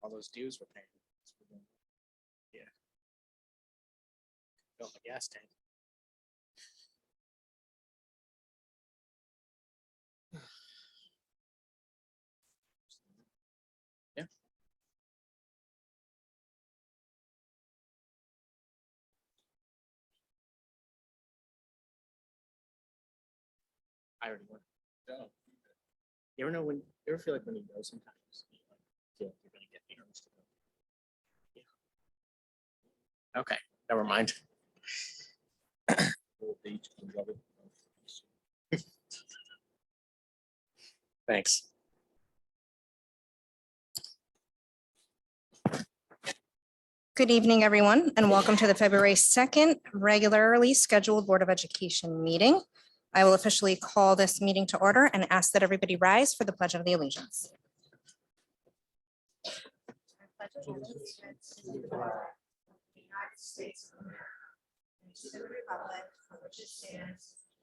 all those dues we're paying. Yeah. Fill the gas tank. Yeah. I already went. You ever know when, you ever feel like when you go sometimes, you like, feel like you're gonna get the urge to go? Yeah. Okay, never mind. Thanks. Good evening, everyone, and welcome to the February 2nd regularly scheduled Board of Education meeting. I will officially call this meeting to order and ask that everybody rise for the Pledge of Allegiance.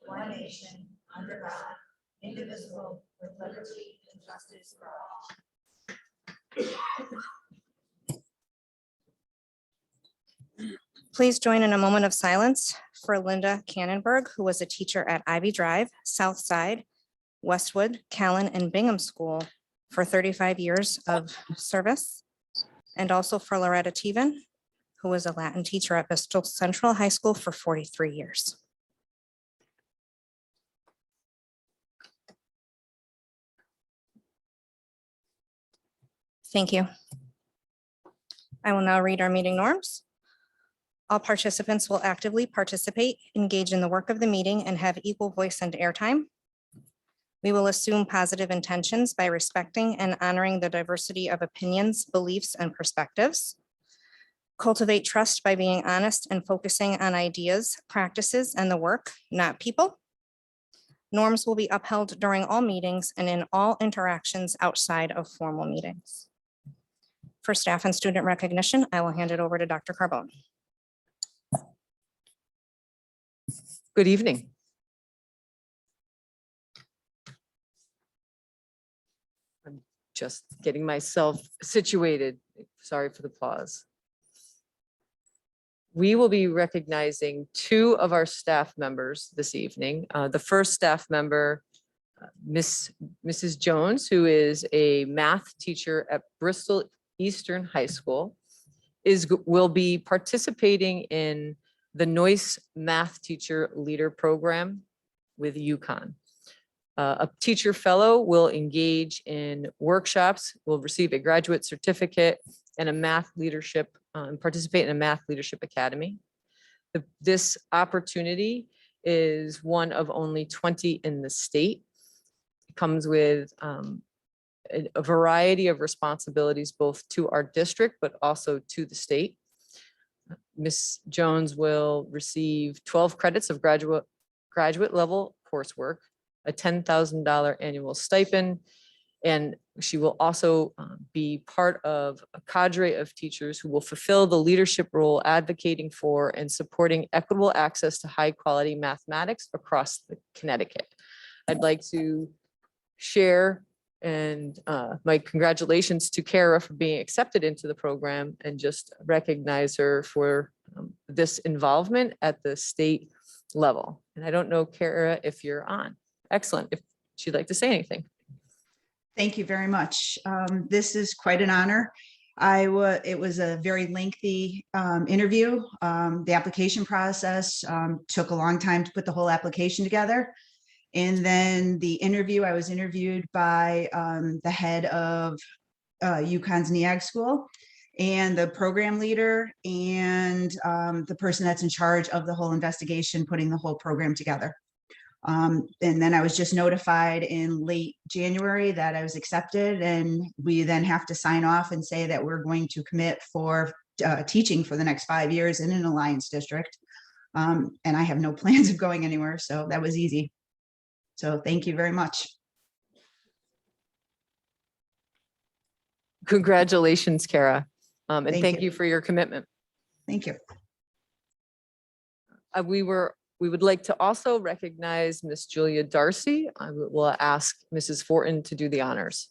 One nation, under God, indivisible, with liberty and justice for all. Please join in a moment of silence for Linda Cannonberg, who was a teacher at Ivy Drive, Southside, Westwood, Callan, and Bingham School for 35 years of service, and also for Loretta Teven, who was a Latin teacher at Bristol Central High School for 43 years. Thank you. I will now read our meeting norms. All participants will actively participate, engage in the work of the meeting, and have equal voice and airtime. We will assume positive intentions by respecting and honoring the diversity of opinions, beliefs, and perspectives. Cultivate trust by being honest and focusing on ideas, practices, and the work, not people. Norms will be upheld during all meetings and in all interactions outside of formal meetings. For staff and student recognition, I will hand it over to Dr. Carbone. Good evening. I'm just getting myself situated. Sorry for the pause. We will be recognizing two of our staff members this evening. The first staff member, Mrs. Jones, who is a math teacher at Bristol Eastern High School, will be participating in the Noyce Math Teacher Leader Program with UConn. A teacher fellow will engage in workshops, will receive a graduate certificate and a math leadership, and participate in a math leadership academy. This opportunity is one of only 20 in the state. It comes with a variety of responsibilities, both to our district, but also to the state. Ms. Jones will receive 12 credits of graduate level coursework, a $10,000 annual stipend, and she will also be part of a cadre of teachers who will fulfill the leadership role advocating for and supporting equitable access to high quality mathematics across Connecticut. I'd like to share and my congratulations to Kara for being accepted into the program and just recognize her for this involvement at the state level. And I don't know, Kara, if you're on. Excellent. If she'd like to say anything. Thank you very much. This is quite an honor. It was a very lengthy interview. The application process took a long time to put the whole application together. And then the interview, I was interviewed by the head of UConn's NEAG school and the program leader and the person that's in charge of the whole investigation, putting the whole program together. And then I was just notified in late January that I was accepted, and we then have to sign off and say that we're going to commit for teaching for the next 5 years in an Alliance district. And I have no plans of going anywhere, so that was easy. So thank you very much. Congratulations, Kara. And Thank thank you. you for your commitment. Thank you. We would like to also recognize Miss Julia Darcy. I will ask Mrs. Fortin to do the honors.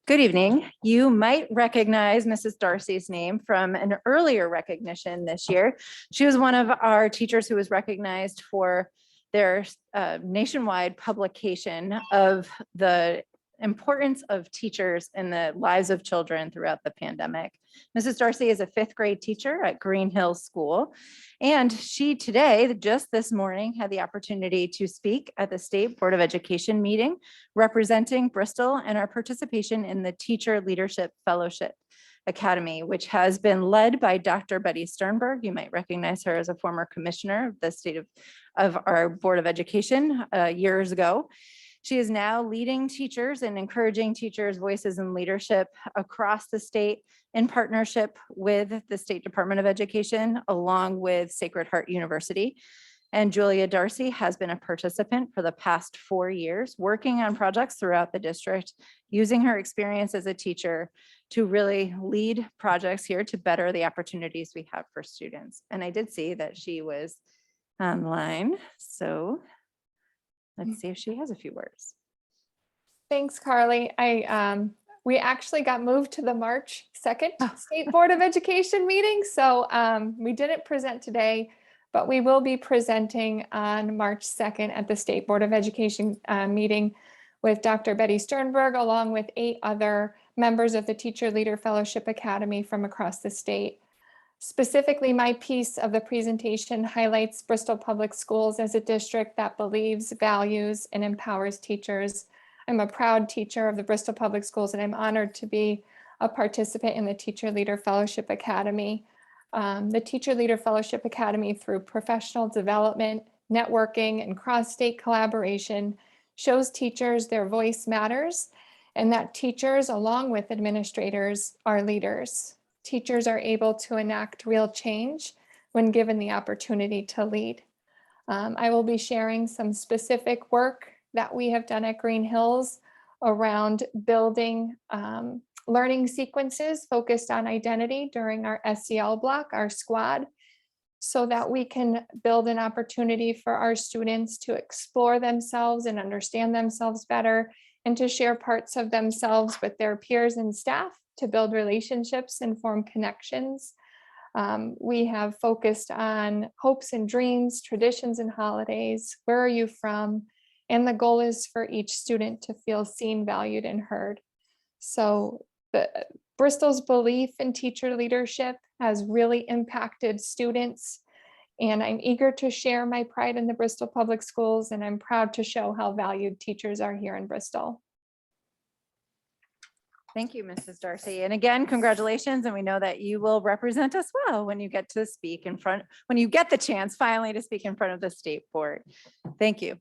Good evening. You might recognize Mrs. Darcy's name from an earlier recognition this year. She was one of our teachers who was recognized for their nationwide publication of the importance of teachers in the lives of children throughout the pandemic. Mrs. Darcy is a 5th grade teacher at Green Hills School. And she today, just this morning, had the opportunity to speak at the State Board of Education meeting representing Bristol and our participation in the Teacher Leadership Fellowship Academy, which has been led by Dr. Betty Sternberg. You might recognize her as a former commissioner of the of our Board of Education years ago. She is now leading teachers and encouraging teachers' voices and leadership across the state in partnership with the State Department of Education, along with Sacred Heart University. And Julia Darcy has been a participant for the past 4 years, working on projects throughout the district, using her experience as a teacher to really lead projects here to better the opportunities we have for students. And I did see that she was online, so let's see if she has a few words. Thanks, Carly. We actually got moved to the March 2nd State Board of Education meeting. So we didn't present today, but we will be presenting on March 2nd at the State Board of Education meeting with Dr. Betty Sternberg, along with 8 other members of the Teacher Leader Fellowship Academy from across the state. Specifically, my piece of the presentation highlights Bristol Public Schools as a district that believes, values, and empowers teachers. I'm a proud teacher of the Bristol Public Schools, and I'm honored to be a participant in the Teacher Leader Fellowship Academy. The Teacher Leader Fellowship Academy, through professional development, networking, and cross-state collaboration, shows teachers their voice matters, and that teachers, along with administrators, are leaders. Teachers are able to enact real change when given the opportunity to lead. I will be sharing some specific work that we have done at Green Hills around building learning sequences focused on identity during our SEL block, our squad, so that we can build an opportunity for our students to explore themselves and understand themselves better, and to share parts of themselves with their peers and staff to build relationships and form connections. We have focused on hopes and dreams, traditions and holidays. Where are you from? And the goal is for each student to feel seen, valued, and heard. So Bristol's belief in teacher leadership has really impacted students, and I'm eager to share my pride in the Bristol Public Schools, and I'm proud to show how valued teachers are here in Bristol. Thank you, Mrs. Darcy. And again, congratulations. And we know that you will represent us well when you get to speak in front, when you get the chance finally to speak in front of the state board. Thank you.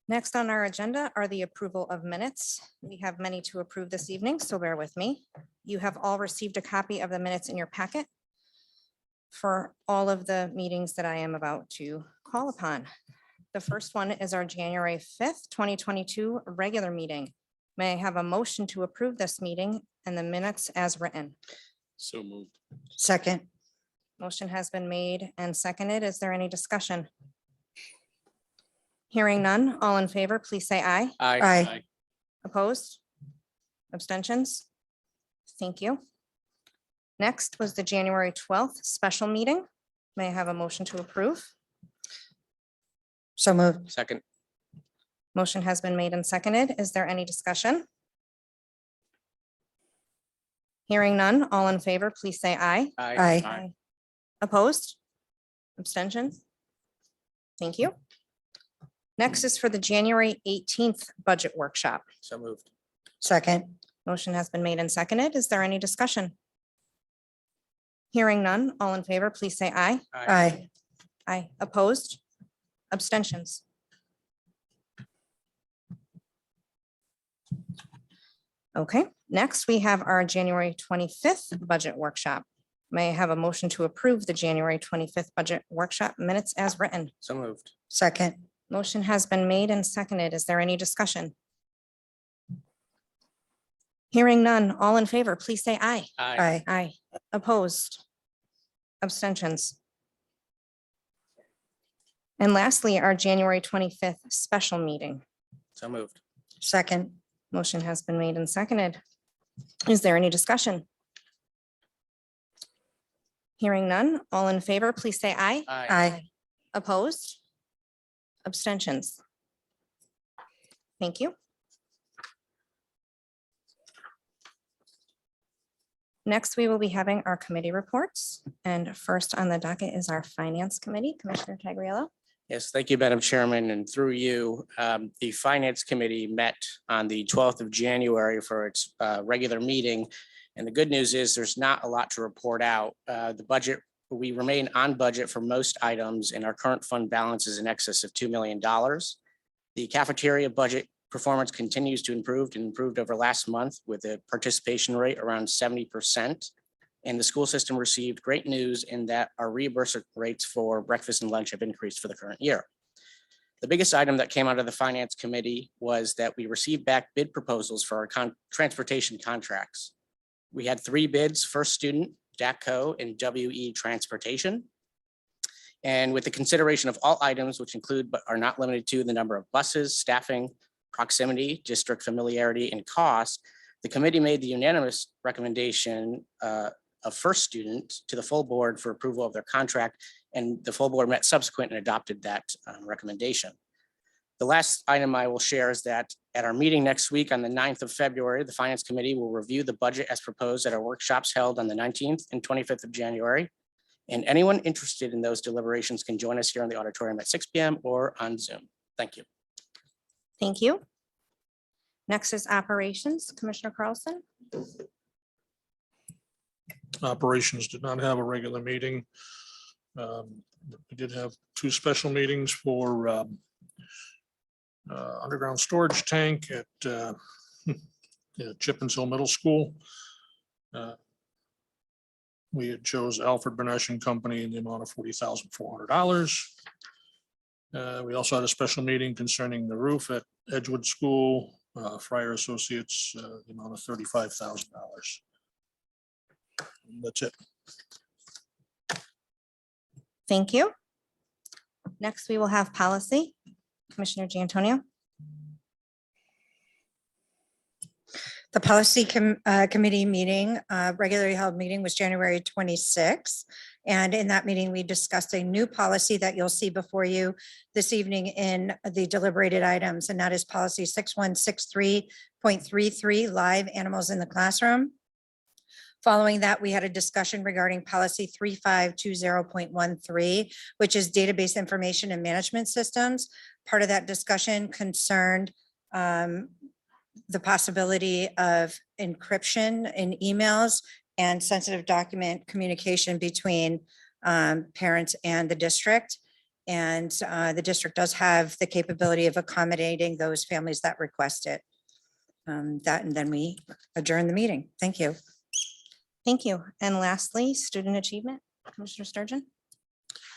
Next on our agenda are the approval of minutes. We have many to approve this evening, so bear with me. You have all received a copy of the minutes in your packet for all of the meetings that I am about to call upon. The first one is our January 5th, 2022 regular meeting. May I have a motion to approve this meeting and the minutes as written? So moved. Second. Motion has been made and seconded. Is there any discussion? Hearing none, all in favor, please say aye. Aye. Opposed? Abstentions? Thank you. Next was the January 12th special meeting. May I have a motion to approve? So moved. Second. Motion has been made and seconded. Is there any discussion? Hearing none, all in favor, please say aye. Aye. Opposed? Abstentions? Thank you. Next is for the January 18th budget workshop. So moved. Second. Motion has been made and seconded. Is there any discussion? Hearing none, all in favor, please say aye. Aye. Aye. Opposed? Abstentions? Okay, next we have our January 25th budget workshop. May I have a motion to approve the January 25th budget workshop minutes as written? So moved. Second. Motion has been made and seconded. Is there any discussion? Hearing none, all in favor, please say aye. Aye. Aye. Opposed? Abstentions? And lastly, our January 25th special meeting. So moved. Second. Motion has been made and seconded. Is there any discussion? Hearing none, all in favor, please say aye. Aye. Opposed? Abstentions? Thank you. Next, we will be having our committee reports. And first on the docket is our Finance Committee, Commissioner Tagriello. Yes, thank you, Madam Chairman, and through you, the Finance Committee met on the 12th of January for its regular meeting. And the good news is there's not a lot to report out. The budget, we remain on budget for most items, and our current fund balance is in excess of $2 million. The cafeteria budget performance continues to improve and improved over last month with a participation rate around 70%. And the school system received great news in that our reimbursement rates for breakfast and lunch have increased for the current year. The biggest item that came out of the Finance Committee was that we received back bid proposals for our transportation contracts. We had 3 bids: First Student, DACO, and WE Transportation. And with the consideration of all items, which include but are not limited to the number of buses, staffing, proximity, district familiarity, and cost, the committee made the unanimous recommendation of First Student to the full board for approval of their contract, and the full board met subsequent and adopted that recommendation. The last item I will share is that at our meeting next week on the 9th of February, the Finance Committee will review the budget as proposed at our workshops held on the 19th and 25th of January. And anyone interested in those deliberations can join us here in the auditorium at 6 p.m. or on Zoom. Thank you. Thank you. Next is Operations, Commissioner Carlson. Operations did not have a regular meeting. We did have 2 special meetings for underground storage tank at Chippensville Middle School. We had chose Alfred Benesh and Company in the amount of $40,400. We also had a special meeting concerning the roof at Edgewood School, Fryer Associates, the amount of $35,000. That's it. Thank you. Next, we will have Policy, Commissioner Giantonio. The Policy Committee meeting, regularly held meeting, was January 26th. And in that meeting, we discussed a new policy that you'll see before you this evening in the deliberated items, and that is policy 6163.33, live animals in the classroom. Following that, we had a discussion regarding policy 3520.13, which is database information and management systems. Part of that discussion concerned the possibility of encryption in emails and sensitive document communication between parents and the district. And the district does have the capability of accommodating those families that request it. And then we adjourn the meeting. Thank you. Thank you. And lastly, Student Achievement, Commissioner Sturgeon.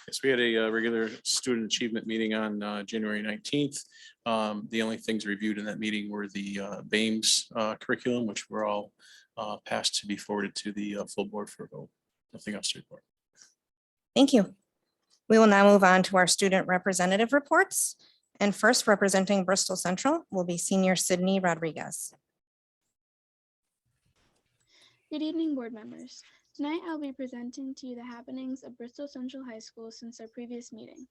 Yes, we had a regular student achievement meeting on January 19th. The only things reviewed in that meeting were the BAMES curriculum, which were all passed to be forwarded to the full board for a vote. Nothing else to report. Thank you. We will now move on to our student representative reports. And first, representing Bristol Central will be Senior Sydney Rodriguez. Good evening, board members. Tonight, I'll be presenting to you the happenings of Bristol Central High School since our previous meeting.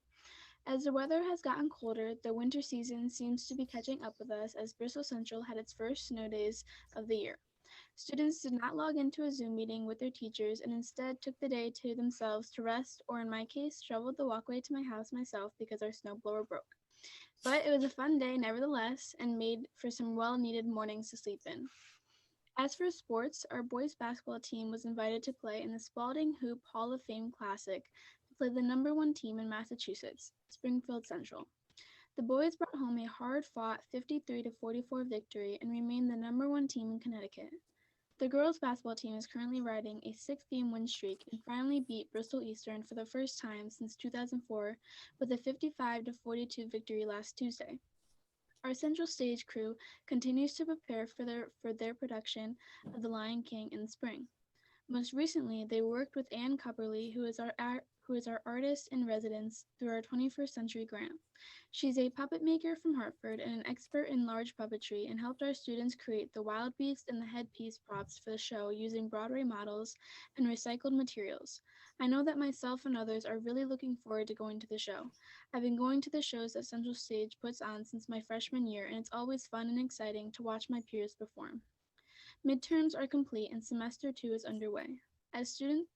As the weather has gotten colder, the winter season seems to be catching up with us as Bristol Central had its first snow days of the year. Students did not log into a Zoom meeting with their teachers and instead took the day to themselves to rest, or in my case, shoveled the walkway to my house myself because our snowblower broke. But it was a fun day nevertheless and made for some well-needed mornings to sleep in. As for sports, our boys basketball team was invited to play in the Spalding Hoop Hall of Fame Classic to play the #1 team in Massachusetts, Springfield Central. The boys brought home a hard-fought 53-44 victory and remained the #1 team in Connecticut. The girls basketball team is currently riding a 6-game win streak and finally beat Bristol Eastern for the first time since 2004 with a 55-42 victory last Tuesday. Our central stage crew continues to prepare for their production of The Lion King in the spring. Most recently, they worked with Ann Cupperly, who is who is our artist in residence through our 21st Century Grant. She's a puppet maker from Hartford and an expert in large puppetry, and helped our students create the wild beast and the headpiece props for the show using Broadway models and recycled materials. I know that myself and others are really looking forward to going to the show. I've been going to the shows that Central Stage puts on since my freshman year, and it's always fun and exciting to watch my peers perform. Midterms are complete and semester 2 is underway. As student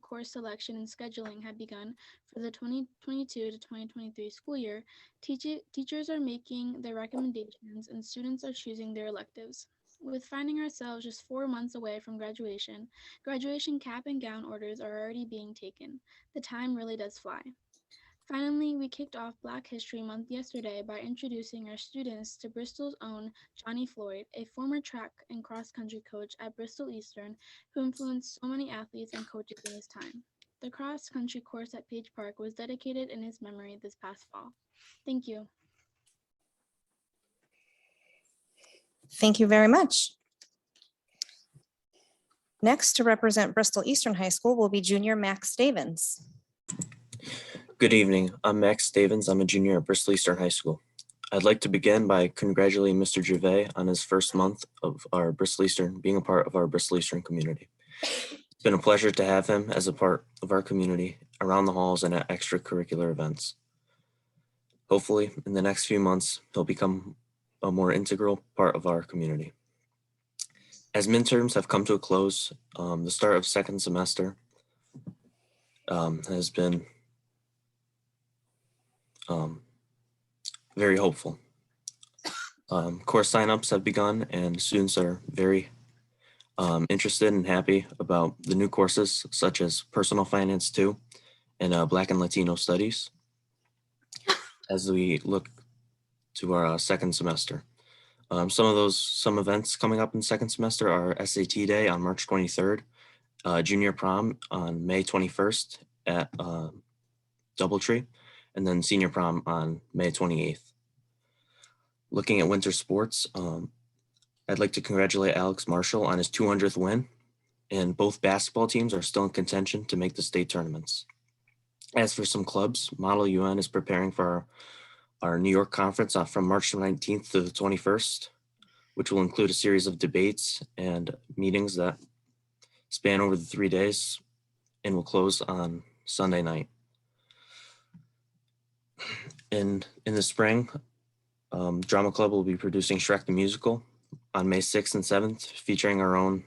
course selection and scheduling have begun for the 2022 to 2023 school year, teachers are making their recommendations and students are choosing their electives. With finding ourselves just 4 months away from graduation cap and gown orders are already being taken. The time really does fly. Finally, we kicked off Black History Month yesterday by introducing our students to Bristol's own Johnny Floyd, a former track and cross-country coach at Bristol Eastern who influenced so many athletes and coaches in his time. The cross-country course at Page Park was dedicated in his memory this past fall. Thank you. Thank you very much. Next, to represent Bristol Eastern High School will be junior Max Davins. Good evening. I'm Max Davins. I'm a junior at Bristol Eastern High School. I'd like to begin by congratulating Mr. Gervais on his first month of our Bristol Eastern being a part of our Bristol Eastern community. It's been a pleasure to have him as a part of our community around the halls and at extracurricular events. Hopefully, in the next few months, he'll become a more integral part of our community. As midterms have come to a close, the start of second semester has been very hopeful. Course signups have begun and students are very interested and happy about the new courses such as Personal Finance 2 and Black and Latino Studies as we look to our second semester. Some events coming up in second semester are SAT Day on March 23rd, Junior Prom on May 21st at Doubletree, and then Senior Prom on May 28th. Looking at winter sports, I'd like to congratulate Alex Marshall on his 200th win, and both basketball teams are still in contention to make the state tournaments. As for some clubs, Model UN is preparing for our New York conference from March 19th to the 21st, which will include a series of debates and meetings that span over the 3 days and will close on Sunday night. In the spring, Drama Club will be producing Shrek the Musical on May 6th and 7th, featuring our own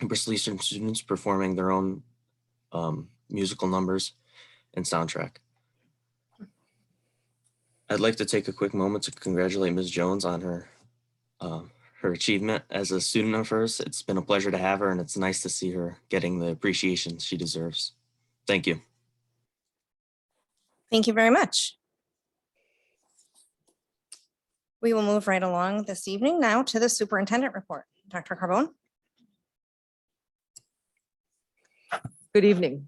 Bristol Eastern students performing their own musical numbers and soundtrack. I'd like to take a quick moment to congratulate Ms. Jones on her achievement as a student of hers. It's been a pleasure to have her, and it's nice to see her getting the appreciation she deserves. Thank you. Thank you very much. We will move right along this evening now to the superintendent report. Dr. Carbone. Good evening.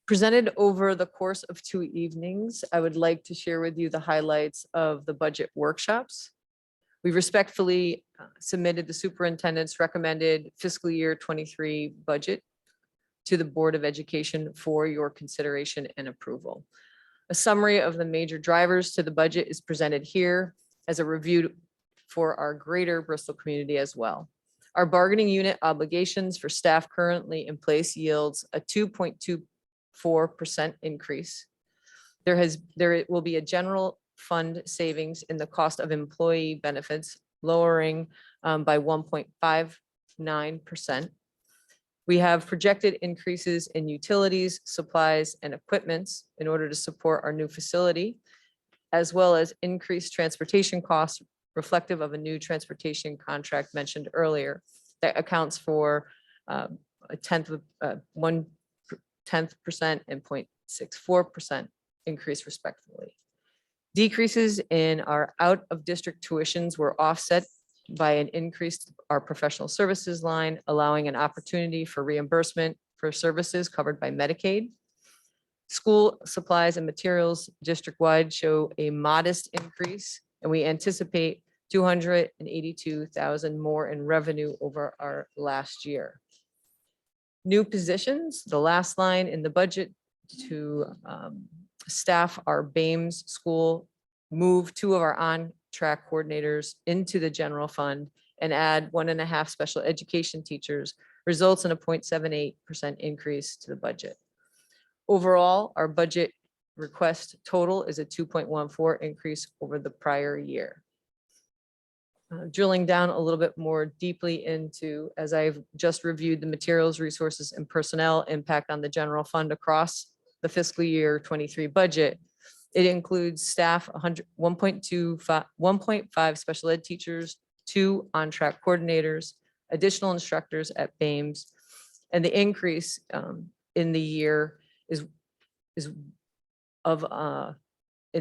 Presented over the course of 2 evenings, I would like to share with you the highlights of the budget workshops. We respectfully submitted the superintendent's recommended fiscal year 23 budget to the Board of Education for your consideration and approval. A summary of the major drivers to the budget is presented here as a review for our greater Bristol community as well. Our bargaining unit obligations for staff currently in place yields a 2.24% increase. There will be a general fund savings in the cost of employee benefits, lowering by 1.59%. We have projected increases in utilities, supplies, and equipments in order to support our new facility, as well as increased transportation costs reflective of a new transportation contract mentioned earlier that accounts for 1/10% and 0.64% increase respectively. Decreases in our out-of-district tuitions were offset by an increase our professional services line, allowing an opportunity for reimbursement for services covered by Medicaid. School supplies and materials district-wide show a modest increase, and we anticipate $282,000 more in revenue over our last year. New positions, the last line in the budget to staff our BAMES school, move 2 of our on-track coordinators into the general fund and add 1.5 special education teachers results in a 0.78% increase to the budget. Overall, our budget request total is a 2.14 increase over the prior year. Drilling down a little bit more deeply into, as I've just reviewed the materials, resources, and personnel impact on the general fund across the fiscal year 23 budget, it includes staff 1.5 special ed teachers, 2 on-track coordinators, additional instructors at BAMES, and the increase in the year is in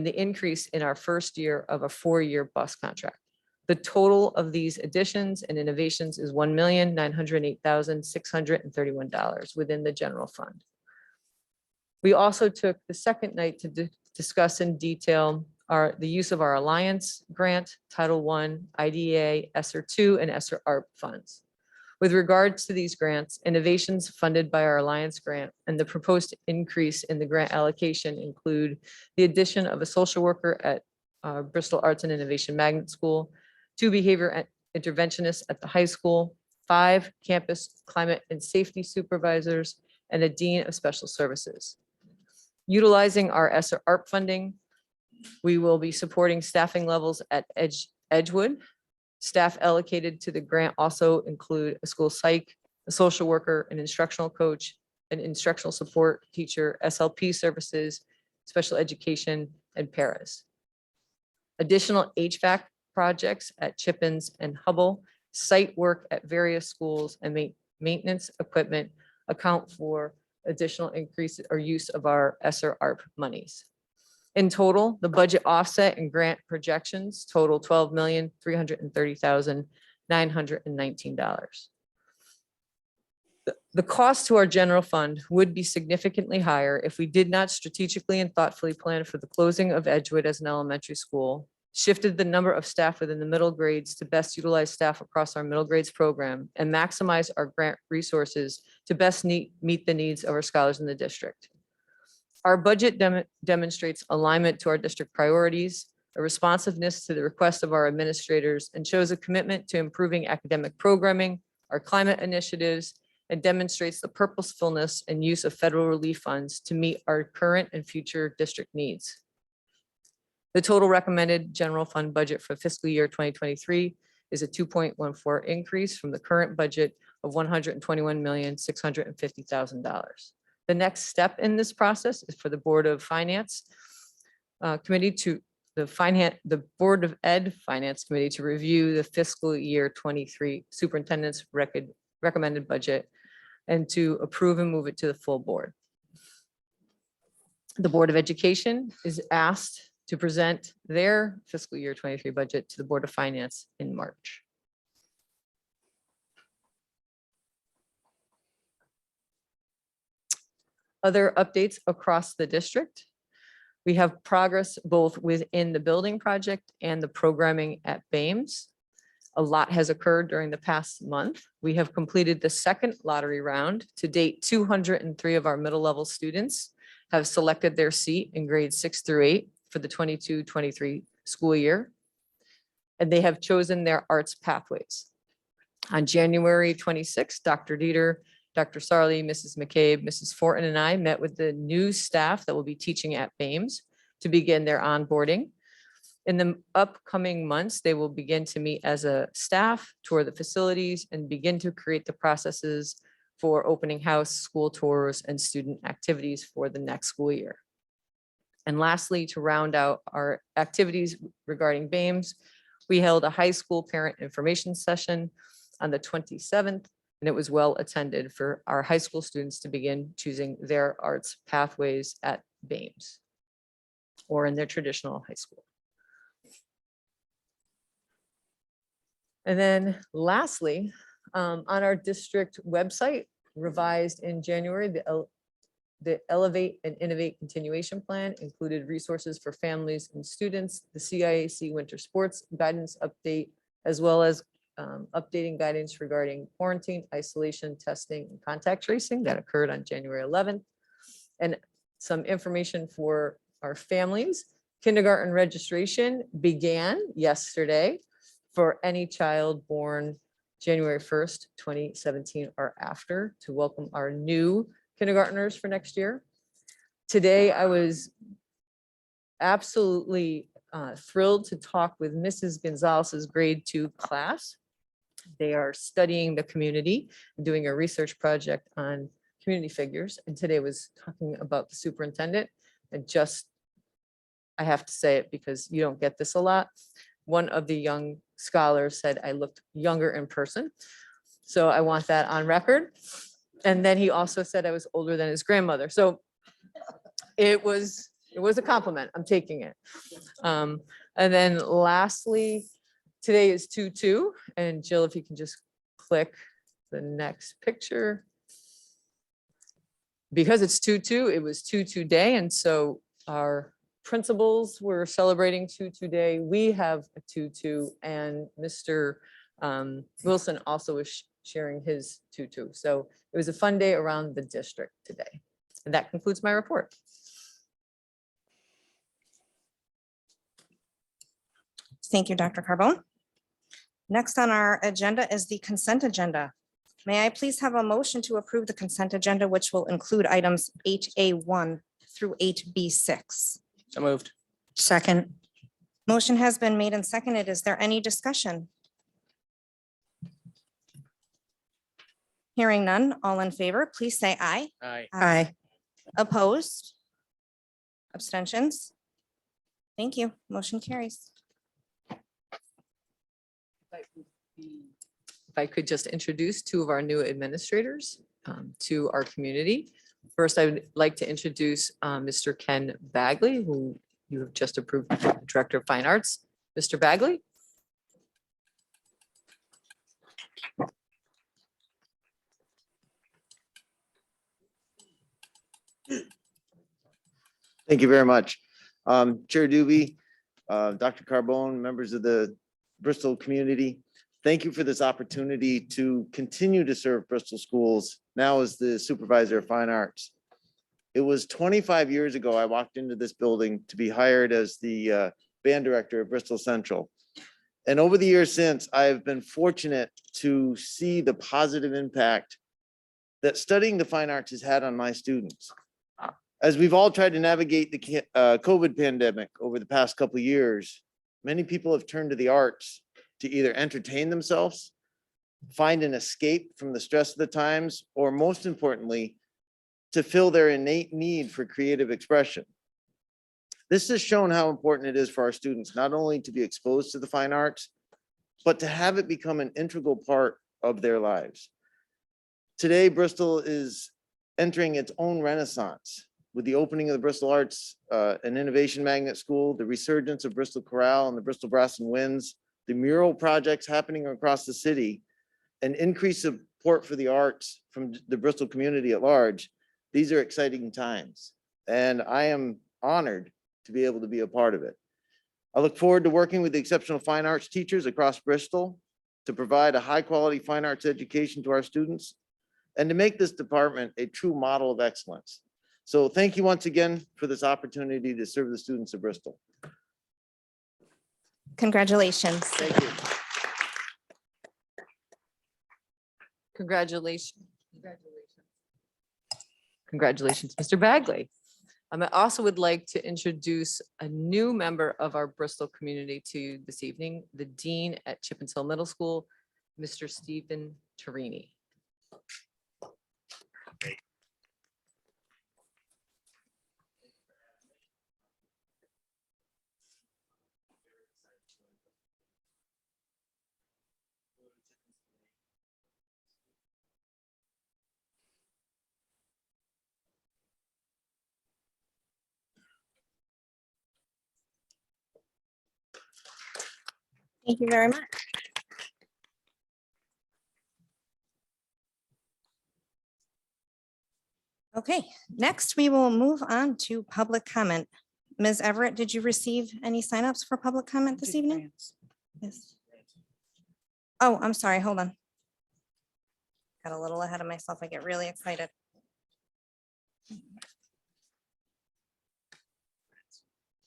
the increase in our first year of a 4-year bus contract. The total of these additions and innovations is $1,908,631 within the general fund. We also took the second night to discuss in detail the use of our Alliance Grant, Title I, IDEA, ESSER II, and ESSER ARP funds. With regards to these grants, innovations funded by our Alliance Grant and the proposed increase in the grant allocation include the addition of a social worker at Bristol Arts and Innovation Magnet School, 2 behavior interventionists at the high school, 5 campus climate and safety supervisors, and a dean of special services. Utilizing our ESSER ARP funding, we will be supporting staffing levels at Edgewood. Staff allocated to the grant also include a school psych, a social worker, an instructional coach, an instructional support teacher, SLP services, special education, and paras. Additional HVAC projects at Chippens and Hubble, site work at various schools, and maintenance equipment account for additional increase or use of our ESSER ARP monies. In total, the budget offset and grant projections total $12,330,919. The cost to our general fund would be significantly higher if we did not strategically and thoughtfully plan for the closing of Edgewood as an elementary school, shifted the number of staff within the middle grades to best utilize staff across our middle grades program, and maximize our grant resources to best meet the needs of our scholars in the district. Our budget demonstrates alignment to our district priorities, a responsiveness to the request of our administrators, and shows a commitment to improving academic programming, our climate initiatives, and demonstrates the purposefulness and use of federal relief funds to meet our current and future district needs. The total recommended general fund budget for fiscal year 2023 is a 2.14 increase from the current budget of $121,650,000. The next step in this process is for the Board of Finance Committee to the Board of Ed Finance Committee to review the fiscal year 23 superintendent's recommended budget and to approve and move it to the full board. The Board of Education is asked to present their fiscal year 23 budget to the Board of Finance in March. Other updates across the district. We have progress both within the building project and the programming at BAMES. A lot has occurred during the past month. We have completed the second lottery round. To date, 203 of our middle level students have selected their seat in grades 6 through 8 for the 22-23 school year, and they have chosen their arts pathways. On January 26th, Dr. Dieter, Dr. Sarli, Mrs. McCabe, Mrs. Fortin, and I met with the new staff that will be teaching at BAMES to begin their onboarding. In the upcoming months, they will begin to meet as a staff, tour the facilities, and begin to create the processes for opening house, school tours, and student activities for the next school year. And lastly, to round out our activities regarding BAMES, we held a high school parent information session on the 27th, and it was well attended for our high school students to begin choosing their arts pathways at BAMES or in their traditional high school. And then lastly, on our district website, revised in January, the Elevate and Innovate Continuation Plan included resources for families and students, the CIAC Winter Sports Guidance Update, as well as updating guidance regarding quarantine, isolation, testing, and contact tracing that occurred on January 11th. And some information for our families. Kindergarten registration began yesterday for any child born January 1st, 2017 or after, to welcome our new kindergartners for next year. Today, I was absolutely thrilled to talk with Mrs. Gonzalez's grade 2 class. They are studying the community, doing a research project on community figures. And today was talking about the superintendent, and just, I have to say it because you don't get this a lot. One of the young scholars said I looked younger in person. So I want that on record. And then he also said I was older than his grandmother. So it was a compliment. I'm taking it. And then lastly, today is 2/2. And Jill, if you can just click the next picture. Because it's 2/2, it was 2/2 day. And so our principals were celebrating 2/2 day. We have a 2/2, and Mr. Wilson also was sharing his 2/2. So it was a fun day around the district today. And that concludes my report. Thank you, Dr. Carbone. Next on our agenda is the consent agenda. May I please have a motion to approve the consent agenda, which will include items 8A1 through 8B6? So moved. Second. Motion has been made and seconded. Is there any discussion? Hearing none, all in favor, please say aye. Aye. Aye. Opposed? Abstentions? Thank you. Motion carries. If I could just introduce two of our new administrators to our community. First, I would like to introduce Mr. Ken Bagley, who you have just approved, Director of Fine Arts. Mr. Bagley? Thank you very much. Chair Doobie, Dr. Carbone, members of the Bristol community, thank you for this opportunity to continue to serve Bristol schools now as the supervisor of fine arts. It was 25 years ago I walked into this building to be hired as the band director of Bristol Central. And over the years since, I have been fortunate to see the positive impact that studying the fine arts has had on my students. As we've all tried to navigate the COVID pandemic over the past couple of years, many people have turned to the arts to either entertain themselves, find an escape from the stress of the times, or most importantly, to fill their innate need for creative expression. This has shown how important it is for our students, not only to be exposed to the fine arts, but to have it become an integral part of their lives. Today, Bristol is entering its own renaissance with the opening of the Bristol Arts and Innovation Magnet School, the resurgence of Bristol Chorale and the Bristol Brass and Winds, the mural projects happening across the city, and increased support for the arts from the Bristol community at large. These are exciting times, and I am honored to be able to be a part of it. I look forward to working with the exceptional fine arts teachers across Bristol to provide a high-quality fine arts education to our students and to make this department a true model of excellence. So thank you once again for this opportunity to serve the students of Bristol. Congratulations. Thank you. Congratulations. Congratulations, Mr. Bagley. I also would like to introduce a new member of our Bristol community to this evening, the Dean at Chippens Hill Middle School, Mr. Stephen Torini. Thank you very much. Okay, next we will move on to public comment. Ms. Everett, did you receive any signups for public comment this evening? Yes. Oh, I'm sorry, hold on. Got a little ahead of myself. I get really excited.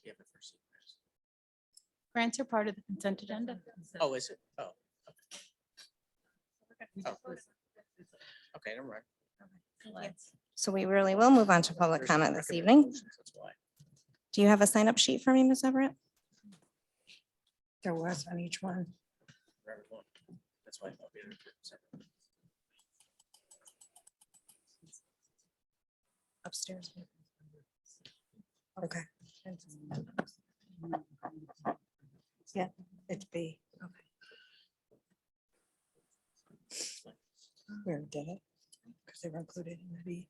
Yeah, but first- Grants are part of the consent agenda. Oh, is it? Oh. Oh. Okay, never mind. So we really will move on to public There's no comment this recommended evening. motions, that's why. Do you have a sign up sheet for me, Ms. Everett? There was on each one. For everyone. That's why I thought we had to do it separate. Upstairs. Okay. Yeah, it's B. We already did it. Because they were included in the B.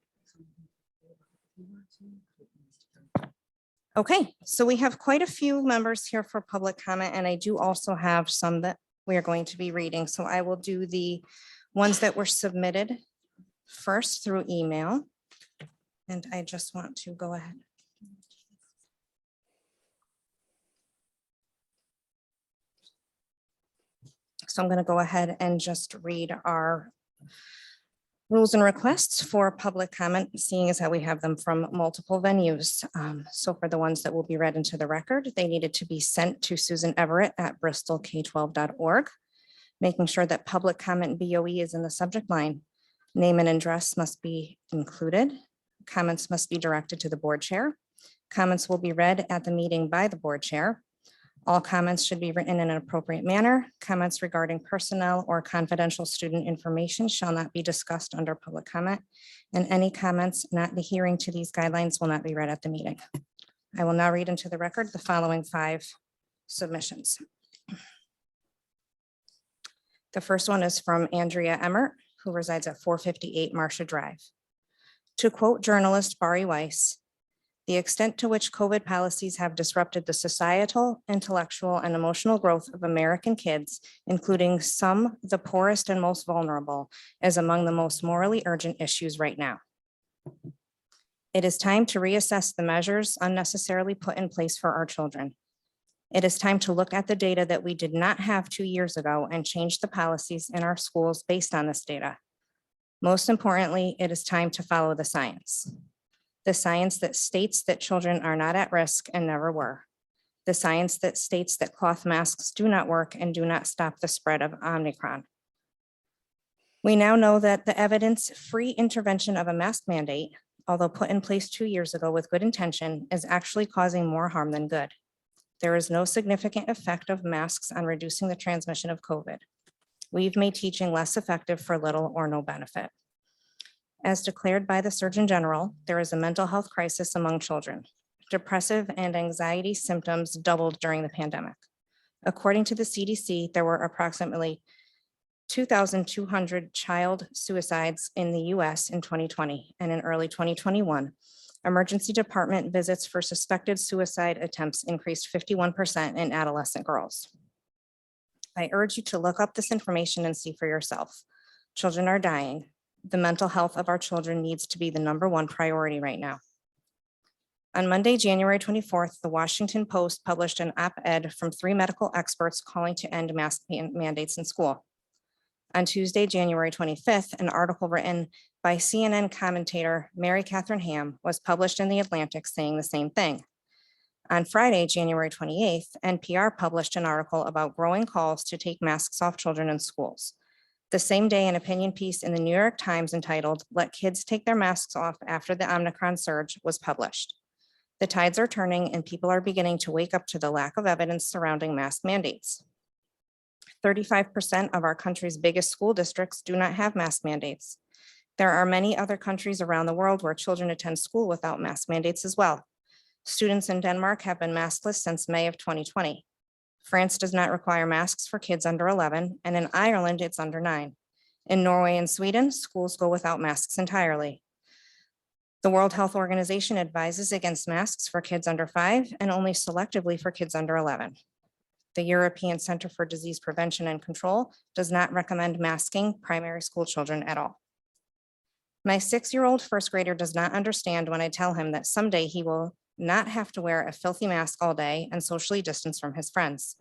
Okay, so we have quite a few members here for public comment, and I do also have some that we are going to be reading. So I will do the ones that were submitted first through email. And I just want to go ahead. So I'm going to go ahead and just read our rules and requests for public comment, seeing as how we have them from multiple venues. So for the ones that will be read into the record, they needed to be sent to Susan Everett at bristolk12.org, making sure that public comment BOE is in the subject line. Name and address must be included. Comments must be directed to the board chair. Comments will be read at the meeting by the board chair. All comments should be written in an appropriate manner. Comments regarding personnel or confidential student information shall not be discussed under public comment. And any comments not adhering to these guidelines will not be read at the meeting. I will now read into the record the following 5 submissions. The first one is from Andrea Emmert, who resides at 458 Marcia Drive. To quote journalist Bari Weiss, the extent to which COVID policies have disrupted the societal, intellectual, and emotional growth of American kids, including some the poorest and most vulnerable, is among the most morally urgent issues right now. It is time to reassess the measures unnecessarily put in place for our children. It is time to look at the data that we did not have 2 years ago and change the policies in our schools based on this data. Most importantly, it is time to follow the science. The science that states that children are not at risk and never were. The science that states that cloth masks do not work and do not stop the spread of Omicron. We now know that the evidence-free intervention of a mask mandate, although put in place 2 years ago with good intention, is actually causing more harm than good. There is no significant effect of masks on reducing the transmission of COVID. We've made teaching less effective for little or no benefit. As declared by the Surgeon General, there is a mental health crisis among children. Depressive and anxiety symptoms doubled during the pandemic. According to the CDC, there were approximately 2,200 child suicides in the US in 2020, and in early 2021, emergency department visits for suspected suicide attempts increased 51% in adolescent girls. I urge you to look up this information and see for yourself. Children are dying. The mental health of our children needs to be the #1 priority right now. On Monday, January 24th, the Washington Post published an op-ed from 3 medical experts calling to end mask mandates in school. On Tuesday, January 25th, an article written by CNN commentator Mary Catherine Ham was published in The Atlantic saying the same thing. On Friday, January 28th, NPR published an article about growing calls to take masks off children in schools. The same day, an opinion piece in the New York Times entitled "Let Kids Take Their Masks Off After the Omicron Surge" was published. The tides are turning and people are beginning to wake up to the lack of evidence surrounding mask mandates. 35% of our country's biggest school districts do not have mask mandates. There are many other countries around the world where children attend school without mask mandates as well. Students in Denmark have been maskless since May of 2020. France does not require masks for kids under 11, and in Ireland, it's under 9. In Norway and Sweden, schools go without masks entirely. The World Health Organization advises against masks for kids under 5 and only selectively for kids under 11. The European Center for Disease Prevention and Control does not recommend masking primary school children at all. My 6-year-old first grader does not understand when I tell him that someday he will not have to wear a filthy mask all day and socially distance from his friends.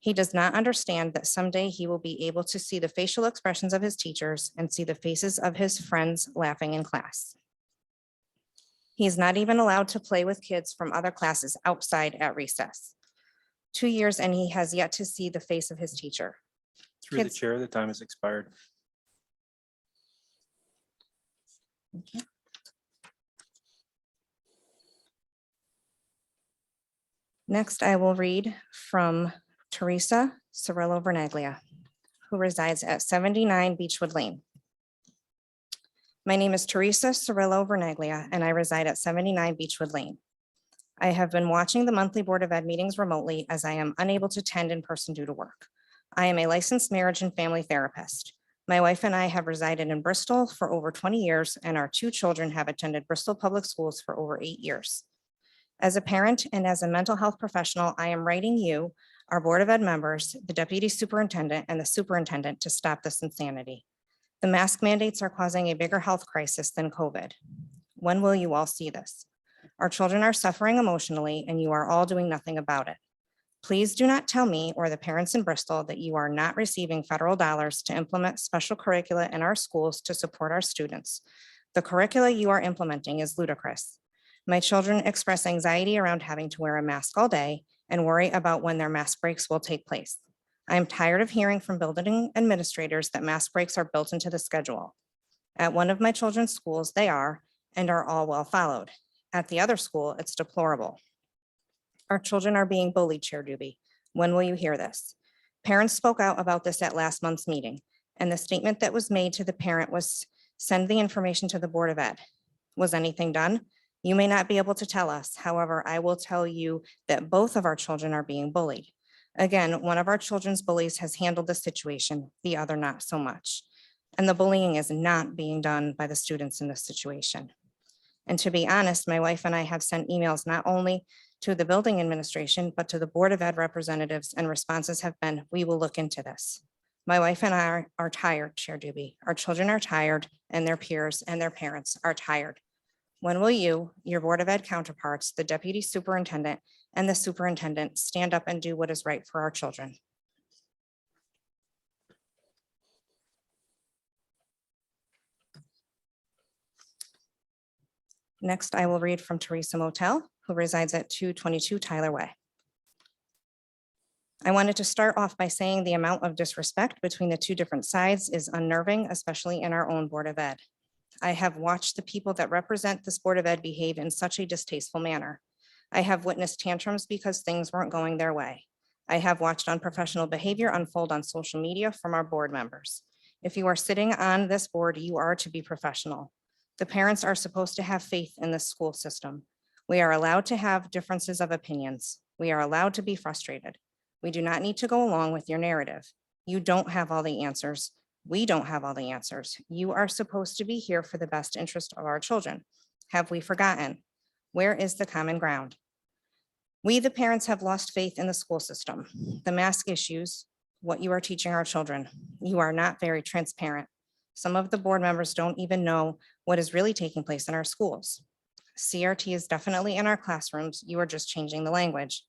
He does not understand that someday he will be able to see the facial expressions of his teachers and see the faces of his friends laughing in class. He is not even allowed to play with kids from other classes outside at recess. 2 years and he has yet to see the face of his teacher. Through the Kids- chair, the time has expired. Next, I will read from Teresa Cirillo Vernaglia, who resides at 79 Beechwood Lane. My name is Teresa Cirillo Vernaglia, and I reside at 79 Beechwood Lane. I have been watching the monthly Board of Ed meetings remotely as I am unable to attend in person due to work. I am a licensed marriage and family therapist. My wife and I have resided in Bristol for over 20 years, and our 2 children have attended Bristol Public Schools for over 8 years. As a parent and as a mental health professional, I am writing you, our Board of Ed members, the deputy superintendent, and the superintendent to stop this insanity. The mask mandates are causing a bigger health crisis than COVID. When will you all see this? Our children are suffering emotionally, and you are all doing nothing about it. Please do not tell me or the parents in Bristol that you are not receiving federal dollars to implement special curricula in our schools to support our students. The curricula you are implementing is ludicrous. My children express anxiety around having to wear a mask all day and worry about when their mask breaks will take place. I am tired of hearing from building administrators that mask breaks are built into the schedule. At one of my children's schools, they are and are all well followed. At the other school, it's deplorable. Our children are being bullied, Chair Doobie. When will you hear this? Parents spoke out about this at last month's meeting, and the statement that was made to the parent was send the information to the Board of Ed. Was anything done? You may not be able to tell us. However, I will tell you that both of our children are being bullied. Again, one of our children's bullies has handled the situation, the other not so much. And the bullying is not being done by the students in this situation. And to be honest, my wife and I have sent emails not only to the building administration, but to the Board of Ed representatives, and responses have been, we will look into this. My wife and I are tired, Chair Doobie. Our children are tired, and their peers and their parents are tired. When will you, your Board of Ed counterparts, the deputy superintendent and the superintendent, stand up and do what is right for our children? Next, I will read from Teresa Motel, who resides at 222 Tyler Way. I wanted to start off by saying the amount of disrespect between the 2 different sides is unnerving, especially in our own Board of Ed. I have watched the people that represent this Board of Ed behave in such a distasteful manner. I have witnessed tantrums because things weren't going their way. I have watched unprofessional behavior unfold on social media from our board members. If you are sitting on this board, you are to be professional. The parents are supposed to have faith in the school system. We are allowed to have differences of opinions. We are allowed to be frustrated. We do not need to go along with your narrative. You don't have all the answers. We don't have all the answers. You are supposed to be here for the best interest of our children. Have we forgotten? Where is the common ground? We, the parents, have lost faith in the school system. The mask issues, what you are teaching our children. You are not very transparent. Some of the board members don't even know what is really taking place in our schools. CRT is definitely in our classrooms. You are just changing the language.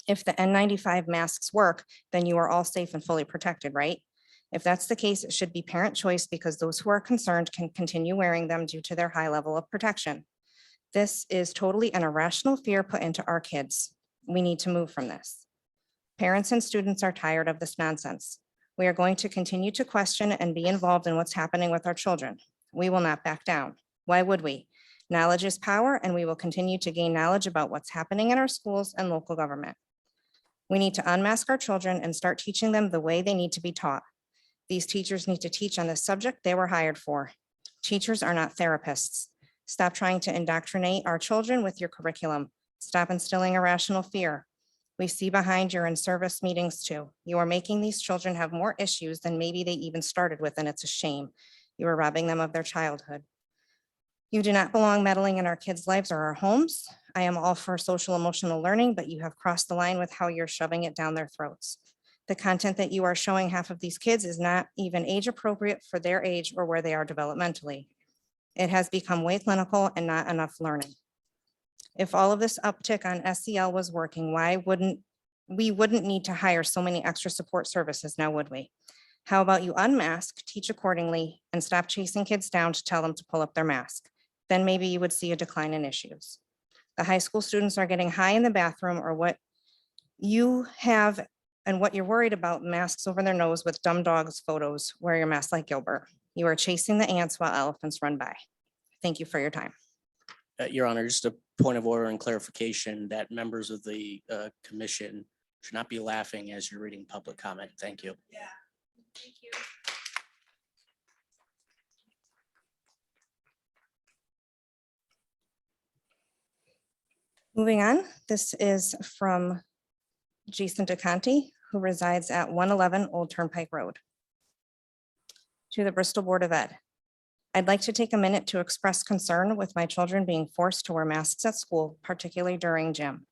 If the N95 masks work, then you are all safe and fully protected, right? If that's the case, it should be parent choice because those who are concerned can continue wearing them due to their high level of protection. This is totally an irrational fear put into our kids. We need to move from this. Parents and students are tired of this nonsense. We are going to continue to question and be involved in what's happening with our children. We will not back down. Why would we? Knowledge is power, and we will continue to gain knowledge about what's happening in our schools and local government. We need to unmask our children and start teaching them the way they need to be taught. These teachers need to teach on the subject they were hired for. Teachers are not therapists. Stop trying to indoctrinate our children with your curriculum. Stop instilling irrational fear. We see behind your in-service meetings too. You are making these children have more issues than maybe they even started with, and it's a shame. You are robbing them of their childhood. You do not belong meddling in our kids' lives or our homes. I am all for social emotional learning, but you have crossed the line with how you're shoving it down their throats. The content that you are showing half of these kids is not even age appropriate for their age or where they are developmentally. It has become way clinical and not enough learning. If all of this uptick on SEL was working, why wouldn't we wouldn't need to hire so many extra support services now, would we? How about you unmask, teach accordingly, and stop chasing kids down to tell them to pull up their mask? Then maybe you would see a decline in issues. The high school students are getting high in the bathroom, or what you have and what you're worried about, masks over their nose with dumb dogs photos, wear your mask like Gilbert. You are chasing the ants while elephants run by. Thank you for your time. Your Honor, just a point of order and clarification that members of the commission should not be laughing as you're reading public comment. Thank you. Thank you. Moving on, this is from Jason DeConti, who resides at 111 Old Turnpike Road. To the Bristol Board of Ed. I'd like to take a minute to express concern with my children being forced to wear masks at school, particularly during gym.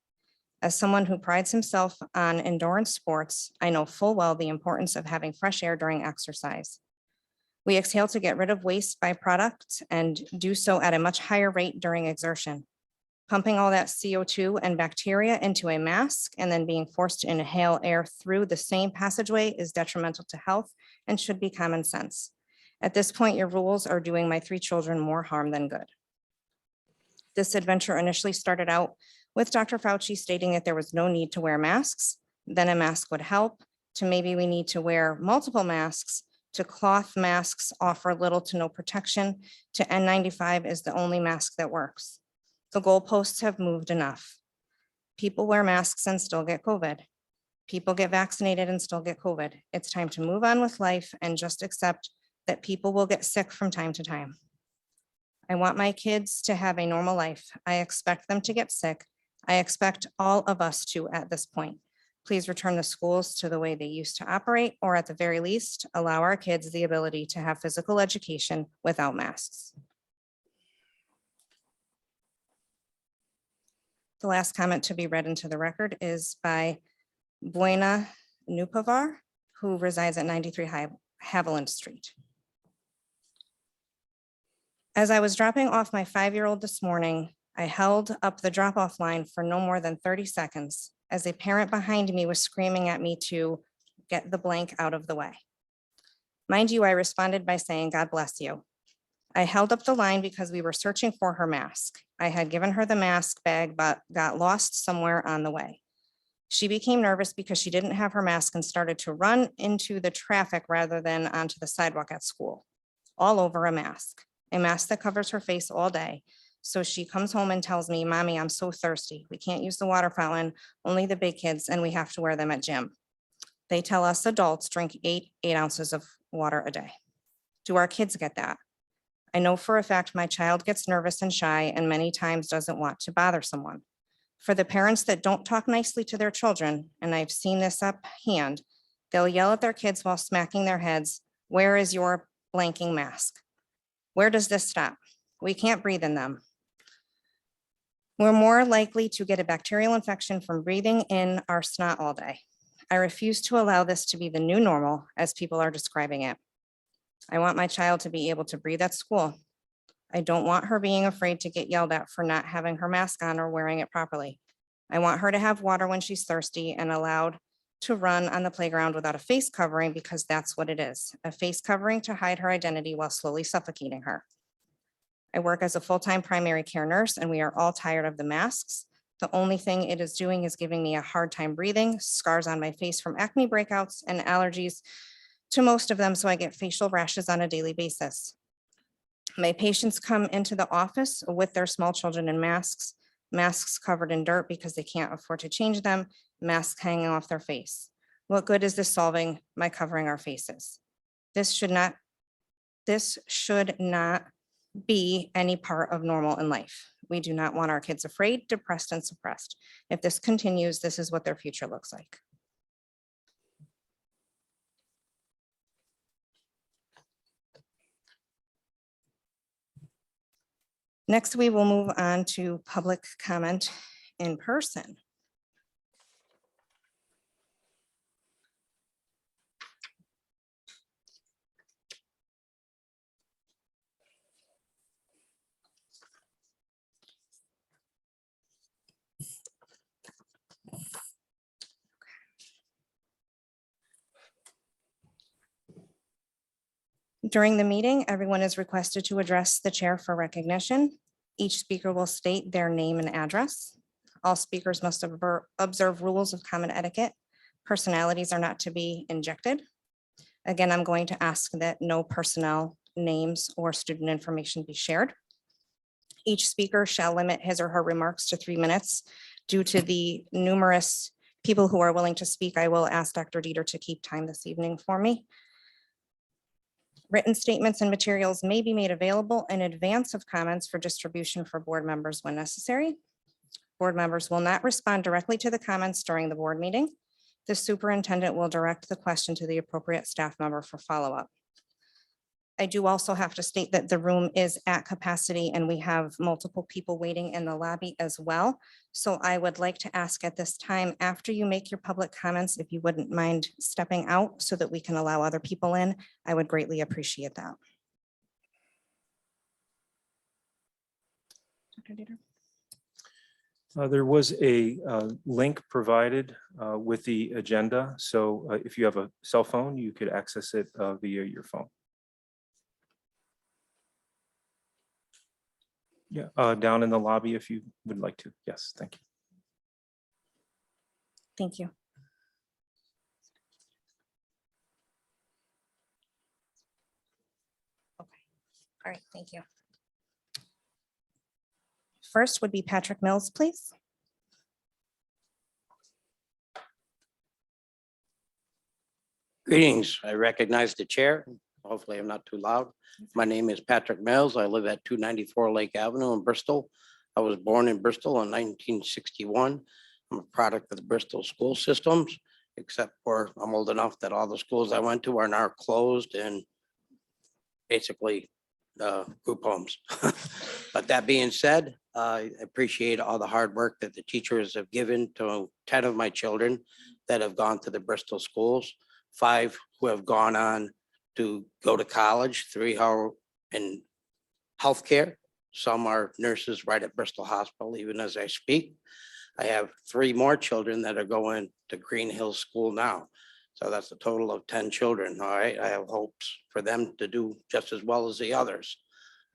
As someone who prides himself on endurance sports, I know full well the importance of having fresh air during exercise. We exhale to get rid of waste byproducts and do so at a much higher rate during exertion. Pumping all that CO2 and bacteria into a mask and then being forced to inhale air through the same passageway is detrimental to health and should be common sense. At this point, your rules are doing my 3 children more harm than good. This adventure initially started out with Dr. Fauci stating that there was no need to wear masks, then a mask would help, to maybe we need to wear multiple masks, to cloth masks offer little to no protection, to N95 is the only mask that works. The goalposts have moved enough. People wear masks and still get COVID. People get vaccinated and still get COVID. It's time to move on with life and just accept that people will get sick from time to time. I want my kids to have a normal life. I expect them to get sick. I expect all of us to at this point. Please return the schools to the way they used to operate, or at the very least, allow our kids the ability to have physical education without masks. The last comment to be read into the record is by Buena Nupavar, who resides at 93 Haviland Street. As I was dropping off my 5-year-old this morning, I held up the drop-off line for no more than 30 seconds as a parent behind me was screaming at me to get the blank out of the way. Mind you, I responded by saying, "God bless you." I held up the line because we were searching for her mask. I had given her the mask bag, but got lost somewhere on the way. She became nervous because she didn't have her mask and started to run into the traffic rather than onto the sidewalk at school, all over a mask that covers her face all day. So she comes home and tells me, "Mommy, I'm so thirsty. We can't use the water fountain, only the big kids, and we have to wear them at gym." They tell us adults drink 8 ounces of water a day. Do our kids get that? I know for a fact my child gets nervous and shy and many times doesn't want to bother someone. For the parents that don't talk nicely to their children, and I've seen this up hand, they'll yell at their kids while smacking their heads, "Where is your blanking mask?" Where does this stop? We can't breathe in them. We're more likely to get a bacterial infection from breathing in our snot all day. I refuse to allow this to be the new normal as people are describing it. I want my child to be able to breathe at school. I don't want her being afraid to get yelled at for not having her mask on or wearing it properly. I want her to have water when she's thirsty and allowed to run on the playground without a face covering, because that's what it is, a face covering to hide her identity while slowly suffocating her. I work as a full-time primary care nurse and we are all tired of the masks. The only thing it is doing is giving me a hard time breathing, scars on my face from acne breakouts, and allergies to most of them, so I get facial rashes on a daily basis. My patients come into the office with their small children in masks covered in dirt because they can't afford to change them, masks hanging off their face. What good is this solving by covering our faces? This should not be any part of normal in life. We do not want our kids afraid, depressed, and suppressed. If this continues, this is what their future looks like. Next, we will move on to public comment in person. During the meeting, everyone is requested to address the chair for recognition. Each speaker will state their name and address. All speakers must observe rules of common etiquette. Personalities are not to be injected. Again, I'm going to ask that no personnel names or student information be shared. Each speaker shall limit his or her remarks to 3 minutes. Due to the numerous people who are willing to speak, I will ask Dr. Dieter to keep time this evening for me. Written statements and materials may be made available in advance of comments for distribution for board members when necessary. Board members will not respond directly to the comments during the board meeting. The superintendent will direct the question to the appropriate staff member for follow-up. I do also have to state that the room is at capacity and we have multiple people waiting in the lobby as well. So I would like to ask at this time, after you make your public comments, if you wouldn't mind stepping out so that we can allow other people in, I would greatly appreciate that. Dr. Dieter? There was a link provided with the agenda. So if you have a cell phone, you could access it via your phone. Yeah, down in the lobby if you would like to. Yes, thank you. Thank you. Okay. All right, thank you. First would be Patrick Mills, please. Greetings. I recognize the chair. Hopefully I'm not too loud. My name is Patrick Mills. I live at 294 Lake Avenue in Bristol. I was born in Bristol in 1961. I'm a product of the Bristol school systems, except for I'm old enough that all the schools I went to are now closed and basically group homes. But that being said, I appreciate all the hard work that the teachers have given to 10 of my children that have gone to the Bristol schools, 5 who have gone on to go to college, 3 are in healthcare. Some are nurses right at Bristol Hospital, even as I speak. I have 3 more children that are going to Green Hills School now. So that's a total of 10 children, all right? I have hopes for them to do just as well as the others.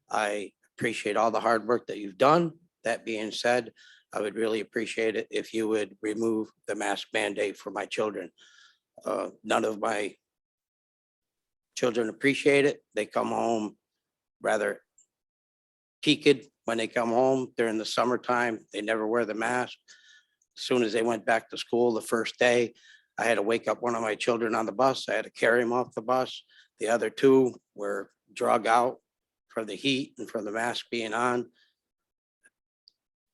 I appreciate all the hard work that you've done. That being said, I would really appreciate it if you would remove the mask mandate for my children. None of my children appreciate it. They come home rather peaked when they come home during the summertime. They never wear the mask. As soon as they went back to school the first day, I had to wake up one of my children on the bus. I had to carry him off the bus. The other 2 were drug out for the heat and for the mask being on.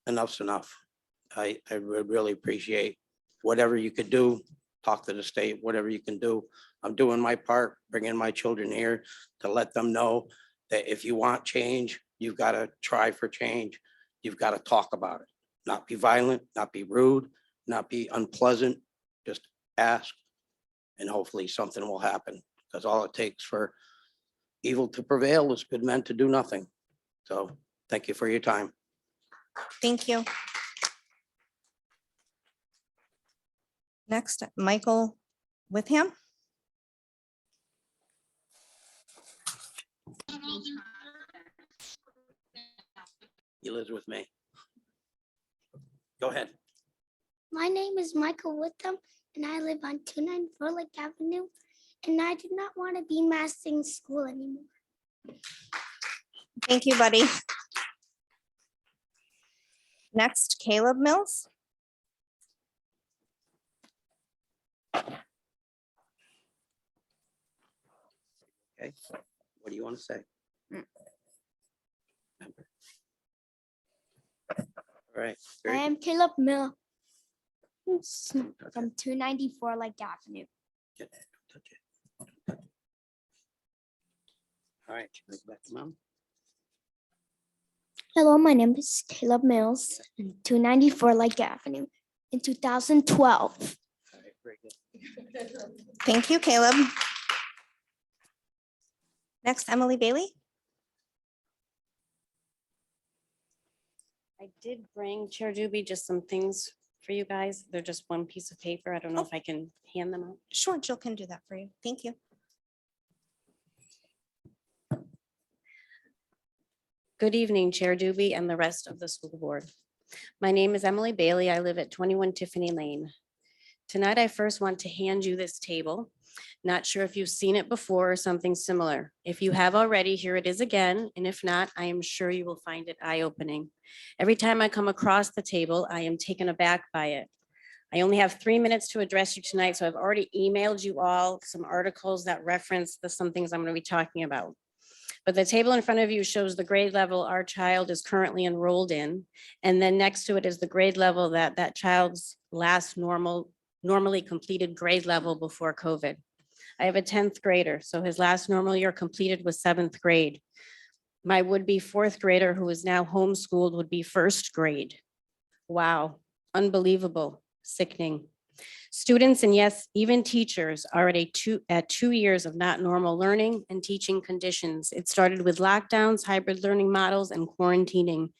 Enough's enough. I would really appreciate whatever you could do. Talk to the state, whatever you can do. I'm doing my part, bringing my children here to let them know that if you want change, you've got to try for change. You've got to talk about it, not be violent, not be rude, not be unpleasant. Just ask and hopefully something will happen, because all it takes for evil to prevail is good men to do nothing. So thank you for your time. Thank you. Next, Michael Witham. He lives with me. Go ahead. My name is Michael Witham, and I live on 294 Lake Avenue, and I do not want to be masked in school anymore. Thank you, buddy. Next, Caleb Mills. Okay, what do you want to say? All right. I am Caleb Mill from 294 Lake Avenue. All right, go back to mom. Hello, my name is Caleb Mills, 294 Lake Avenue in 2012. All right, very good. Thank you, Caleb. Next, Emily Bailey. I did bring Chair Doobie just some things for you guys. They're just one piece of paper. I don't know if I can hand them out. Sure, Jill can do that for you. Thank you. Good evening, Chair Doobie and the rest of the school board. My name is Emily Bailey. I live at 21 Tiffany Lane. Tonight, I first want to hand you this table. Not sure if you've seen it before or something similar. If you have already, here it is again, and if not, I am sure you will find it eye-opening. Every time I come across the table, I am taken aback by it. I only have 3 minutes to address you tonight, so I've already emailed you all some articles that reference some things I'm going to be talking about. But the table in front of you shows the grade level our child is currently enrolled in. And then next to it is the grade level that that child's last normally completed grade level before COVID. I have a 10th grader, so his last normal year completed was 7th grade. My would-be 4th grader, who is now homeschooled, would be 1st grade. Wow, unbelievable, sickening. Students and yes, even teachers are at 2 years of not normal learning and teaching conditions. It started with lockdowns, hybrid learning models, and quarantining.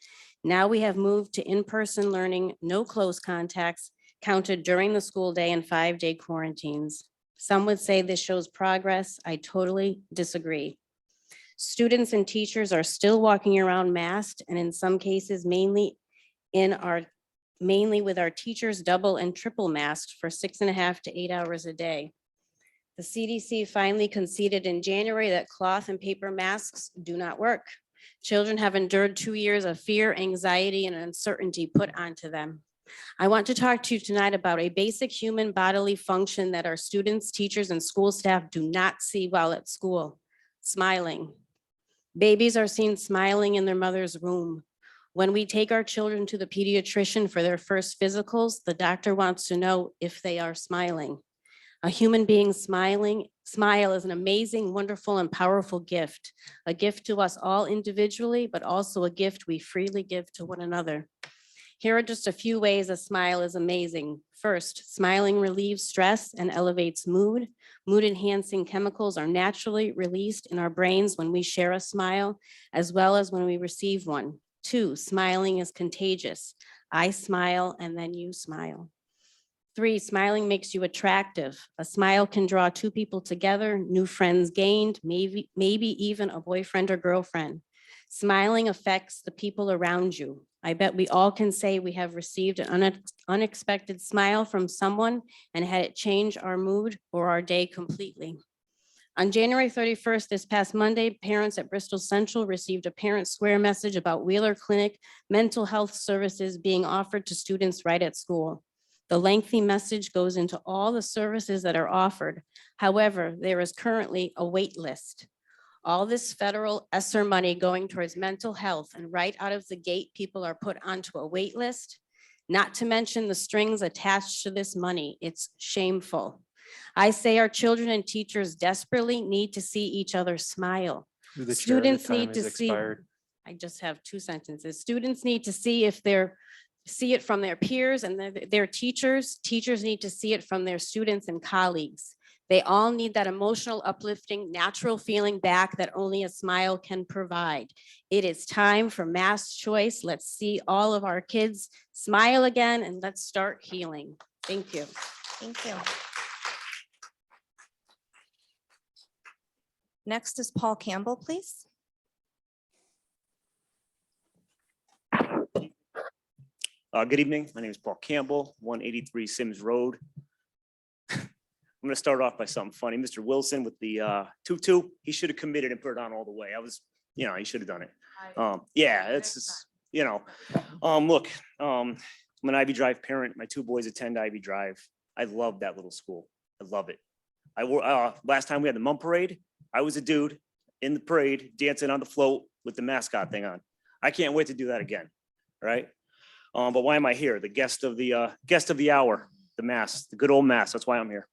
Now we have moved to in-person learning, no close contacts counted during the school day and 5-day quarantines. Some would say this shows progress. I totally disagree. Students and teachers are still walking around masked, and in some cases mainly with our teachers double and triple masked for 6.5 to 8 hours a day. The CDC finally conceded in January that cloth and paper masks do not work. Children have endured 2 years of fear, anxiety, and uncertainty put onto them. I want to talk to you tonight about a basic human bodily function that our students, teachers, and school staff do not see while at school: smiling. Babies are seen smiling in their mother's womb. When we take our children to the pediatrician for their first physicals, the doctor wants to know if they are smiling. A human being smile is an amazing, wonderful, and powerful gift, a gift to us all individually, but also a gift we freely give to one another. Here are just a few ways a smile is amazing. First, smiling relieves stress and elevates mood. Mood-enhancing chemicals are naturally released in our brains when we share a smile, as well as when we receive one. 2, smiling is contagious. I smile and then you smile. 3, smiling makes you attractive. A smile can draw 2 people together, new friends gained, maybe even a boyfriend or girlfriend. Smiling affects the people around you. I bet we all can say we have received an unexpected smile from someone and had it change our mood or our day completely. On January 31st, this past Monday, parents at Bristol Central received a Parent Square message about Wheeler Clinic mental health services being offered to students right at school. The lengthy message goes into all the services that are offered. However, there is currently a wait list. All this federal ESSER money going towards mental health, and right out of the gate, people are put onto a wait list. Not to mention the strings attached to this money. It's shameful. I say our children and teachers desperately need to see each other smile. Through the chair, the Students time need to has see. expired. I just have 2 sentences. Students need to see it from their peers and their teachers. Teachers need to see it from their students and colleagues. They all need that emotional, uplifting, natural feeling back that only a smile can provide. It is time for mass choice. Let's see all of our kids smile again, and let's start healing. Thank you. Thank you. Next is Paul Campbell, please. Good evening. My name is Paul Campbell, 183 Sims Road. I'm going to start off by something funny. Mr. Wilson with the tutu, he should have committed and put it on all the way. He should have done it. Yeah, it's just, look, I'm an Ivy Drive parent. My 2 boys attend Ivy Drive. I love that little school. I love it. Last time we had the Mum Parade, I was a dude in the parade dancing on the float with the mascot thing on. I can't wait to do that again, right? But why am I here? The guest of the hour, the mass, the good old mass. That's why I'm here.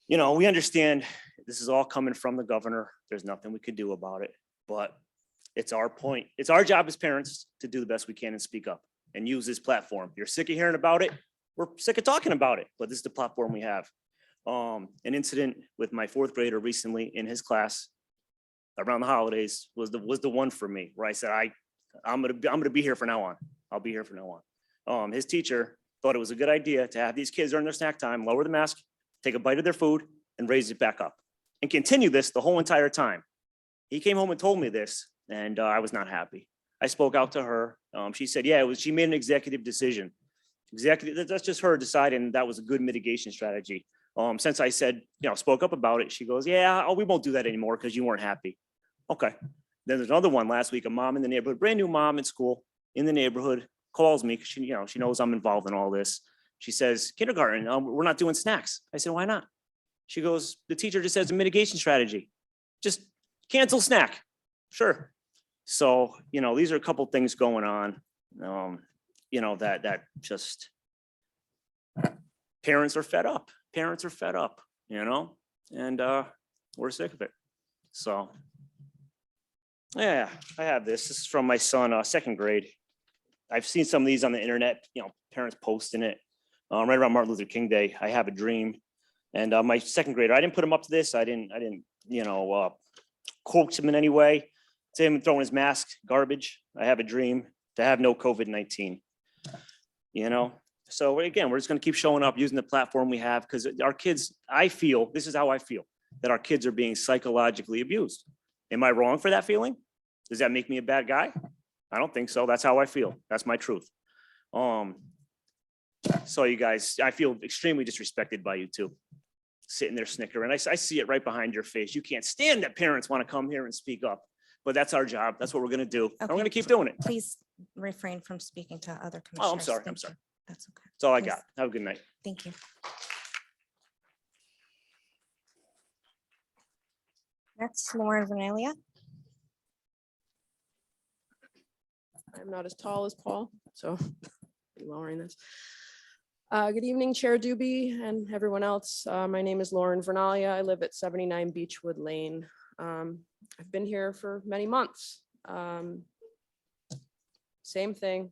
We understand this is all coming from the governor. There's nothing we could do about it, but it's our point. It's our job as parents to do the best we can and speak up and use this platform. You're sick of hearing about it. We're sick of talking about it, but this is the platform we have. An incident with my 4th grader recently in his class around the holidays was the one for me where I said, I'm gonna be here from now on. I'll be here from now on. His teacher thought it was a good idea to have these kids during their snack time, lower the mask, take a bite of their food, and raise it back up, and continue this the whole entire time. He came home and told me this, and I was not happy. I spoke out to her. She said, yeah, she made an executive decision. That's just her deciding that was a good mitigation strategy. Since I said, spoke up about it, she goes, yeah, we won't do that anymore because you weren't happy. Okay. Then there's another one last week, a mom in the neighborhood, brand new mom in school in the neighborhood, calls me because she knows I'm involved in all this. She says, kindergarten, we're not doing snacks. I said, why not? She goes, the teacher just has a mitigation strategy. Just cancel snack. Sure. So, these are a couple things going on, that just parents are fed up. Parents are fed up, and we're sick of it. So, yeah, I have this. This is from my son, second grade. I've seen some of these on the internet, parents posting it right around Martin Luther King Day. I have a dream. And my second grader, I didn't put him up to this. I didn't, coax him in any way. To him throwing his mask, garbage. I have a dream to have no COVID-19. So again, we're just going to keep showing up using the platform we have because our kids, this is how I feel, that our kids are being psychologically abused. Am I wrong for that feeling? Does that make me a bad guy? I don't think so. That's how I feel. That's my truth. So you guys, I feel extremely disrespected by you too. Sitting there snickering. I see it right behind your face. You can't stand that parents want to come here and speak up, but that's our job. That's what we're going to do. And we're going to keep doing it. Please refrain from speaking to other commissioners. Oh, I'm sorry. I'm Thank sorry. you. That's okay. That's all I Please. got. Have a good night. Thank you. Next, Lauren Vernalia. I'm not as tall as Paul, so be lowering this. Good evening, Chair Doobie and everyone else. My name is Lauren Vernalia. I live at 79 Beechwood Lane. I've been here for many months. Same thing.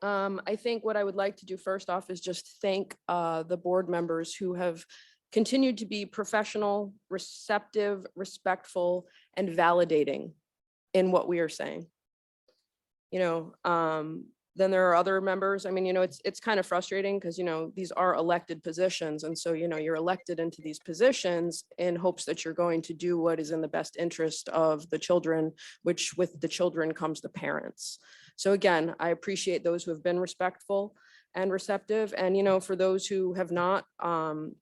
I think what I would like to do first off is just thank the board members who have continued to be professional, receptive, respectful, and validating in what we are saying. Then there are other members. I mean, it's kind of frustrating because, these are elected positions. And so, you're elected into these positions in hopes that you're going to do what is in the best interest of the children, which with the children comes the parents. So again, I appreciate those who have been respectful and receptive. And, for those who have not, going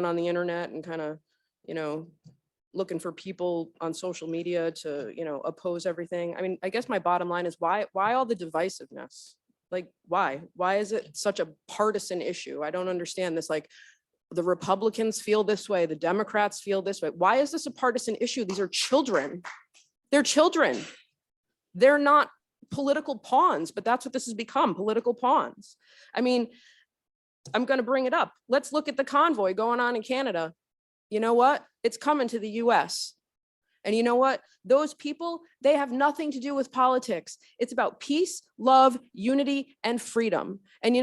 on the internet and kind of, looking for people on social media to, oppose everything. I mean, I guess my bottom line is why all the divisiveness? Like, why is it such a partisan issue? I don't understand this. Like, the Republicans feel this way, the Democrats feel this way. Why is this a partisan issue? These are children. They're children. They're not political pawns, but that's what this has become, political pawns. I mean, I'm going to bring it up. Let's look at the convoy going on in Canada. You know what? It's coming to the US. And you know what? Those people, they have nothing to do with politics. It's about peace, love, unity, and freedom. And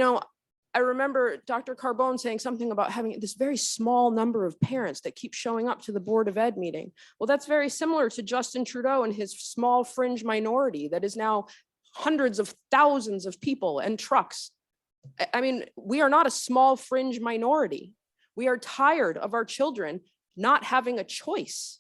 I remember Dr. Carbone saying something about having this very small number of parents that keep showing up to the Board of Ed meeting. Well, that's very similar to Justin Trudeau and his small fringe minority that is now hundreds of thousands of people and trucks. I mean, we are not a small fringe minority. We are tired of our children not having a choice.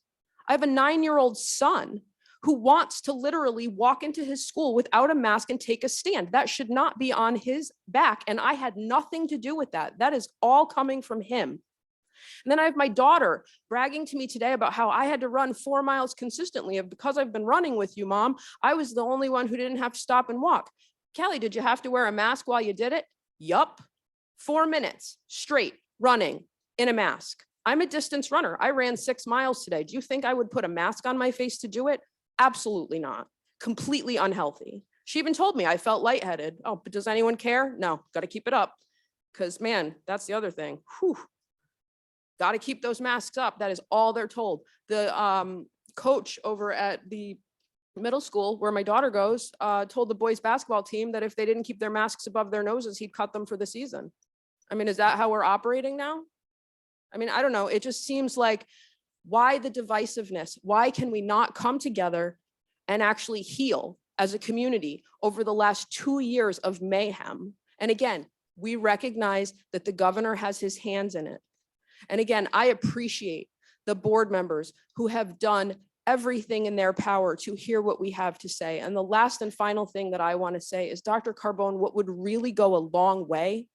I have a 9-year-old son who wants to literally walk into his school without a mask and take a stand. That should not be on his back. And I had nothing to do with that. That is all coming from him. And then I have my daughter bragging to me today about how I had to run 4 miles consistently. Because I've been running with you, Mom, I was the only one who didn't have to stop and walk. Kelly, did you have to wear a mask while you did it? Yup. 4 minutes straight running in a mask. I'm a distance runner. I ran 6 miles today. Do you think I would put a mask on my face to do it? Absolutely not. Completely unhealthy. She even told me I felt lightheaded. Oh, but does anyone care? No, got to keep it up. Because man, that's the other thing. Got to keep those masks up. That is all they're told. The coach over at the middle school where my daughter goes told the boys basketball team that if they didn't keep their masks above their noses, he'd cut them for the season. I mean, is that how we're operating now? I mean, I don't know. It just seems like, why the divisiveness? Why can we not come together and actually heal as a community over the last 2 years of mayhem? And again, we recognize that the governor has his hands in it. And again, I appreciate the board members who have done everything in their power to hear what we have to say. And the last and final thing that I want to say is, Dr. Carbone, what would really go a long way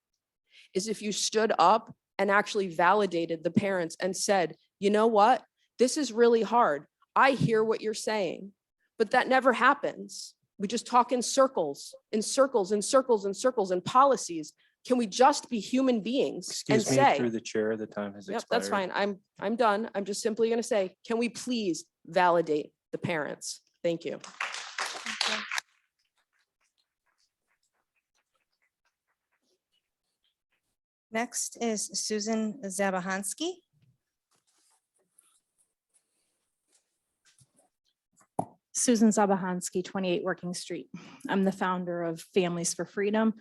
is if you stood up and actually validated the parents and said, you know what, this is really hard. I hear what you're saying, but that never happens. We just talk in circles, in circles, in circles, in circles, and policies. Can we just be human beings and Excuse me, say, through the chair, the time has yep, expired. that's fine. I'm done. I'm just simply going to say, can we please validate the parents? Thank you. Next is Susan Zabahansky. Susan Zabahansky, 28 Working Street. I'm the founder of Families for Freedom.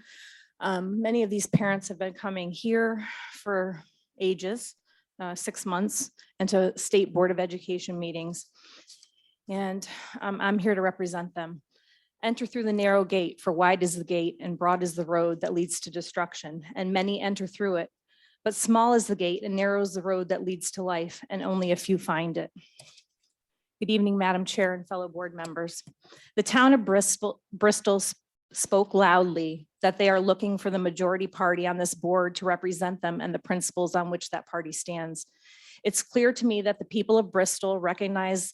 Many of these parents have been coming here for ages, 6 months, and to State Board of Education meetings. And I'm here to represent them. Enter through the narrow gate, for wide is the gate and broad is the road that leads to destruction, and many enter through it. But small is the gate and narrow is the road that leads to life, and only a few find it. Good evening, Madam Chair and fellow board members. The town of Bristol spoke loudly that they are looking for the majority party on this board to represent them and the principles on which that party stands. It's clear to me that the people of Bristol recognize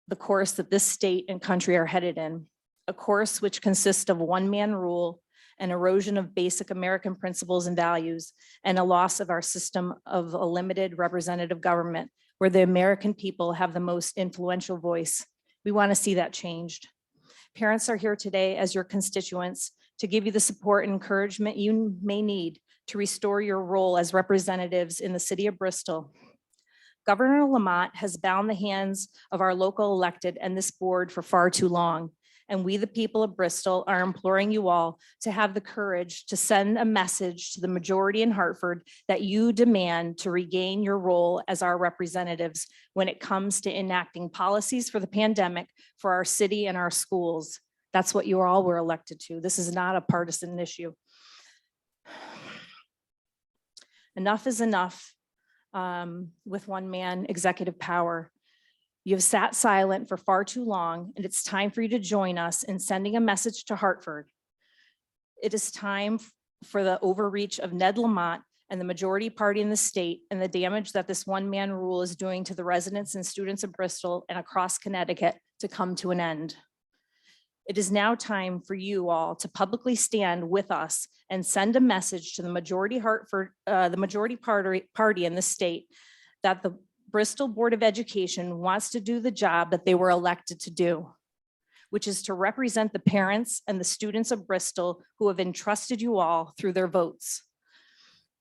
the course that this state and country are headed in, a course which consists of one-man rule, an erosion of basic American principles and values, and a loss of our system of a limited representative government where the American people have the most influential voice. We want to see that changed. Parents are here today as your constituents to give you the support and encouragement you may need to restore your role as representatives in the city of Bristol. Governor Lamont has bound the hands of our local elected and this board for far too long. And we, the people of Bristol, are imploring you all to have the courage to send a message to the majority in Hartford that you demand to regain your role as our representatives when it comes to enacting policies for the pandemic for our city and our schools. That's what you all were elected to. This is not a partisan issue. Enough is enough with one-man executive power. You have sat silent for far too long, and it's time for you to join us in sending a message to Hartford. It is time for the overreach of Ned Lamont and the majority party in the state and the damage that this one-man rule is doing to the residents and students of Bristol and across Connecticut to come to an end. It is now time for you all to publicly stand with us and send a message to the majority party in the state that the Bristol Board of Education wants to do the job that they were elected to do, which is to represent the parents and the students of Bristol who have entrusted you all through their votes.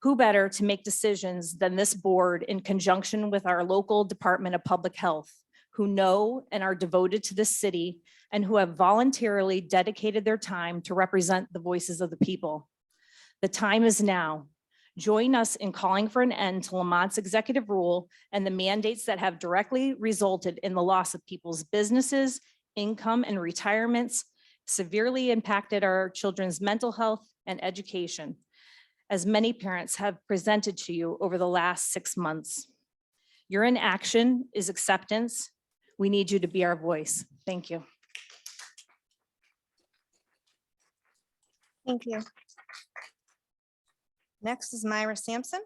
Who better to make decisions than this board in conjunction with our local Department of Public Health, who know and are devoted to this city and who have voluntarily dedicated their time to represent the voices of the people. The time is now. Join us in calling for an end to Lamont's executive rule and the mandates that have directly resulted in the loss of people's businesses, income, and retirements, severely impacted our children's mental health and education, as many parents have presented to you over the last 6 months. Your inaction is acceptance. We need you to be our voice. Thank you. Thank you. Next is Myra Sampson.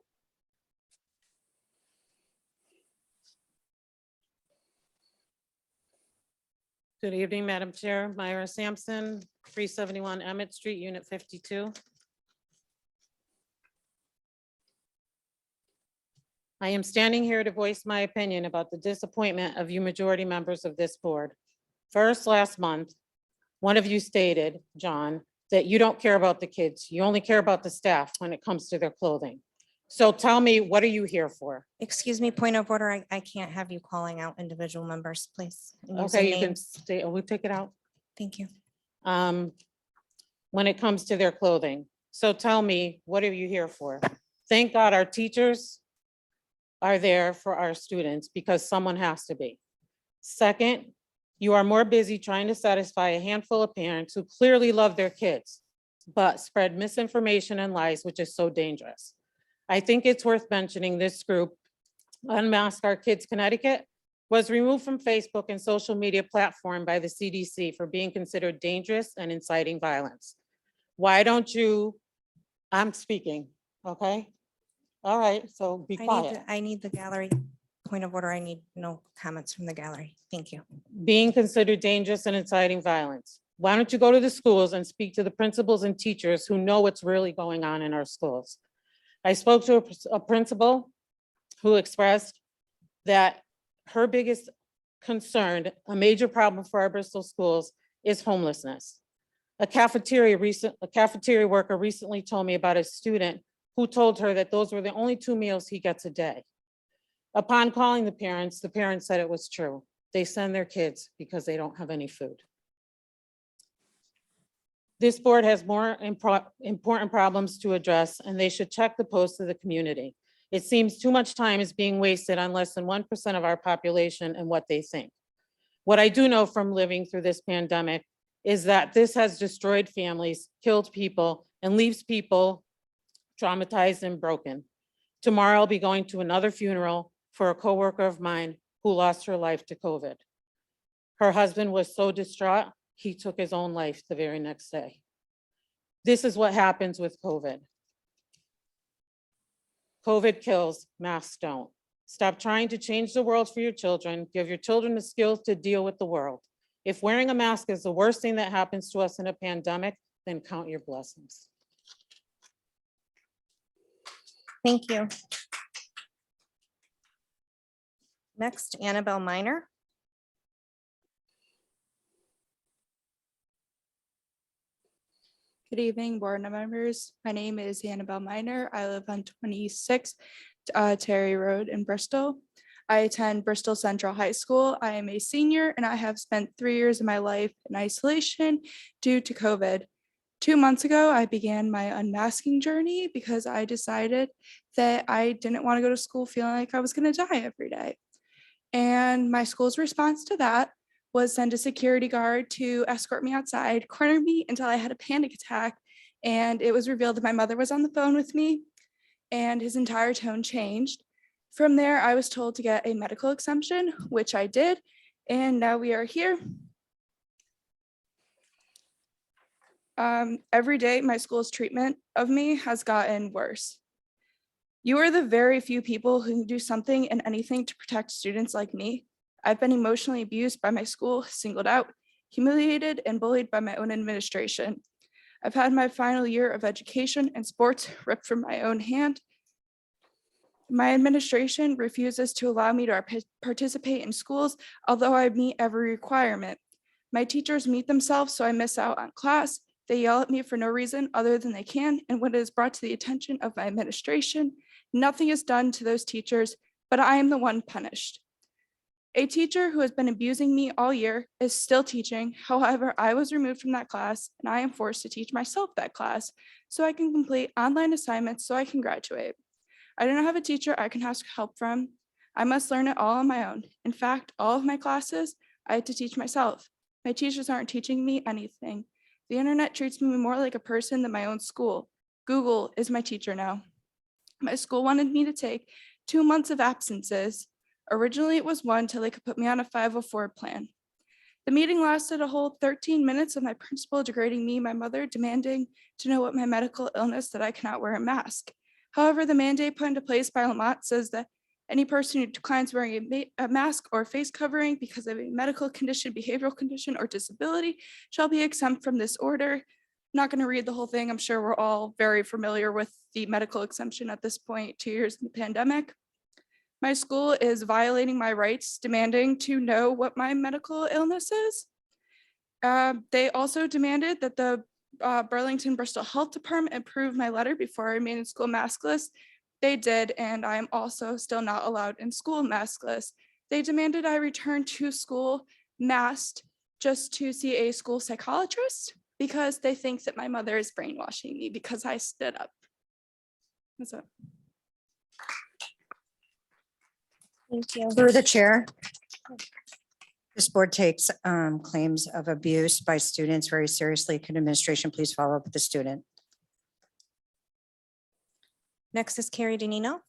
Good evening, Madam Chair. Myra Sampson, 371 Emmett Street, Unit 52. I am standing here to voice my opinion about the disappointment of you majority members of this board. First, last month, one of you stated, John, that you don't care about the kids. You only care about the staff when it comes to their clothing. So tell me, what are you here for? Excuse me, point of order. I can't have you calling out individual members, please. and using Okay, you can names. stay, we'll take it out. Thank you. When it comes to their clothing. So tell me, what are you here for? Thank God our teachers are there for our students because someone has to be. Second, you are more busy trying to satisfy a handful of parents who clearly love their kids, but spread misinformation and lies, which is so dangerous. I think it's worth mentioning this group, Unmask Our Kids Connecticut, was removed from Facebook and social media platform by the CDC for being considered dangerous and inciting violence. Why don't you, I'm speaking, okay? All right, so be quiet. I need the gallery. Point of order, I need no comments from the gallery. Thank you. Being considered dangerous and inciting violence. Why don't you go to the schools and speak to the principals and teachers who know what's really going on in our schools? I spoke to a principal who expressed that her biggest concern, a major problem for our Bristol schools, is homelessness. A cafeteria worker recently told me about a student who told her that those were the only 2 meals he gets a day. Upon calling the parents said it was true. They send their kids because they don't have any food. This board has more important problems to address, and they should check the pulse of the community. It seems too much time is being wasted on less than 1% of our population and what they think. What I do know from living through this pandemic is that this has destroyed families, killed people, and leaves people traumatized and broken. Tomorrow I'll be going to another funeral for a coworker of mine who lost her life to COVID. Her husband was so distraught, he took his own life the very next day. This is what happens with COVID. COVID kills, masks don't. Stop trying to change the world for your children. Give your children the skills to deal with the world. If wearing a mask is the worst thing that happens to us in a pandemic, then count your blessings. Thank you. Next, Annabelle Minor. Good evening, board members. My name is Annabelle Minor. I live on 26 Terry Road in Bristol. I attend Bristol Central High School. I am a senior and I have spent 3 years of my life in isolation due to COVID. 2 months ago, I began my unmasking journey because I decided that I didn't want to go to school feeling like I was going to die every day. And my school's response to that was send a security guard to escort me outside, corner me until I had a panic attack. And it was revealed that my mother was on the phone with me and his entire tone changed. From there, I was told to get a medical exemption, which I did. And now we are here. Every day, my school's treatment of me has gotten worse. You are the very few people who can do something and anything to protect students like me. I've been emotionally abused by my school, singled out, humiliated, and bullied by my own administration. I've had my final year of education and sports ripped from my own hand. My administration refuses to allow me to participate in schools, although I meet every requirement. My teachers meet themselves, so I miss out on class. They yell at me for no reason other than they can, and when it is brought to the attention of my administration, nothing is done to those teachers, but I am the one punished. A teacher who has been abusing me all year is still teaching. However, I was removed from that class and I am forced to teach myself that class so I can complete online assignments so I can graduate. I do not have a teacher I can ask help from. I must learn it all on my own. In fact, all of my classes I had to teach myself. My teachers aren't teaching me anything. The internet treats me more like a person than my own school. Google is my teacher now. My school wanted me to take 2 months of absences. Originally, it was 1 till they could put me on a 504 plan. The meeting lasted a whole 13 minutes of my principal degrading me, my mother, demanding to know what my medical illness that I cannot wear a mask. However, the mandate put into place by Lamont says that any person who declines wearing a mask or face covering because of a medical condition, behavioral condition, or disability shall be exempt from this order. I'm not going to read the whole thing. I'm sure we're all very familiar with the medical exemption at this point, 2 years in the pandemic. My school is violating my rights, demanding to know what my medical illness is. They also demanded that the Burlington Bristol Health Department approve my letter before I remain in school maskless. They did, and I am also still not allowed in school maskless. They demanded I return to school masked just to see a school psychologist because they think that my mother is brainwashing me because I stood up. That's it. Thank you. Through the chair. This board takes claims of abuse by students very seriously. Could administration please follow up with the student? Next is Carrie Danino.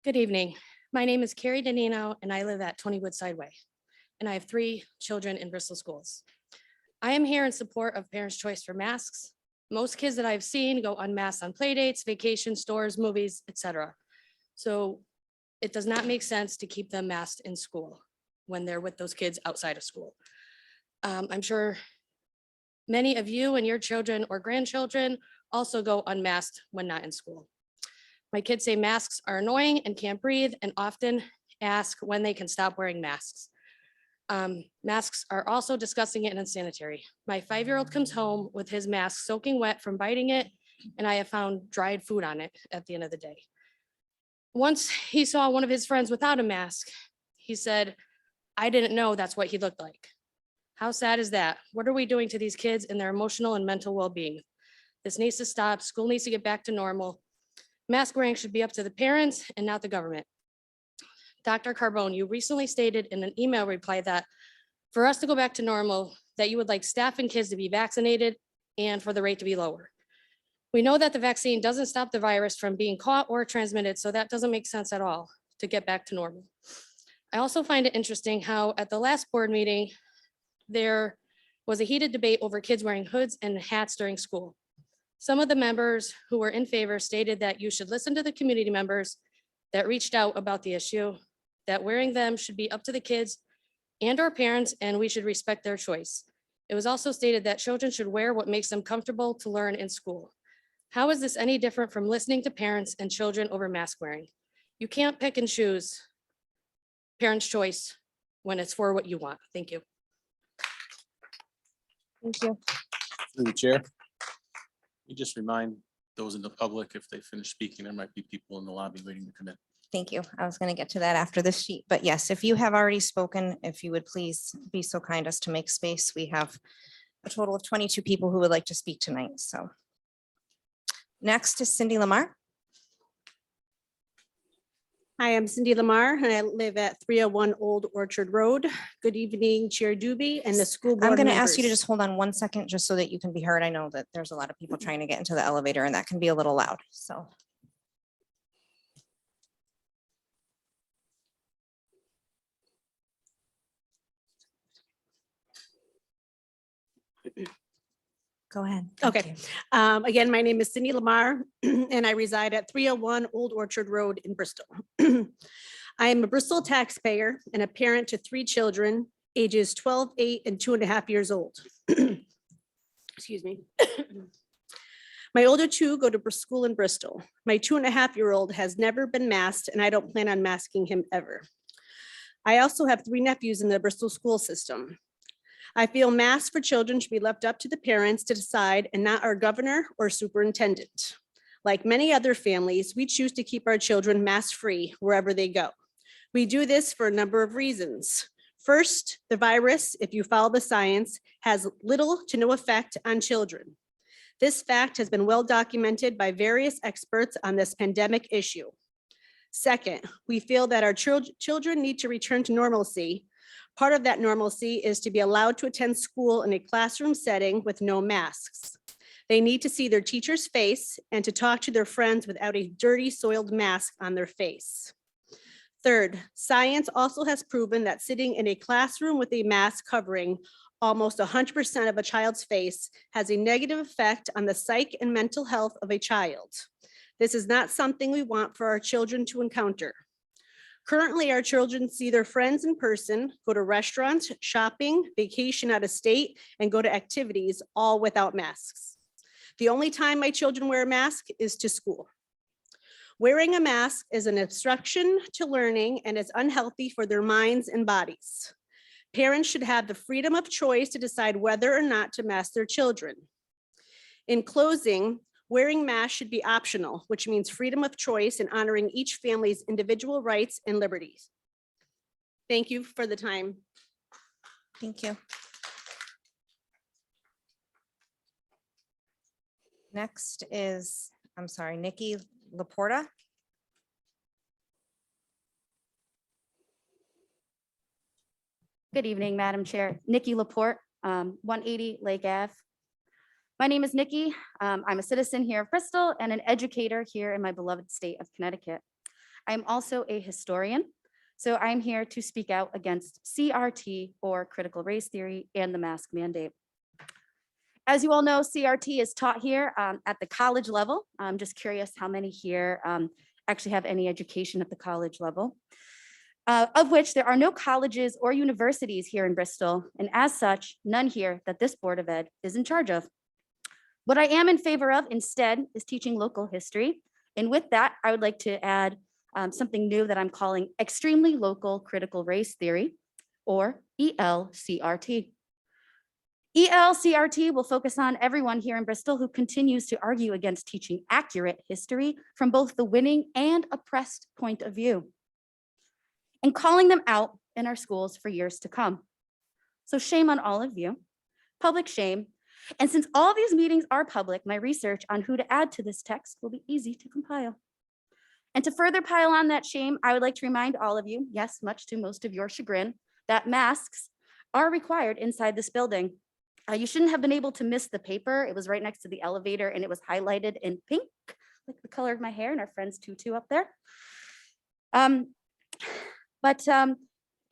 Good evening. My name is Carrie Danino and I live at 20 Woodside Way. And I have 3 children in Bristol schools. I am here in support of Parents' Choice for masks. Most kids that I've seen go unmasked on play dates, vacation stores, movies, etc. So it does not make sense to keep them masked in school when they're with those kids outside of school. I'm sure many of you and your children or grandchildren also go unmasked when not in school. My kids say masks are annoying and can't breathe and often ask when they can stop wearing masks. Masks are also disgusting and unsanitary. My 5-year-old comes home with his mask soaking wet from biting it, and I have found dried food on it at the end of the day. Once he saw one of his friends without a mask, he said, "I didn't know that's what he looked like." How sad is that? What are we doing to these kids and their emotional and mental well-being? This needs to stop. School needs to get back to normal. Mask wearing should be up to the parents and not the government. Dr. Carbone, you recently stated in an email reply that for us to go back to normal, that you would like staff and kids to be vaccinated and for the rate to be lower. We know that the vaccine doesn't stop the virus from being caught or transmitted, so that doesn't make sense at all to get back to normal. I also find it interesting how at the last board meeting, there was a heated debate over kids wearing hoods and hats during school. Some of the members who were in favor stated that you should listen to the community members that reached out about the issue, that wearing them should be up to the kids and our parents, and we should respect their choice. It was also stated that children should wear what makes them comfortable to learn in school. How is this any different from listening to parents and children over mask wearing? You can't pick and choose parents' choice when it's for what you want. Thank you. Thank you. Through the chair. You just remind those in the public, if they finish speaking, there might be people in the lobby waiting to come in. Thank you. I was going to get to that after this sheet, but yes, if you have already spoken, if you would please be so kind as to make space. We have a total of 22 people who would like to speak tonight, so. Next is Cindy Lamar. Hi, I'm Cindy Lamar and I live at 301 Old Orchard Road. Good evening, Chair Doobie and the school board I'm going to ask you to members. just hold on 1 second, just so that you can be heard. I know that there's a lot of people trying to get into the elevator and that can be a little loud, so. Go ahead. Thank Okay. you. Again, my name is Cindy Lamar and I reside at 301 Old Orchard Road in Bristol. I am a Bristol taxpayer and a parent to 3 children, ages 12, 8, and 2.5 years old. Excuse me. My older 2 go to school in Bristol. My 2.5-year-old has never been masked and I don't plan on masking him ever. I also have 3 nephews in the Bristol school system. I feel masks for children should be left up to the parents to decide and not our governor or superintendent. Like many other families, we choose to keep our children mask-free wherever they go. We do this for a number of reasons. First, the virus, if you follow the science, has little to no effect on children. This fact has been well documented by various experts on this pandemic issue. Second, we feel that our children need to return to normalcy. Part of that normalcy is to be allowed to attend school in a classroom setting with no masks. They need to see their teacher's face and to talk to their friends without a dirty, soiled mask on their face. Third, science also has proven that sitting in a classroom with a mask covering almost 100% of a child's face has a negative effect on the psyche and mental health of a child. This is not something we want for our children to encounter. Currently, our children see their friends in person, go to restaurants, shopping, vacation out of state, and go to activities all without masks. The only time my children wear a mask is to school. Wearing a mask is an obstruction to learning and is unhealthy for their minds and bodies. Parents should have the freedom of choice to decide whether or not to mask their children. In closing, wearing masks should be optional, which means freedom of choice and honoring each family's individual rights and liberties. Thank you for the time. Thank you. Next is, I'm sorry, Nikki Laporta. Good evening, Madam Chair. Nikki Laporte, 180 Lake Ave. My name is Nikki. I'm a citizen here of Bristol and an educator here in my beloved state of Connecticut. I'm also a historian, so I'm here to speak out against CRT, or critical race theory, and the mask mandate. As you all know, CRT is taught here at the college level. I'm just curious how many here actually have any education at the college level, of which there are no colleges or universities here in Bristol, and as such, none here that this Board of Ed is in charge of. What I am in favor of instead is teaching local history. And with that, I would like to add something new that I'm calling extremely local critical race theory, or ELCRT. ELCRT will focus on everyone here in Bristol who continues to argue against teaching accurate history from both the winning and oppressed point of view, and calling them out in our schools for years to come. So shame on all of you, public shame. And since all these meetings are public, my research on who to add to this text will be easy to compile. And to further pile on that shame, I would like to remind all of you, yes, much to most of your chagrin, that masks are required inside this building. You shouldn't have been able to miss the paper. It was right next to the elevator and it was highlighted in pink, like the color of my hair and our friend's tutu up there.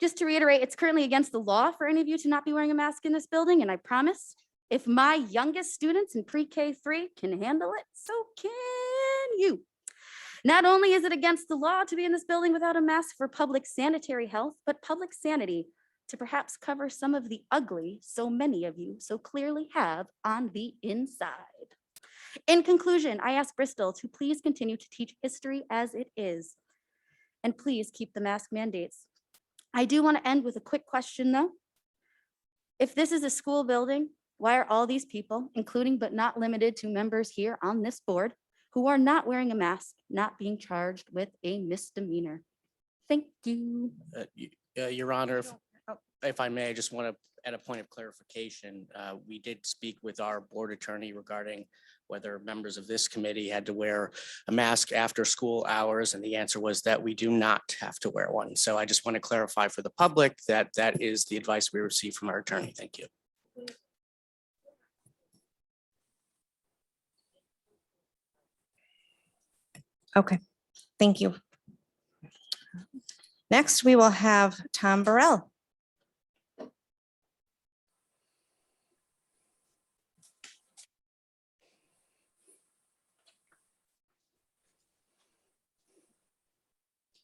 Just to reiterate, it's currently against the law for any of you to not be wearing a mask in this building. And I promise, if my youngest students in pre-K3 can handle it, so can you. Not only is it against the law to be in this building without a mask for public sanitary health, but public sanity, to perhaps cover some of the ugly so many of you so clearly have on the inside. In conclusion, I ask Bristol to please continue to teach history as it is, and please keep the mask mandates. I do want to end with a quick question though. If this is a school building, why are all these people, including but not limited to members here on this board, who are not wearing a mask, not being charged with a misdemeanor? Thank you. Your Honor, if I may, I just want to add a point of clarification. We did speak with our board attorney regarding whether members of this committee had to wear a mask after school hours, and the answer was that we do not have to wear one. So I just want to clarify for the public that that is the advice we received from our attorney. Thank you. Okay, thank you. Next, we will have Tom Burrell.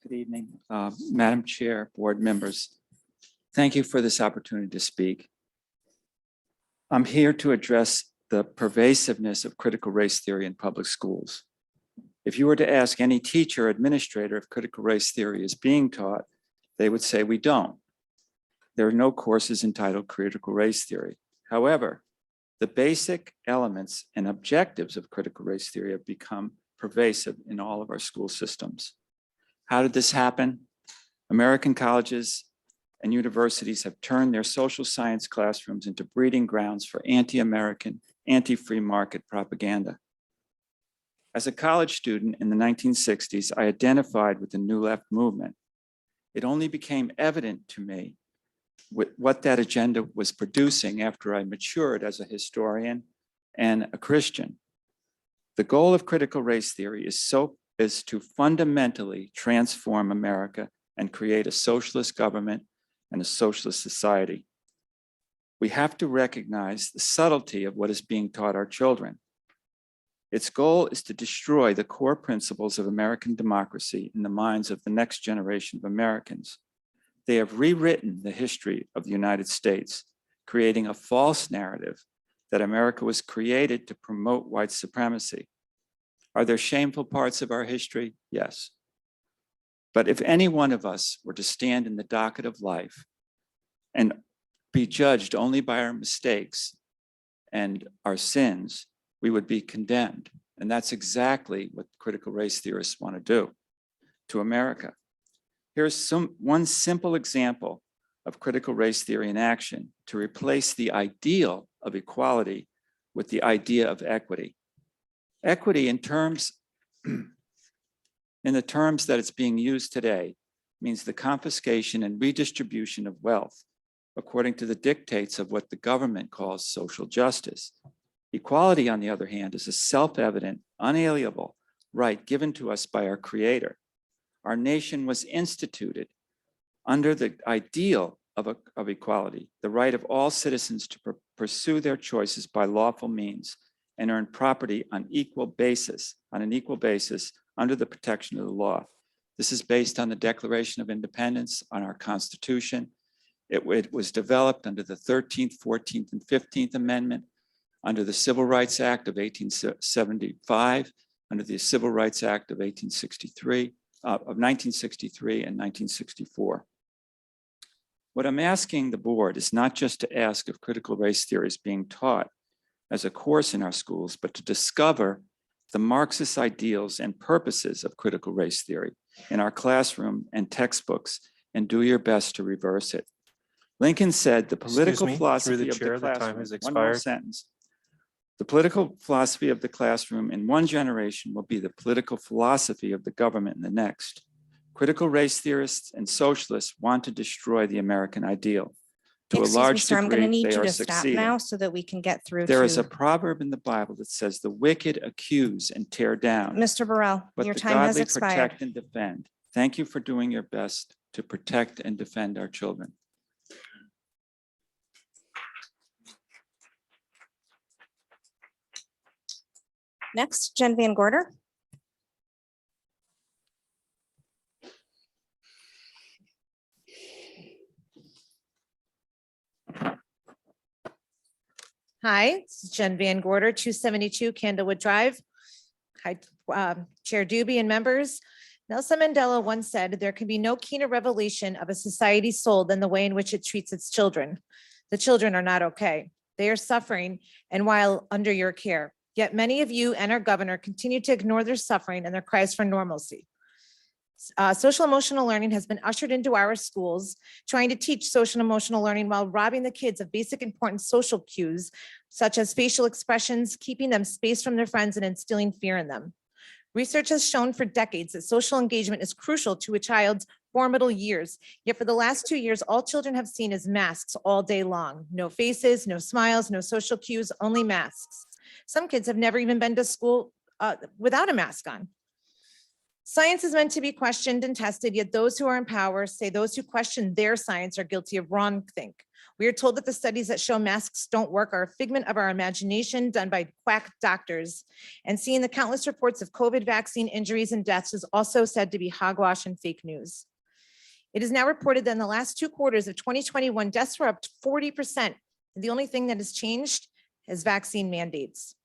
Good evening, Madam Chair, board members. Thank you for this opportunity to speak. I'm here to address the pervasiveness of critical race theory in public schools. If you were to ask any teacher or administrator if critical race theory is being taught, they would say we don't. There are no courses entitled critical race theory. However, the basic elements and objectives of critical race theory have become pervasive in all of our school systems. How did this happen? American colleges and universities have turned their social science classrooms into breeding grounds for anti-American, anti-free market propaganda. As a college student in the 1960s, I identified with the New Left movement. It only became evident to me what that agenda was producing after I matured as a historian and a Christian. The goal of critical race theory is to fundamentally transform America and create a socialist government and a socialist society. We have to recognize the subtlety of what is being taught our children. Its goal is to destroy the core principles of American democracy in the minds of the next generation of Americans. They have rewritten the history of the United States, creating a false narrative that America was created to promote white supremacy. Are there shameful parts of our history? Yes. But if any one of us were to stand in the docket of life and be judged only by our mistakes and our sins, we would be condemned. And that's exactly what critical race theorists want to do to America. Here's one simple example of critical race theory in action to replace the ideal of equality with the idea of equity. Equity in the terms that it's being used today means the confiscation and redistribution of wealth according to the dictates of what the government calls social justice. Equality, on the other hand, is a self-evident, unalienable right given to us by our Creator. our nation was instituted under the ideal of equality, the right of all citizens to pursue their choices by lawful means and earn property on an equal basis under the protection of the law. This is based on the Declaration of Independence, on our Constitution. It was developed under the 13th, 14th, and 15th Amendment, under the Civil Rights Act of 1875, under the Civil Rights Act of 1963 and 1964. What I'm asking the board is not just to ask if critical race theory is being taught as a course in our schools, but to discover the Marxist ideals and purposes of critical race theory in our classroom and textbooks, and do your best to reverse it. Lincoln said the political philosophy of the chair, the time classroom, has one more expired. sentence. The political philosophy of the classroom in one generation will be the political philosophy of the government in the next. Critical race theorists and socialists want to destroy the American ideal. To a Excuse me, large sir, I'm going to degree, need they you are to stop succeeding. now so that we can get through There is a to proverb in the Bible that says the wicked accuse and tear down, Mr. Burrell. but Your the time has godly expired. protect and defend. Thank you for doing your best to protect and defend our children. Next, Jen Van Gorder. Hi, this is Jen Van Gorder, 272 Candlewood Drive. Hi, Chair Doobie and members. Nelson Mandela once said, "There can be no keener revelation of a society's soul than the way in which it treats its children. The children are not okay. They are suffering and while under your care. Yet many of you and our governor continue to ignore their suffering and their cries for normalcy." Social emotional learning has been ushered into our schools, trying to teach social and emotional learning while robbing the kids of basic important social cues, such as facial expressions, keeping them spaced from their friends and instilling fear in them. Research has shown for decades that social engagement is crucial to a child's formative years. Yet for the last 2 years, all children have seen is masks all day long. No faces, no smiles, no social cues, only masks. Some kids have never even been to school without a mask on. Science is meant to be questioned and tested, yet those who are in power say those who question their science are guilty of wrongthink. We are told that the studies that show masks don't work are a figment of our imagination done by quack doctors. And seeing the countless reports of COVID vaccine injuries and deaths is also said to be hogwash and fake news. It is now reported that in the last 2 quarters of 2021, deaths were up to 40%. The only thing that has changed is vaccine mandates.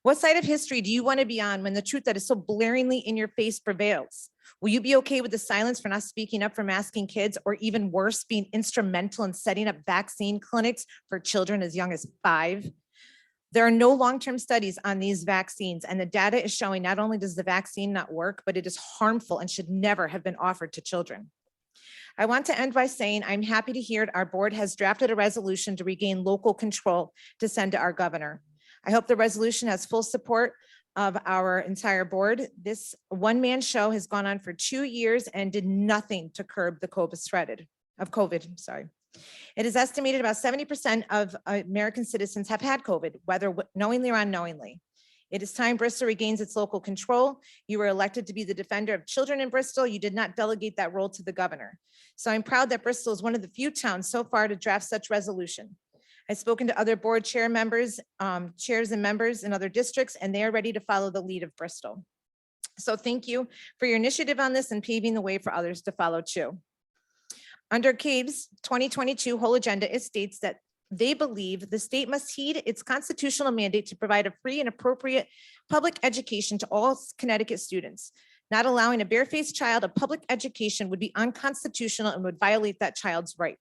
What side of history do you want to be on when the truth that is so blaringly in your face prevails? Will you be okay with the silence for not speaking up for masking kids, or even worse, being instrumental in setting up vaccine clinics for children as young as 5? There are no long-term studies on these vaccines, and the data is showing not only does the vaccine not work, but it is harmful and should never have been offered to children. I want to end by saying I'm happy to hear our board has drafted a resolution to regain local control to send to our governor. I hope the resolution has full support of our entire board. This one-man show has gone on for 2 years and did nothing to curb the COVID spread of COVID. Sorry. It is estimated about 70% of American citizens have had COVID, whether knowingly or unknowingly. It is time Bristol regains its local control. You were elected to be the defender of children in Bristol. You did not delegate that role to the governor. So I'm proud that Bristol is one of the few towns so far to draft such resolution. I've spoken to other board chair members, chairs and members in other districts, and they are ready to follow the lead of Bristol. So thank you for your initiative on this and paving the way for others to follow too. Under CABE's 2022 whole agenda, it states that they believe the state must heed its constitutional mandate to provide a free and appropriate public education to all Connecticut students. Not allowing a barefaced child a public education would be unconstitutional and would violate that child's right.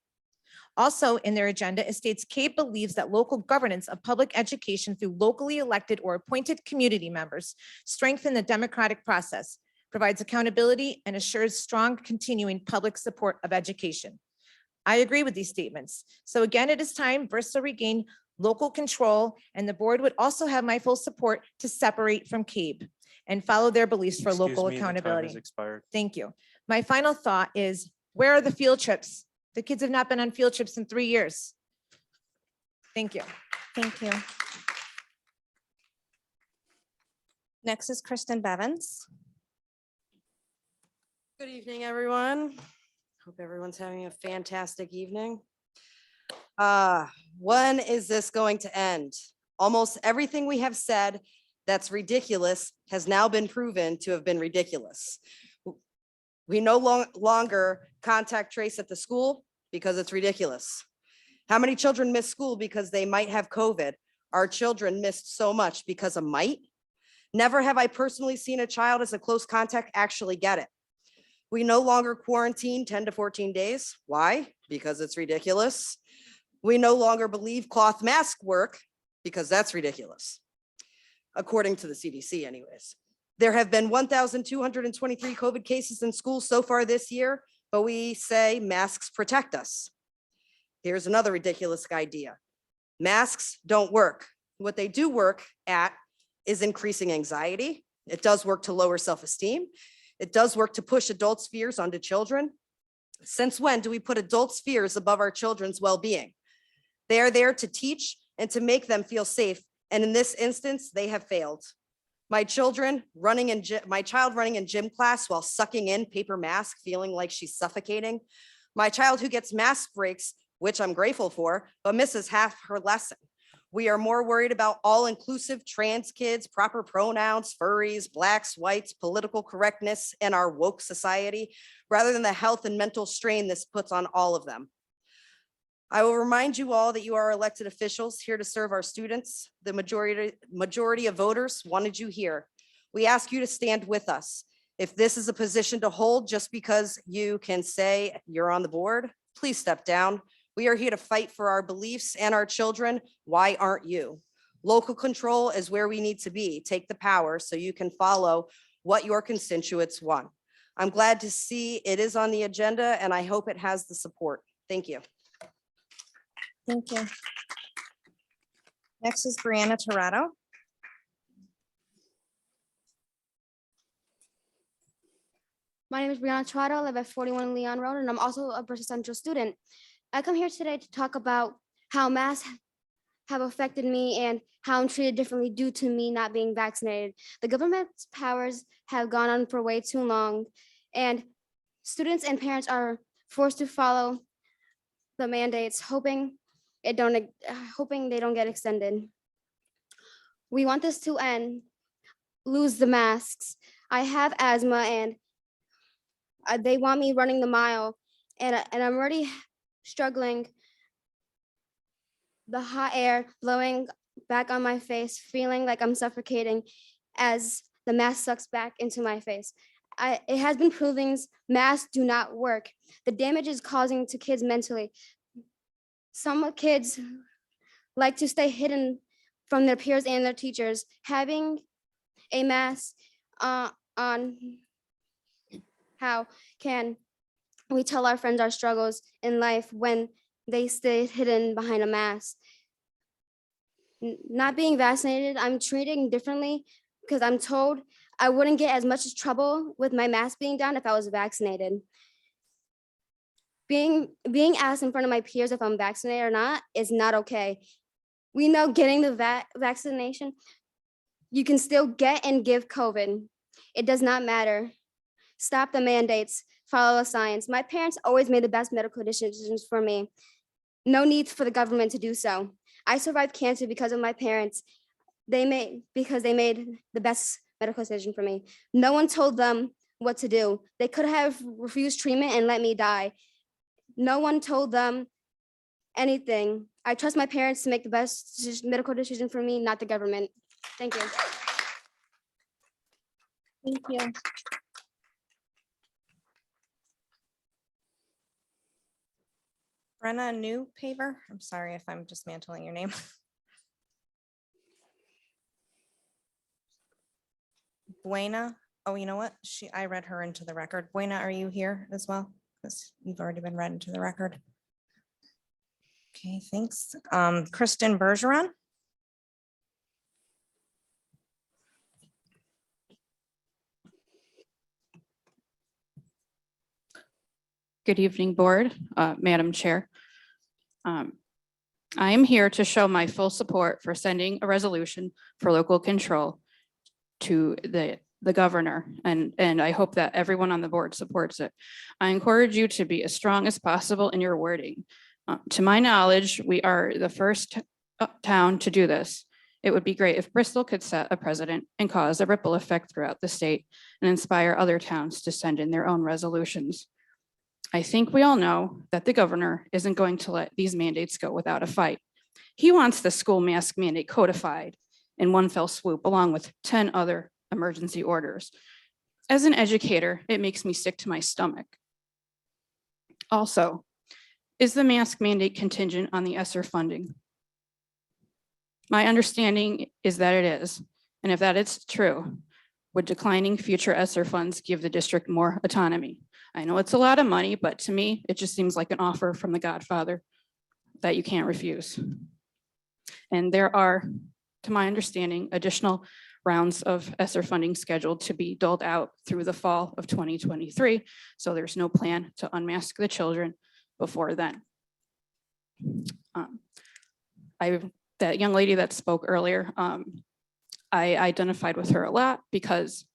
Also in their agenda, it states CABE believes that local governance of public education through locally elected or appointed community members strengthen the democratic process, provides accountability, and assures strong continuing public support of education. I agree with these statements. So again, it is time Bristol regain local control, and the board would also have my full support to separate from CABE and follow their beliefs for Excuse local me, the time has accountability. expired. Thank you. My final thought is, where are the field trips? The kids have not been on field trips in 3 years. Thank you. Thank you. Next is Kristen Bevins. Good evening, everyone. Hope everyone's having a fantastic evening. When is this going to end? Almost everything we have said that's ridiculous has now been proven to have been ridiculous. We no longer contact trace at the school because it's ridiculous. How many children miss school because they might have COVID? Our children missed so much because of might. Never have I personally seen a child as a close contact actually get it. We no longer quarantine 10 to 14 days. Why? Because it's ridiculous. We no longer believe cloth masks work because that's ridiculous. According to the CDC anyways. There have been 1,223 COVID cases in schools so far this year, but we say masks protect us. Here's another ridiculous idea. Masks don't work. What they do work at is increasing anxiety. It does work to lower self-esteem. It does work to push adults' fears onto children. Since when do we put adults' fears above our children's well-being? They are there to teach and to make them feel safe. And in this instance, they have failed. My child running in gym class while sucking in paper mask, feeling like she's suffocating. My child who gets mask breaks, which I'm grateful for, but misses half her lesson. We are more worried about all-inclusive trans kids, proper pronouns, furries, blacks, whites, political correctness, and our woke society, rather than the health and mental strain this puts on all of them. I will remind you all that you are elected officials here to serve our students. The majority of voters wanted you here. We ask you to stand with us. If this is a position to hold just because you can say you're on the board, please step down. We are here to fight for our beliefs and our children. Why aren't you? Local control is where we need to be. Take the power so you can follow what your constituents want. I'm glad to see it is on the agenda and I hope it has the support. Thank you. Thank you. Next is Brianna Torado. My name is Brianna Torado. I live at 41 Leon Road, and I'm also a Bristol Central student. I come here today to talk about how masks have affected me and how I'm treated differently due to me not being vaccinated. The government's powers have gone on for way too long, and students and parents are forced to follow the mandates, hoping they don't get extended. We want this to end. Lose the masks. I have asthma and they want me running the mile, and I'm already struggling. The hot air blowing back on my face, feeling like I'm suffocating as the mask sucks back into my face. It has been proven masks do not work. The damage is causing to kids mentally. Some kids like to stay hidden from their peers and their teachers. Having a mask on, how can we tell our friends our struggles in life when they stay hidden behind a mask? Not being vaccinated, I'm treating differently because I'm told I wouldn't get as much trouble with my mask being down if I was vaccinated. Being asked in front of my peers if I'm vaccinated or not is not okay. We know getting the vaccination, you can still get and give COVID. It does not matter. Stop the mandates, follow the science. My parents always made the best medical decisions for me. No need for the government to do so. I survived cancer because of my parents. Because they made the best medical decision for me. No one told them what to do. They could have refused treatment and let me die. No one told them anything. I trust my parents to make the best medical decision for me, not the government. Thank you. Thank you. Brenna New Paver. I'm sorry if I'm dismantling your name. Buena. Oh, you know what? I read her into the record. Buena, are you here as well? Because you've already been read into the record. Okay, thanks. Kristen Bergeron. Good evening, Board, Madam Chair. I am here to show my full support for sending a resolution for local control to the the governor, and I hope that everyone on the board supports it. I encourage you to be as strong as possible in your wording. To my knowledge, we are the first town to do this. It would be great if Bristol could set a precedent and cause a ripple effect throughout the state and inspire other towns to send in their own resolutions. I think we all know that the governor isn't going to let these mandates go without a fight. He wants the school mask mandate codified in one fell swoop, along with 10 other emergency orders. As an educator, it makes me sick to my stomach. Also, is the mask mandate contingent on the ESSER funding? My understanding is that it is, and if that is true, would declining future ESSER funds give the district more autonomy? I know it's a lot of money, but to me, it just seems like an offer from the Godfather that you can't refuse. And there are, to my understanding, additional rounds of ESSER funding scheduled to be doled out through the fall of 2023. So there's no plan to unmask the children before then. That young lady that spoke earlier, I identified with her a lot because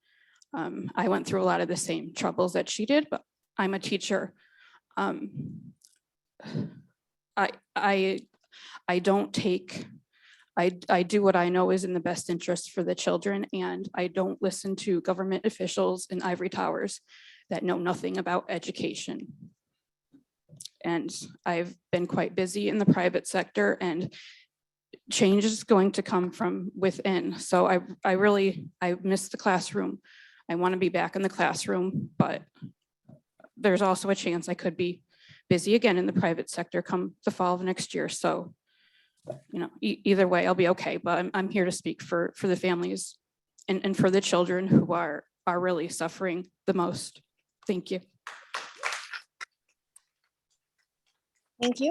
I went through a lot of the same troubles that she did, but I'm a teacher. I don't take, I do what I know is in the best interest for the children, and I don't listen to government officials in ivory towers that know nothing about education. And I've been quite busy in the private sector, and change is going to come from within. So I miss the classroom. I want to be back in the classroom, but there's also a chance I could be busy again in the private sector come the fall of next year. So, you know, either way, I'll be okay, but I'm here to speak for the families and for the children who are really suffering the most. Thank you. Thank you.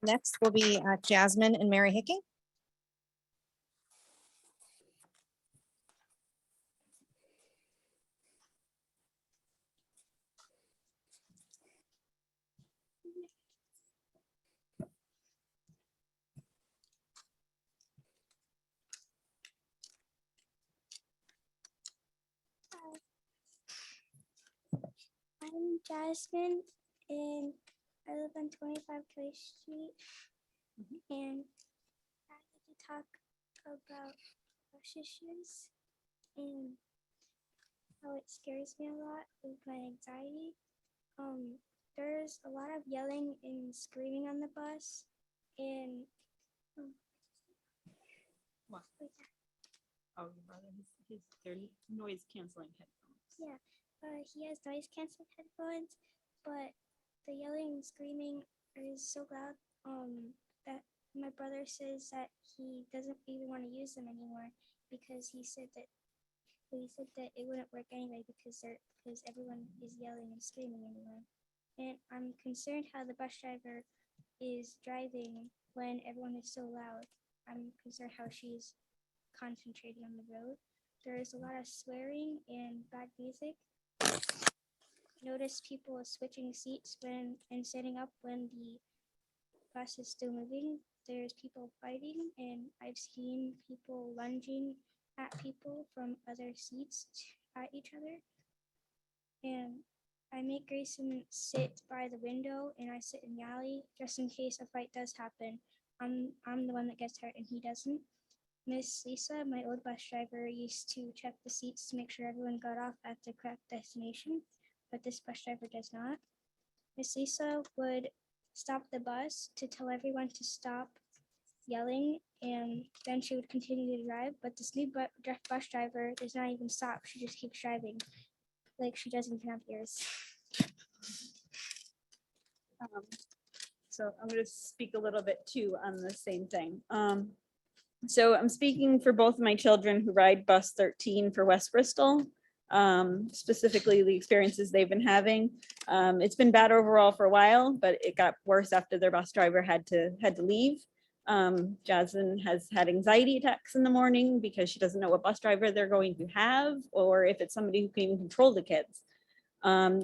Next will be Jasmine and Mary Hickey. I'm Jasmine, and I live on 25 Clay Street, and I like to talk about bus issues and how it scares me a lot with my anxiety. There's a lot of yelling and screaming on the bus, and Oh, your brother, they're noise canceling headphones. yeah, he has noise canceling headphones, but the yelling and screaming is so loud that my brother says that he doesn't even want to use them anymore because he said that it wouldn't work anyway because everyone is yelling and screaming anyway. And I'm concerned how the bus driver is driving when everyone is so loud. I'm concerned how she's concentrating on the road. There's a lot of swearing and bad music. Notice people switching seats and standing up when the bus is still moving. There's people fighting, and I've seen people lunging at people from other seats at each other. And I make Grayson sit by the window, and I sit in the alley just in case a fight does happen. I'm the one that gets hurt, and he doesn't. Miss Lisa, my old bus driver, used to check the seats to make sure everyone got off at the correct destination, but this bus driver does not. Miss Lisa would stop the bus to tell everyone to stop yelling, and then she would continue to drive, but this new bus driver does not even stop. She just keeps driving like she doesn't even have ears. So I'm going to speak a little bit too on the same thing. So I'm speaking for both of my children who ride bus 13 for West Bristol, specifically the experiences they've been having. It's been bad overall for a while, but it got worse after their bus driver had to leave. Jasmine has had anxiety attacks in the morning because she doesn't know what bus driver they're going to have, or if it's somebody who can even control the kids.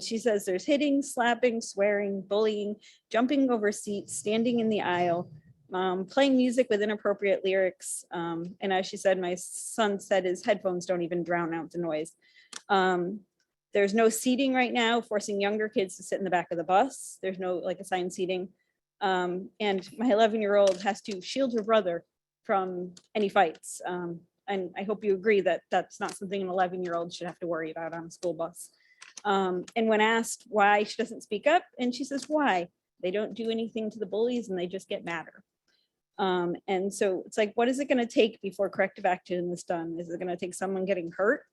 She says there's hitting, slapping, swearing, bullying, jumping over seats, standing in the aisle. playing music with inappropriate lyrics. And as she said, my son said his headphones don't even drown out the noise. There's no seating right now, forcing younger kids to sit in the back of the bus. There's no like assigned seating. And my 11-year-old has to shield her brother from any fights. And I hope you agree that that's not something an 11-year-old should have to worry about on a school bus. And when asked why she doesn't speak up, and she says, why? They don't do anything to the bullies and they just get madder. And so it's like, what is it going to take before corrective action is done? Is it going to take someone getting hurt?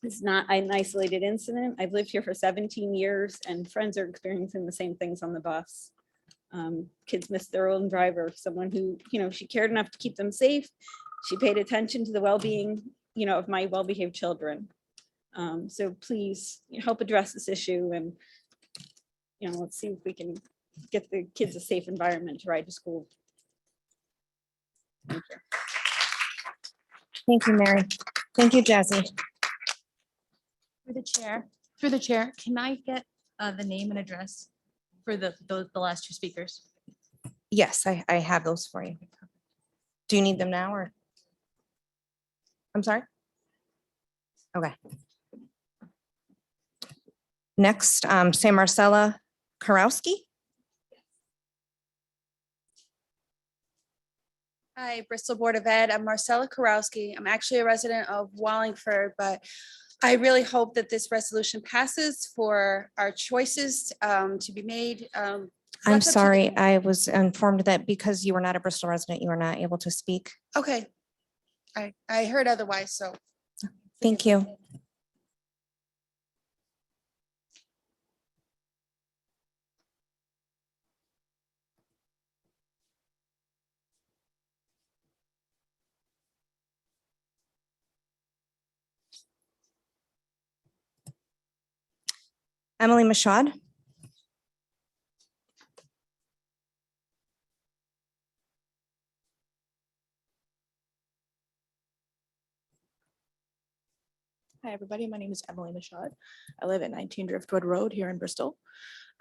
It's not an isolated incident. I've lived here for 17 years and friends are experiencing the same things on the bus. Kids miss their own driver, someone who, she cared enough to keep them safe. She paid attention to the well-being, of my well-behaved children. So please help address this issue and, let's see if we can get the kids a safe environment to ride to school. Thank you. Thank you, Mary. Thank you, Jazzy. Through the chair, can I get the name and address for the last two speakers? Yes, I have those for you. Do you need them now or? I'm sorry? Okay. Next, San Marcella Karowski. Hi, Bristol Board of Ed. I'm Marcella Karowski. I'm actually a resident of Wallingford, but I really hope that this resolution passes for our choices to be made. I'm left up to the- sorry, I was informed that because you were not a Bristol resident, you were not able to speak. Okay. I heard otherwise, so. Thank you. Emily Mashad. Hi, everybody. My name is Emily Mashad. I live at 19 Driftwood Road here in Bristol.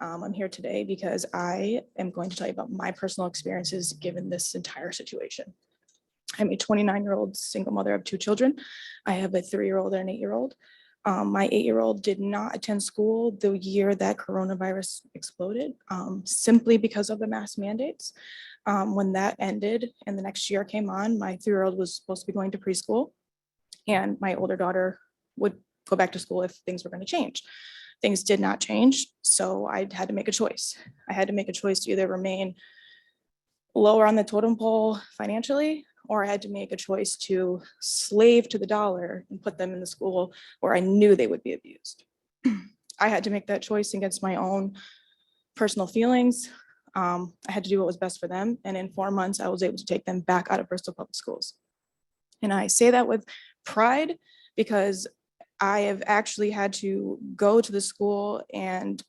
I'm here today because I am going to tell you about my personal experiences given this entire situation. I'm a 29-year-old single mother of 2 children. I have a 3-year-old and an 8-year-old. My 8-year-old did not attend school the year that coronavirus exploded, simply because of the mask mandates. When that ended and the next year came on, my 3-year-old was supposed to be going to preschool and my older daughter would go back to school if things were going to change. Things did not change, so I had to make a choice. I had to make a choice to either remain lower on the totem pole financially, or I had to make a choice to slave to the dollar and put them in the school where I knew they would be abused. I had to make that choice against my own personal feelings. I had to do what was best for them. And in 4 months, I was able to take them back out of Bristol Public Schools. And I say that with pride because I have actually had to go to the school and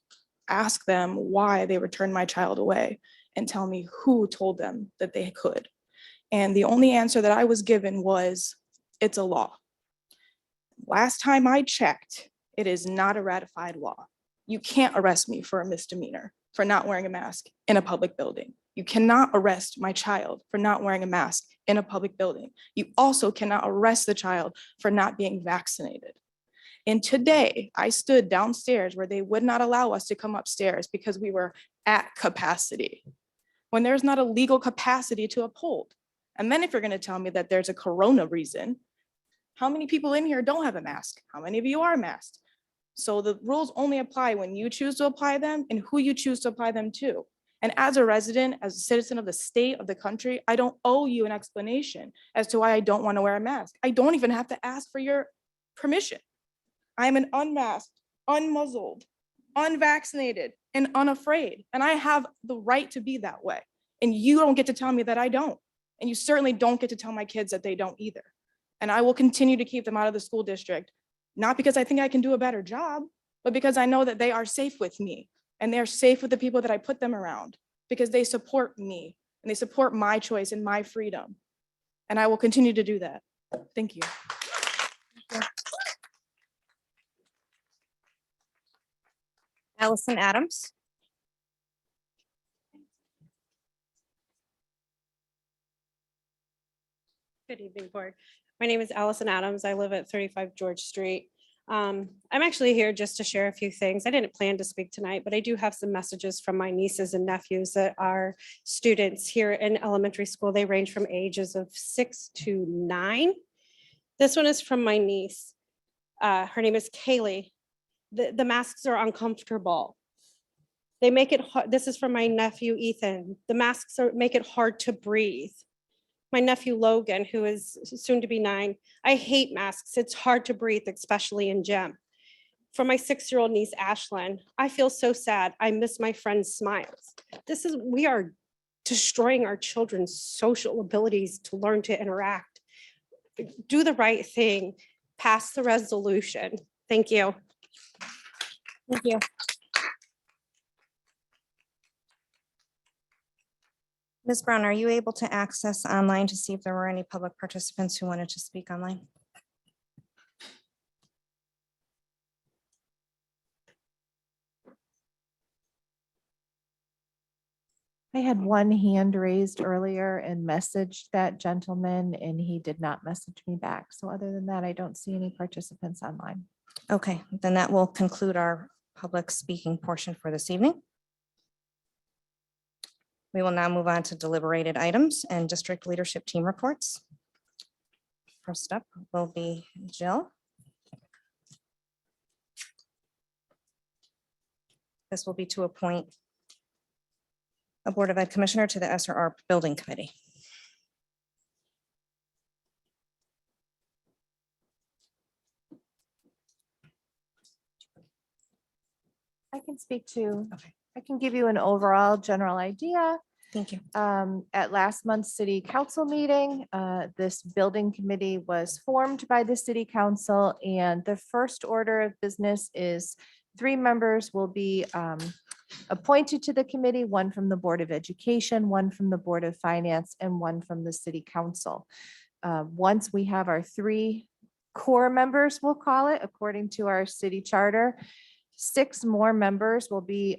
ask them why they returned my child away and tell me who told them that they could. And the only answer that I was given was, it's a law. Last time I checked, it is not a ratified law. You can't arrest me for a misdemeanor for not wearing a mask in a public building. You cannot arrest my child for not wearing a mask in a public building. You also cannot arrest the child for not being vaccinated. And today I stood downstairs where they would not allow us to come upstairs because we were at capacity, when there's not a legal capacity to uphold. And then if you're going to tell me that there's a corona reason, how many people in here don't have a mask? How many of you are masked? So the rules only apply when you choose to apply them and who you choose to apply them to. And as a resident, as a citizen of the state, of the country, I don't owe you an explanation as to why I don't want to wear a mask. I don't even have to ask for your permission. I am an unmasked, unmuzzled, unvaccinated, and unafraid. And I have the right to be that way. And you don't get to tell me that I don't. And you certainly don't get to tell my kids that they don't either. And I will continue to keep them out of the school district, not because I think I can do a better job, but because I know that they are safe with me and they're safe with the people that I put them around because they support me and they support my choice and my freedom. And I will continue to do that. Thank you. Allison Adams. Good evening, Board. My name is Allison Adams. I live at 35 George Street. I'm actually here just to share a few things. I didn't plan to speak tonight, but I do have some messages from my nieces and nephews that are students here in elementary school. They range from ages of 6 to 9. This one is from my niece. Her name is Kaylee. The masks are uncomfortable. They make it hard. This is from my nephew, Ethan. The masks make it hard to breathe. My nephew, Logan, who is soon to be 9. I hate masks. It's hard to breathe, especially in gym. For my 6-year-old niece, Ashlyn, I feel so sad. I miss my friend's smiles. We are destroying our children's social abilities to learn to interact. Do the right thing. Pass the resolution. Thank you. Thank you. Ms. Brown, are you able to access online to see if there were any public participants who wanted to speak online? I had one hand raised earlier and messaged that gentleman, and he did not message me back. So other than that, I don't see any participants online. Okay, then that will conclude our public speaking portion for this evening. We will now move on to deliberated items and district leadership team reports. First up will be Jill. This will be to appoint a Board of Ed Commissioner to the SRR Building Committee. I can speak to, I can give you an overall general idea. Thank you. At last month's city council meeting, this building committee was formed by the city council, and the first order of business is 3 members will be appointed to the committee, 1 from the Board of Education, 1 from the Board of Finance, and 1 from the city council. Once we have our 3 core members, we'll call it, according to our city charter, 6 more members will be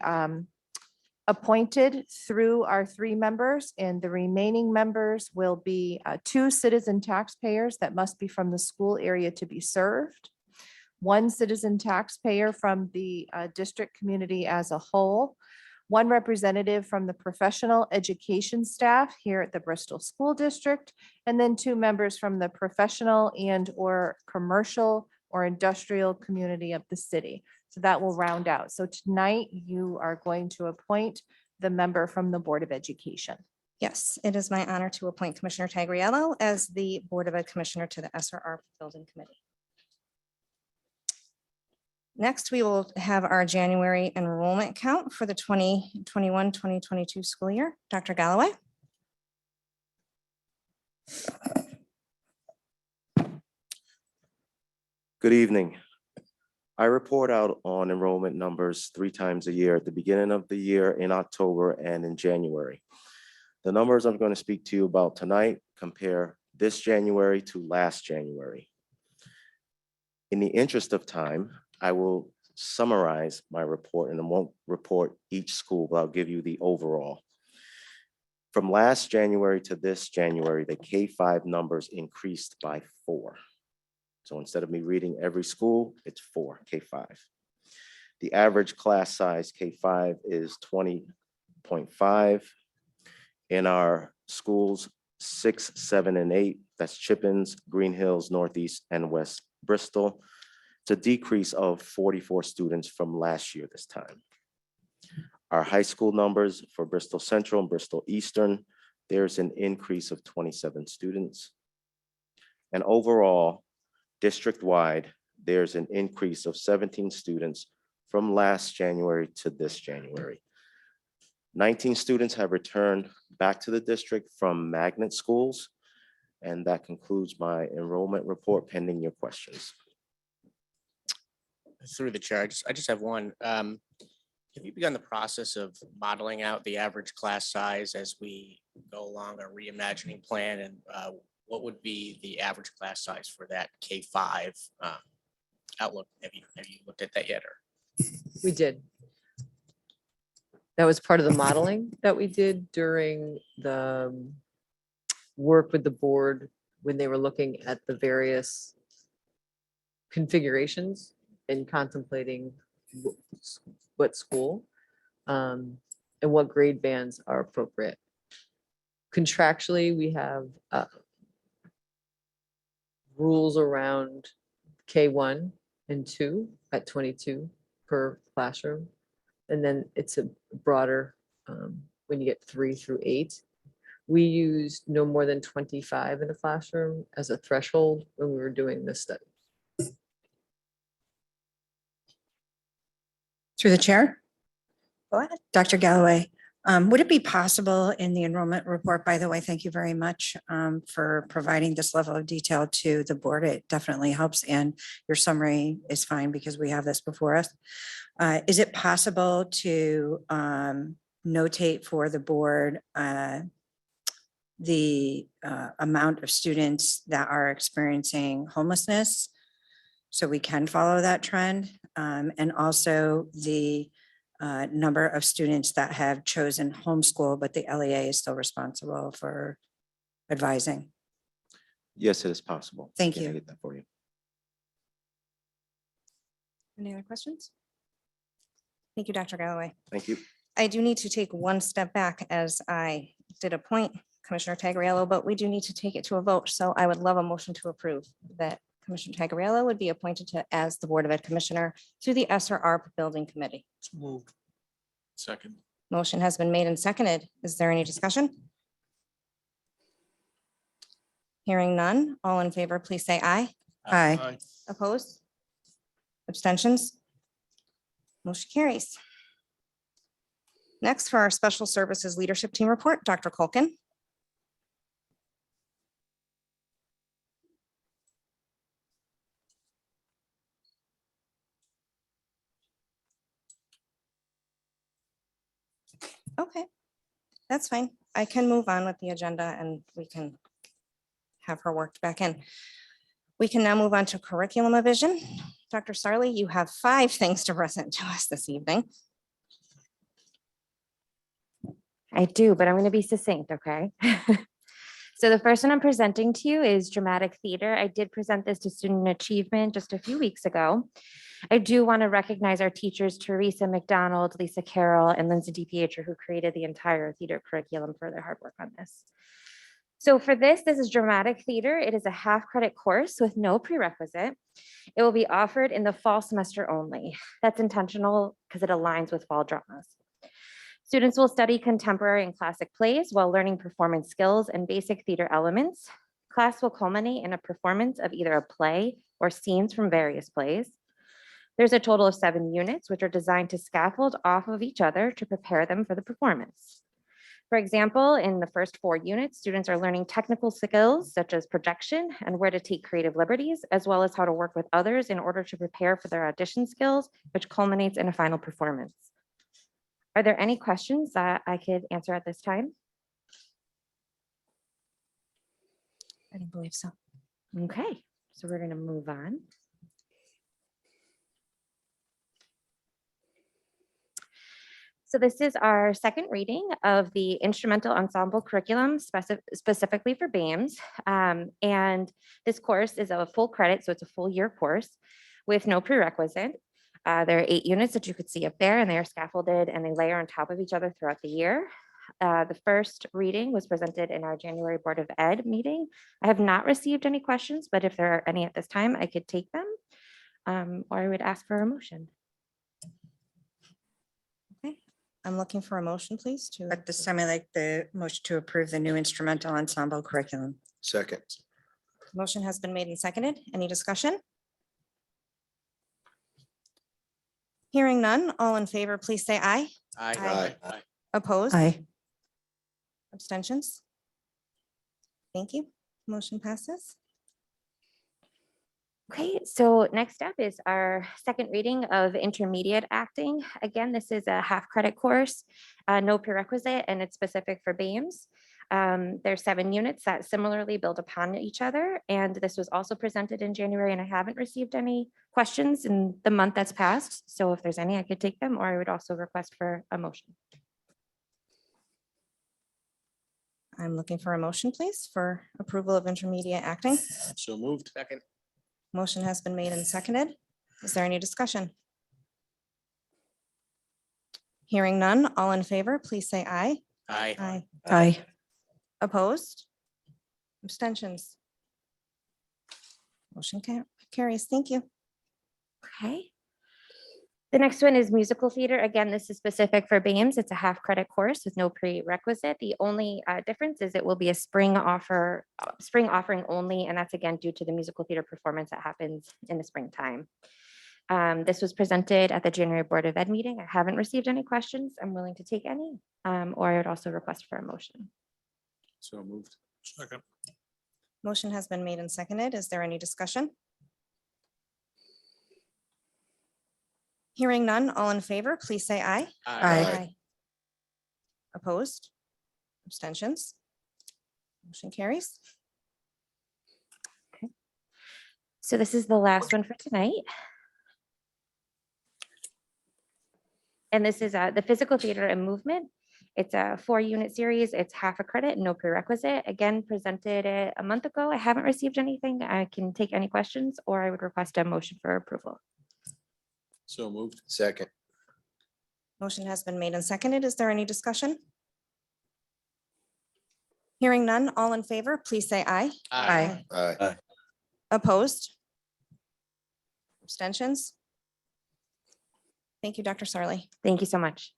appointed through our 3 members, and the remaining members will be 2 citizen taxpayers that must be from the school area to be served, 1 citizen taxpayer from the district community as a whole, 1 representative from the professional education staff here at the Bristol School District, and then 2 members from the professional and or commercial or industrial community of the city. So that will round out. So tonight you are going to appoint the member from the Board of Education. Yes, it is my honor to appoint Commissioner Tagriello as the Board of Ed Commissioner to the SRR Building Committee. Next, we will have our January enrollment count for the 2021-2022 school year. Dr. Galloway. Good evening. I report out on enrollment numbers 3 times a year, at the beginning of the year, in October, and in January. The numbers I'm going to speak to you about tonight compare this January to last January. In the interest of time, I will summarize my report, and I won't report each school, but I'll give you the overall. From last January to this January, the K-5 numbers increased by 4. So instead of me reading every school, it's 4, K-5. The average class size K-5 is 20.5. In our schools 6, 7, and 8, that's Chippens, Green Hills, Northeast, and West Bristol. It's a decrease of 44 students from last year this time. Our high school numbers for Bristol Central and Bristol Eastern, there's an increase of 27 students. And overall, district-wide, there's an increase of 17 students from last January to this January. 19 students have returned back to the district from magnet schools, and that concludes my enrollment report pending your questions. Through the chair, I just have one. Have you begun the process of modeling out the average class size as we go along our reimagining plan, and what would be the average class size for that K-5 outlook? Have you looked at that yet? Or We did. That was part of the modeling that we did during the work with the board when they were looking at the various configurations and contemplating what school and what grade bands are appropriate. Contractually, we have rules around K1 and 2 at 22 per classroom. And then it's a broader when you get 3 through 8. We used no more than 25 in a classroom as a threshold when we were doing this study. Through the chair, Go ahead. Dr. Galloway, would it be possible in the enrollment report, by the way, thank you very much for providing this level of detail to the board. It definitely helps, and your summary is fine because we have this before us. Is it possible to notate for the board the amount of students that are experiencing homelessness, so we can follow that trend, and also the number of students that have chosen homeschool, but the LEA is still responsible for advising? Yes, it is possible. Thank Can I you. get that for you? Any other questions? Thank you, Dr. Galloway. Thank you. I do need to take one step back as I did appoint Commissioner Tagariello, but we do need to take it to a vote. So I would love a motion to approve that Commissioner Tagariello would be appointed to as the Board of Ed Commissioner through the SRR Building Committee. Moved. Second. Motion has been made and seconded. Is there any discussion? Hearing none, all in favor, please say aye. Aye. Opposed? Abstentions? Motion carries. Next, for our Special Services Leadership Team Report, Dr. Culkin. Okay, that's fine. I can move on with the agenda and we can have her worked back in. We can now move on to curriculum revision. Dr. Sarli, you have 5 things to present to us this evening. I do, but I'm going to be succinct, okay? So the first one I'm presenting to you is dramatic theater. I did present this to student achievement just a few weeks ago. I do want to recognize our teachers, Teresa McDonald, Lisa Carroll, and Lindsay DiPietro, who created the entire theater curriculum for their hard work on this. So for this is dramatic theater. It is a half-credit course with no prerequisite. It will be offered in the fall semester only. That's intentional because it aligns with fall dramas. Students will study contemporary and classic plays while learning performance skills and basic theater elements. Class will culminate in a performance of either a play or scenes from various plays. There's a total of 7 units, which are designed to scaffold off of each other to prepare them for the performance. For example, in the first 4 units, students are learning technical skills such as projection and where to take creative liberties, as well as how to work with others in order to prepare for their audition skills, which culminates in a final performance. Are there any questions that I could answer at this time? I don't believe so. Okay, so we're going to move on. So this is our second reading of the instrumental ensemble curriculum specifically for BAMES. And this course is a full credit, so it's a full year course with no prerequisite. There are 8 units that you could see up there, and they are scaffolded and they layer on top of each other throughout the year. The first reading was presented in our January Board of Ed meeting. I have not received any questions, but if there are any at this time, I could take them, or I would ask for a motion. Okay, I'm looking for a motion, please. At this time, I'd like the motion to approve the new instrumental ensemble curriculum. Second. Motion has been made and seconded. Any discussion? Hearing none, all in favor, please say aye. Aye. Opposed? Aye. Abstentions? Thank you. Motion passes. Okay, so next up is our second reading of intermediate acting. Again, this is a half credit course, no prerequisite, and it's specific for BAMES. There's 7 units that similarly build upon each other. And this was also presented in January, and I haven't received any questions in the month that's passed. So if there's any, I could take them, or I would also request for a motion. I'm looking for a motion, please, for approval of intermediate acting. So moved. Second. Motion has been made and seconded. Is there any discussion? Hearing none, all in favor, please say aye. Aye. Aye. Aye. Opposed? Abstentions? Motion carries. Thank you. Okay. The next one is musical theater. Again, this is specific for BAMES. It's a half credit course with no prerequisite. The only difference is it will be a spring offering only, and that's again due to the musical theater performance that happens in the springtime. This was presented at the January Board of Ed meeting. I haven't received any questions. I'm willing to take any, or I would also request for a motion. So moved. Second. Motion has been made and seconded. Is there any discussion? Hearing none, all in favor, please say aye. Aye. Opposed? Abstentions? Motion carries. Okay. So this is the last one for tonight. And this is the physical theater and movement. It's a 4-unit series. It's half a credit, no prerequisite. Again, presented it a month ago. I haven't received anything. I can take any questions, or I would request a motion for approval. So moved. Second. Motion has been made and seconded. Is there any discussion? Hearing none, all in favor, please say aye. Aye. Aye. Opposed? Abstentions? Thank you, Dr. Sarli. Thank you so much.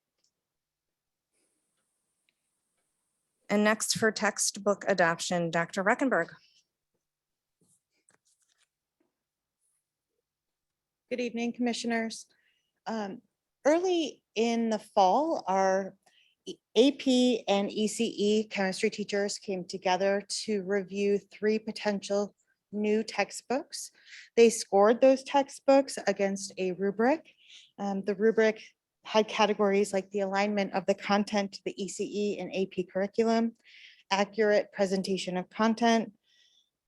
And next for textbook adoption, Dr. Reckenberg. Good evening, Commissioners. Early in the fall, our AP and ECE chemistry teachers came together to review 3 potential new textbooks. They scored those textbooks against a rubric. The rubric had categories like the alignment of the content to the ECE and AP curriculum, accurate presentation of content,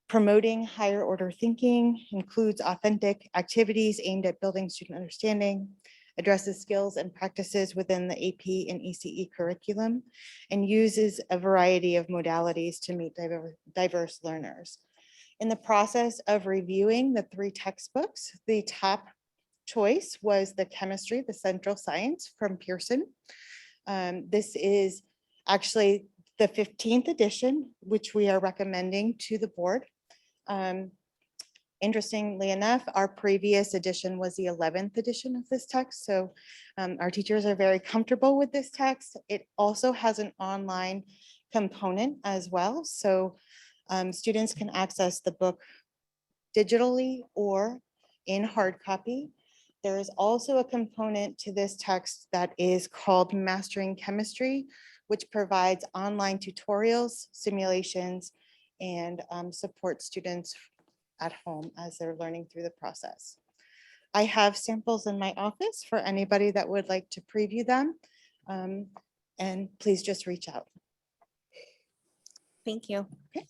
promoting higher order thinking, includes authentic activities aimed at building student understanding, addresses skills and practices within the AP and ECE curriculum, and uses a variety of modalities to meet diverse learners. In the process of reviewing the 3 textbooks, the top choice was the chemistry, the central science from Pearson. This is actually the 15th edition, which we are recommending to the board. Interestingly enough, our previous edition was the 11th edition of this text. So our teachers are very comfortable with this text. It also has an online component as well. So students can access the book digitally or in hard copy. There is also a component to this text that is called Mastering Chemistry, which provides online tutorials, simulations, and supports students at home as they're learning through the process. I have samples in my office for anybody that would like to preview them. And please just reach out. Thank you. Okay.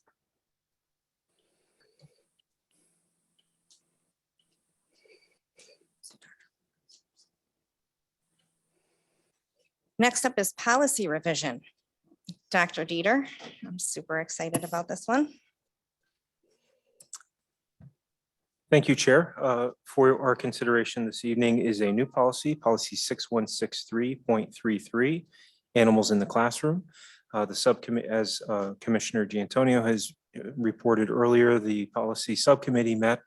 Next up is policy revision. Dr. Dieter, I'm super excited about this one. Thank you, Chair. For our consideration this evening is a new policy, policy 6163.33, animals in the classroom. The subcommittee, as Commissioner Giantonio has reported earlier, the policy subcommittee met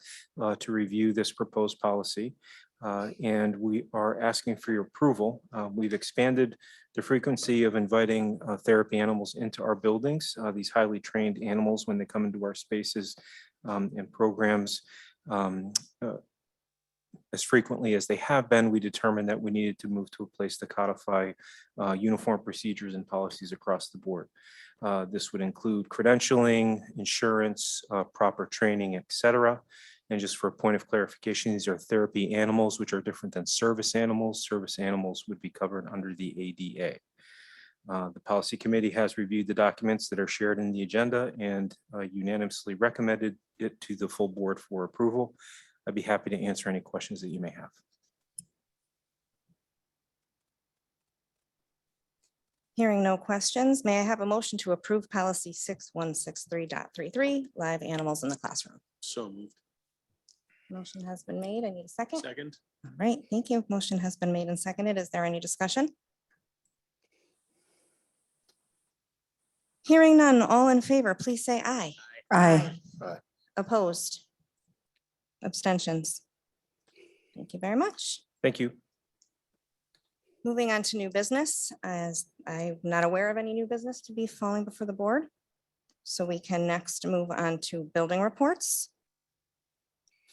to review this proposed policy. And we are asking for your approval. We've expanded the frequency of inviting therapy animals into our buildings. These highly trained animals, when they come into our spaces and programs, as frequently as they have been, we determined that we needed to move to a place to codify uniform procedures and policies across the board. This would include credentialing, insurance, proper training, et cetera. And just for a point of clarification, these are therapy animals, which are different than service animals. Service animals would be covered under the ADA. The policy committee has reviewed the documents that are shared in the agenda and unanimously recommended it to the full board for approval. I'd be happy to answer any questions that you may have. Hearing no questions, may I have a motion to approve policy 6163.33, live animals in the classroom? So moved. Motion has been made. I need a second. Second. All right, thank you. Motion has been made and seconded. Is there any discussion? Hearing none, all in favor, please say aye. Aye. Opposed? Abstentions? Thank you very much. Thank you. Moving on to new business, as I'm not aware of any new business to be falling before the board. So we can next move on to building reports.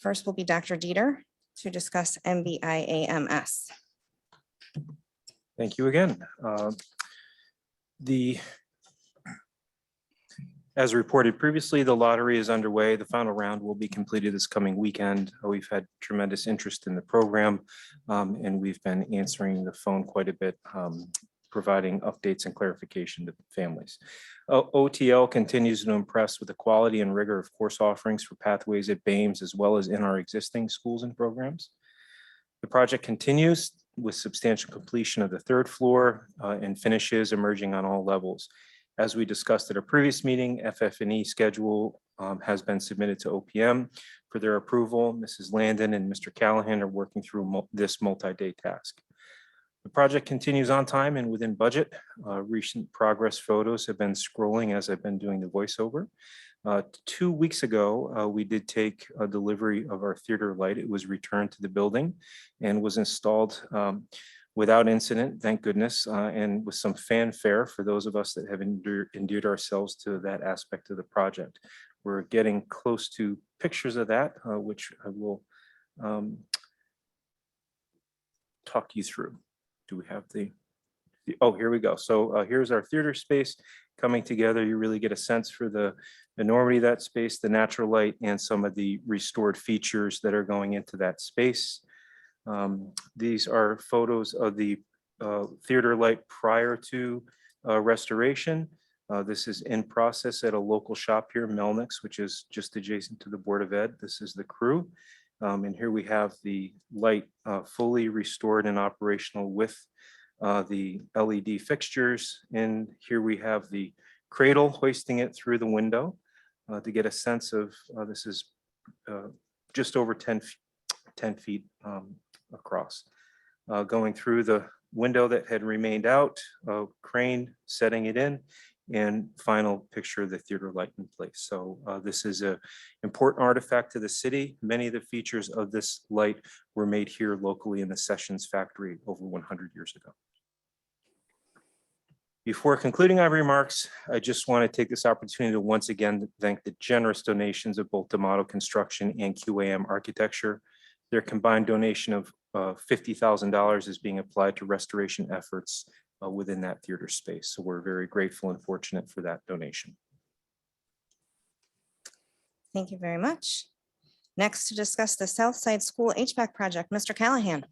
First will be Dr. Dieter to discuss MBIAMS. Thank you again. As reported previously, the lottery is underway. The final round will be completed this coming weekend. We've had tremendous interest in the program, and we've been answering the phone quite a bit, providing updates and clarification to families. OTL continues to impress with the quality and rigor of course offerings for pathways at BAMES, as well as in our existing schools and programs. The project continues with substantial completion of the third floor and finishes emerging on all levels. As we discussed at a previous meeting, FF&E schedule has been submitted to OPM for their approval. Mrs. Landon and Mr. Callahan are working through this multi-day task. The project continues on time and within budget. Recent progress photos have been scrolling as I've been doing the voiceover. 2 weeks ago, we did take a delivery of our theater light. It was returned to the building and was installed without incident, thank goodness, and with some fanfare for those of us that have endeared ourselves to that aspect of the project. We're getting close to pictures of that, which I will talk you through. Do we have oh, here we go. So here's our theater space coming together. You really get a sense for the enormity of that space, the natural light, and some of the restored features that are going into that space. These are photos of the theater light prior to restoration. This is in process at a local shop here, Melnick's, which is just adjacent to the Board of Ed. This is the crew. And here we have the light fully restored and operational with the LED fixtures. And here we have the cradle hoisting it through the window to get a sense of, this is just over 10 feet across. Going through the window that had remained out, crane setting it in, and final picture of the theater light in place. So this is an important artifact to the city. Many of the features of this light were made here locally in the Sessions factory over 100 years ago. Before concluding my remarks, I just want to take this opportunity to once again thank the generous donations of both D'Amato Construction and QAM Architecture. Their combined donation of $50,000 is being applied to restoration efforts within that theater space. So we're very grateful and fortunate for that donation. Thank you very much. Next, to discuss the Southside School HVAC project, Mr. Callahan.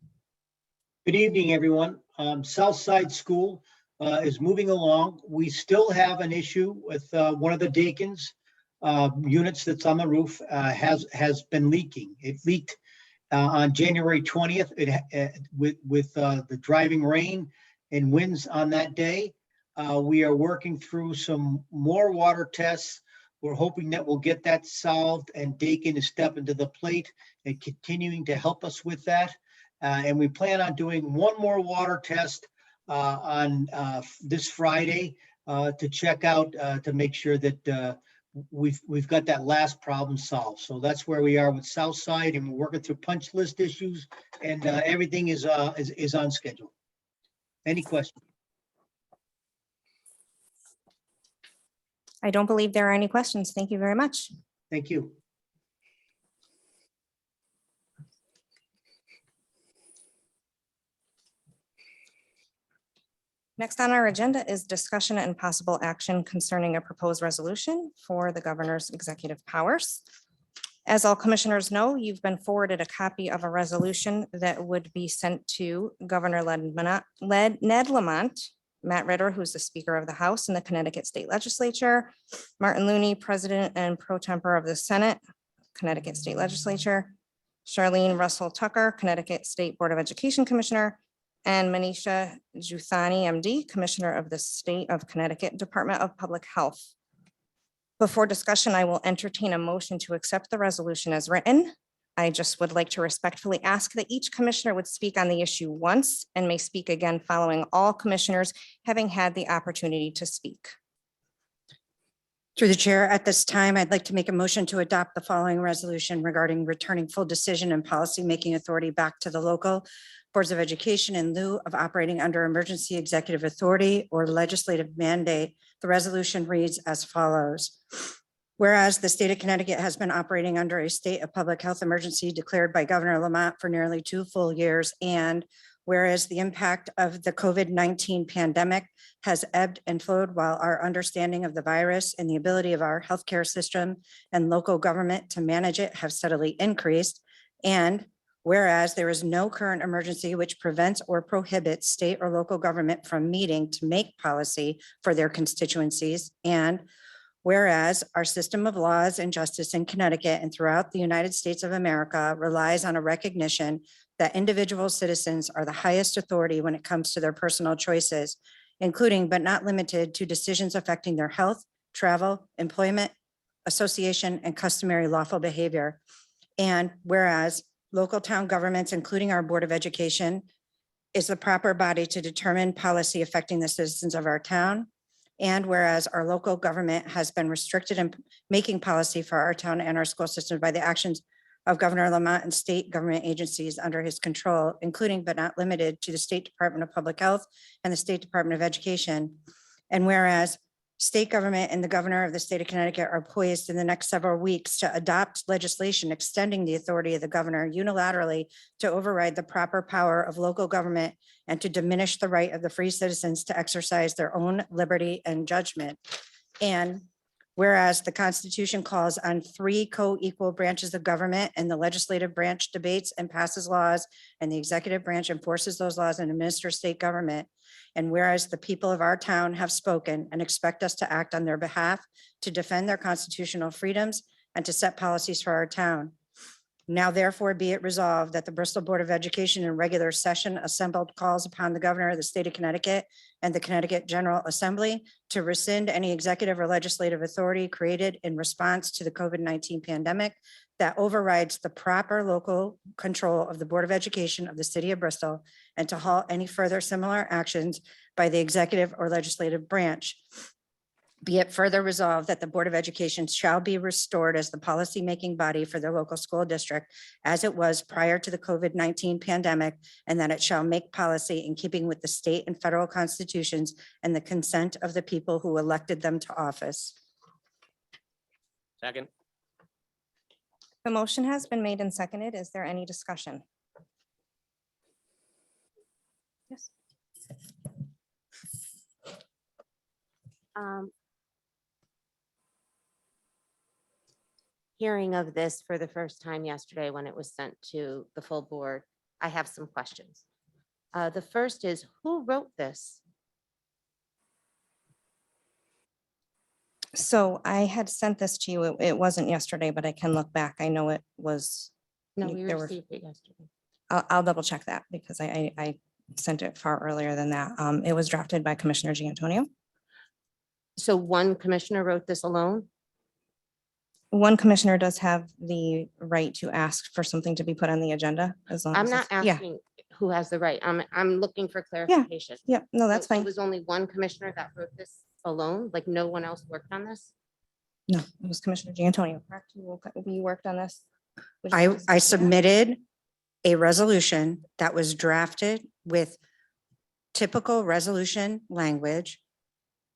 Good evening, everyone. Southside School is moving along. We still have an issue with one of the Dakins units that's on the roof has been leaking. It leaked on January 20th with the driving rain and winds on that day. We are working through some more water tests. We're hoping that we'll get that solved, and Dakin is stepping to the plate and continuing to help us with that. And we plan on doing one more water test on this Friday to check out to make sure that we've got that last problem solved. So that's where we are with Southside, and we're working through punch list issues, and everything is on schedule. Any questions? I don't believe there are any questions. Thank you very much. Thank you. Next on our agenda is discussion and possible action concerning a proposed resolution for the governor's executive powers. As all commissioners know, you've been forwarded a copy of a resolution that would be sent to Governor Ned Lamont, Matt Ritter, who's the Speaker of the House in the Connecticut State Legislature, Martin Looney, President and Pro Tempore of the Senate, Connecticut State Legislature, Charlene Russell Tucker, Connecticut State Board of Education Commissioner, and Manisha Juthani, MD, Commissioner of the State of Connecticut Department of Public Health. Before discussion, I will entertain a motion to accept the resolution as written. I just would like to respectfully ask that each commissioner would speak on the issue once and may speak again following all commissioners having had the opportunity to speak. Through the chair, at this time, I'd like to make a motion to adopt the following resolution regarding returning full decision and policymaking authority back to the local boards of education in lieu of operating under emergency executive authority or legislative mandate. The resolution reads as follows. Whereas the state of Connecticut has been operating under a state of public health emergency declared by Governor Lamont for nearly 2 full years, and whereas the impact of the COVID-19 pandemic has ebbed and flowed while our understanding of the virus and the ability of our healthcare system and local government to manage it have steadily increased, and whereas there is no current emergency which prevents or prohibits state or local government from meeting to make policy for their constituencies, and whereas our system of laws and justice in Connecticut and throughout the United States of America relies on a recognition that individual citizens are the highest authority when it comes to their personal choices, including but not limited to decisions affecting their health, travel, employment, association, and customary lawful behavior. And whereas local town governments, including our Board of Education, is the proper body to determine policy affecting the citizens of our town. And whereas our local government has been restricted in making policy for our town and our school systems by the actions of Governor Lamont and state government agencies under his control, including but not limited to the State Department of Public Health and the State Department of Education. And whereas state government and the governor of the state of Connecticut are poised in the next several weeks to adopt legislation extending the authority of the governor unilaterally to override the proper power of local government and to diminish the right of the free citizens to exercise their own liberty and judgment. And whereas the Constitution calls on 3 co-equal branches of government, and the legislative branch debates and passes laws, and the executive branch enforces those laws and administers state government. And whereas the people of our town have spoken and expect us to act on their behalf to defend their constitutional freedoms and to set policies for our town. Now therefore be it resolved that the Bristol Board of Education in regular session assembled calls upon the governor of the state of Connecticut and the Connecticut General Assembly to rescind any executive or legislative authority created in response to the COVID-19 pandemic that overrides the proper local control of the Board of Education of the city of Bristol, and to halt any further similar actions by the executive or legislative branch. Be it further resolved that the Board of Education shall be restored as the policymaking body for their local school district as it was prior to the COVID-19 pandemic, and that it shall make policy in keeping with the state and federal constitutions and the consent of the people who elected them to office. Second. The motion has been made and seconded. Is there any discussion? Yes. Hearing of this for the first time yesterday when it was sent to the full board, I have some questions. The first is, who wrote this? So I had sent this to you. It wasn't yesterday, but I can look back. I know it was. No, we there were- received it yesterday. I'll double check that because I sent it far earlier than that. It was drafted by Commissioner Giantonio. So one commissioner wrote this alone? One commissioner does have the right to ask for something to be put on the agenda as long as. I'm not it's- yeah, asking who has the right. I'm looking for clarification. Yeah, no, that's So fine. It was only one commissioner that wrote this alone, like no one else worked on this? No, it was Commissioner Giantonio, correct? We worked on this. Would you I like to speak to that? submitted a resolution that was drafted with typical resolution language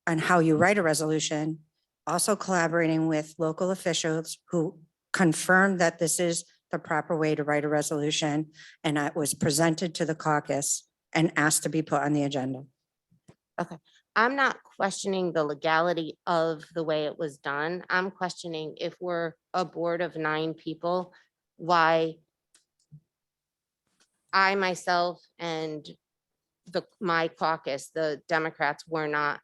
on how you write a resolution, also collaborating with local officials who confirmed that this is the proper way to write a resolution. And it was presented to the caucus and asked to be put on the agenda. Okay, I'm not questioning the legality of the way it was done. I'm questioning if we're a board of 9 people, why I myself and my caucus, the Democrats, were not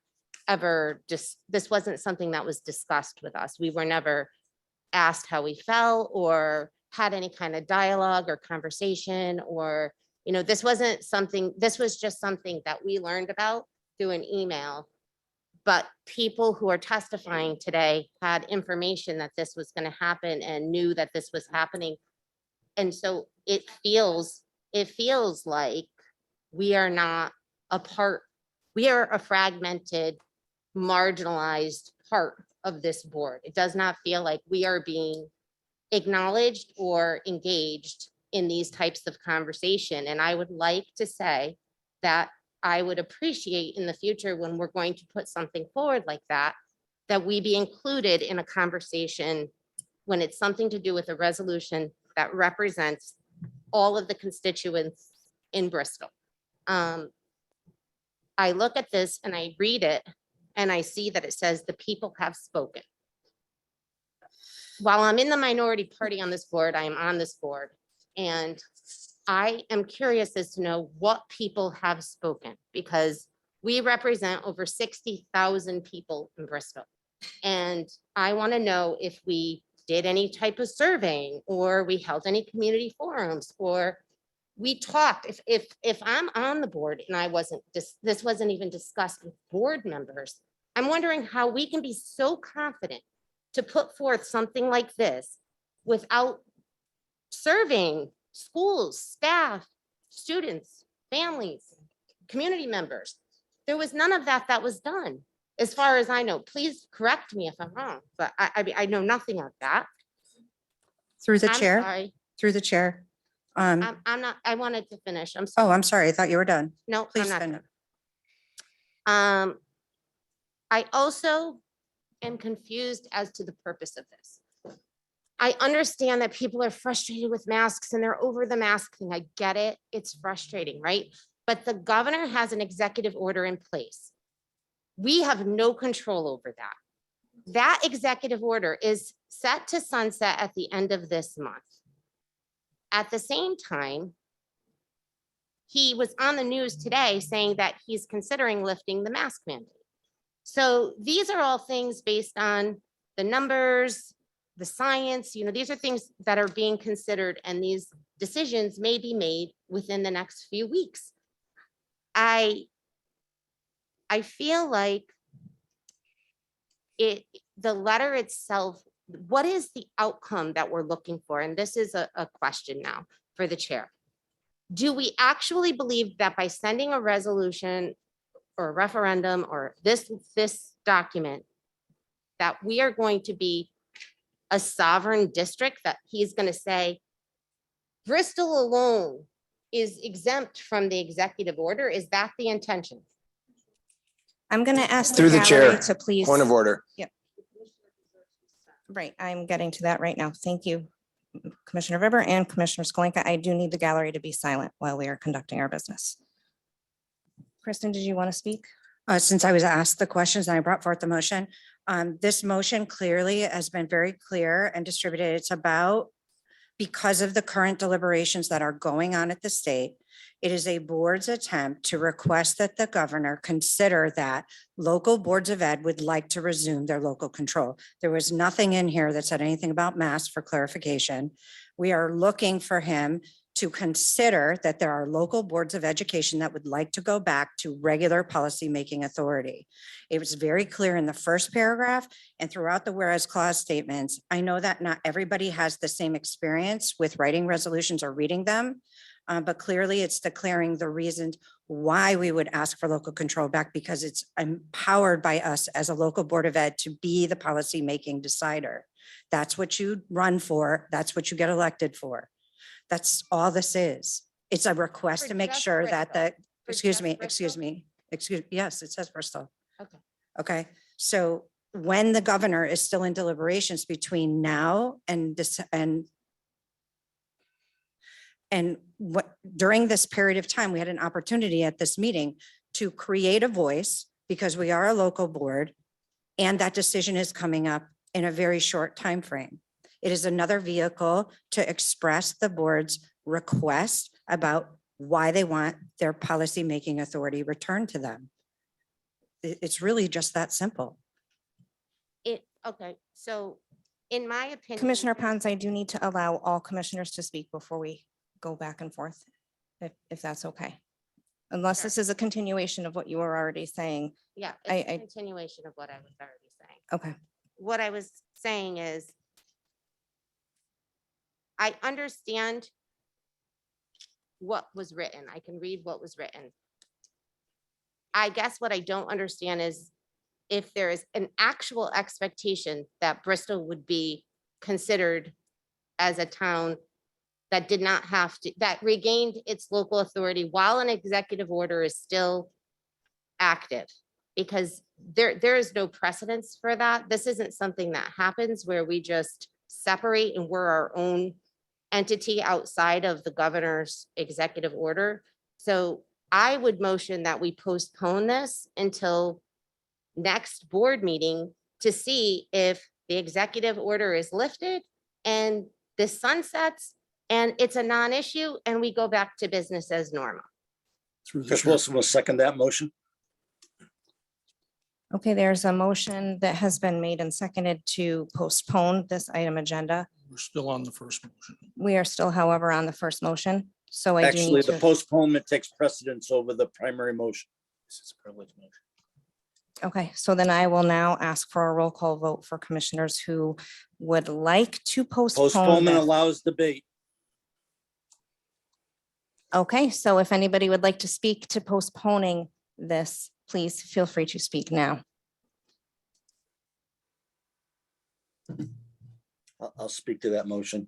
ever just, this wasn't something that was discussed with us. We were never asked how we felt or had any kind of dialogue or conversation or You know, this wasn't something, this was just something that we learned about through an email. But people who are testifying today had information that this was going to happen and knew that this was happening. And so it feels like we are not a part, we are a fragmented, marginalized part of this board. It does not feel like we are being acknowledged or engaged in these types of conversation. And I would like to say that I would appreciate in the future when we're going to put something forward like that, that we be included in a conversation when it's something to do with a resolution that represents all of the constituents in Bristol. I look at this and I read it and I see that it says the people have spoken. While I'm in the minority party on this board, I am on this board, and I am curious as to know what people have spoken, because we represent over 60,000 people in Bristol. And I want to know if we did any type of surveying, or we held any community forums, or we talked. If I'm on the board and I wasn't, this wasn't even discussed with board members, I'm wondering how we can be so confident to put forth something like this without surveying schools, staff, students, families, community members. There was none of that that was done, as far as I know. Please correct me if I'm wrong, but I know nothing of that. Through the I'm chair, sorry. through the chair. I'm not, I wanted to finish. I'm sorry. Oh, I'm sorry. I thought you were done. No, I'm Please not. finish. I also am confused as to the purpose of this. I understand that people are frustrated with masks and they're over the mask thing. I get it. It's frustrating, right? But the governor has an executive order in place. We have no control over that. That executive order is set to sunset at the end of this month. At the same time, he was on the news today saying that he's considering lifting the mask mandate. So these are all things based on the numbers, the science, you know, these are things that are being considered, and these decisions may be made within the next few weeks. I feel like the letter itself, what is the outcome that we're looking for? And this is a question now for the chair. Do we actually believe that by sending a resolution or a referendum or this document, that we are going to be a sovereign district, that he's going to say Bristol alone is exempt from the executive order? Is that the intention? I'm going to ask Through the gallery chair, to please. point of order. Yep. Right, I'm getting to that right now. Thank you, Commissioner Ribber and Commissioner Skolinka. I do need the gallery to be silent while we are conducting our business. Kristen, did you want to speak? Since I was asked the questions and I brought forth the motion, this motion clearly has been very clear and distributed. It's about, because of the current deliberations that are going on at the state, it is a board's attempt to request that the governor consider that local boards of ed would like to resume their local control. There was nothing in here that said anything about masks, for clarification. We are looking for him to consider that there are local boards of education that would like to go back to regular policymaking authority. It was very clear in the first paragraph and throughout the whereas clause statements. I know that not everybody has the same experience with writing resolutions or reading them, but clearly it's declaring the reasons why we would ask for local control back, because it's empowered by us as a local board of ed to be the policymaking decider. That's what you run for. That's what you get elected for. That's all this is. It's a request to make sure that the, excuse me, yes, it says Bristol. Okay. Okay, so when the governor is still in deliberations between now and this, and what, during this period of time, we had an opportunity at this meeting to create a voice, because we are a local board, and that decision is coming up in a very short time frame. It is another vehicle to express the board's request about why they want their policymaking authority returned to them. It's really just that simple. Okay, so in my opinion. Commissioner Pons, I do need to allow all commissioners to speak before we go back and forth. if that's okay. Unless this is a continuation of what you were already saying. Yeah, I- it's a I- continuation of what I was already saying. Okay, What I was saying is I understand what was written. I can read what was written. I guess what I don't understand is if there is an actual expectation that Bristol would be considered as a town that did not have to, that regained its local authority while an executive order is still active. Because there is no precedence for that. This isn't something that happens where we just separate and we're our own entity outside of the governor's executive order. So I would motion that we postpone this until next board meeting to see if the executive order is lifted and the sunsets and it's a non-issue and we go back to business as normal. Chris Wilson will second that motion. okay, there's a motion that has been made and seconded to postpone this item agenda. We're still on the first motion. We are still, however, on the first motion, so I do Actually, need the to. postponement takes precedence over the primary motion. This is a privilege motion. Okay, so then I will now ask for a roll call vote for commissioners who would like to postpone Postponement this. allows debate. Okay, so if anybody would like to speak to postponing this, please feel free to speak now. I'll speak to that motion.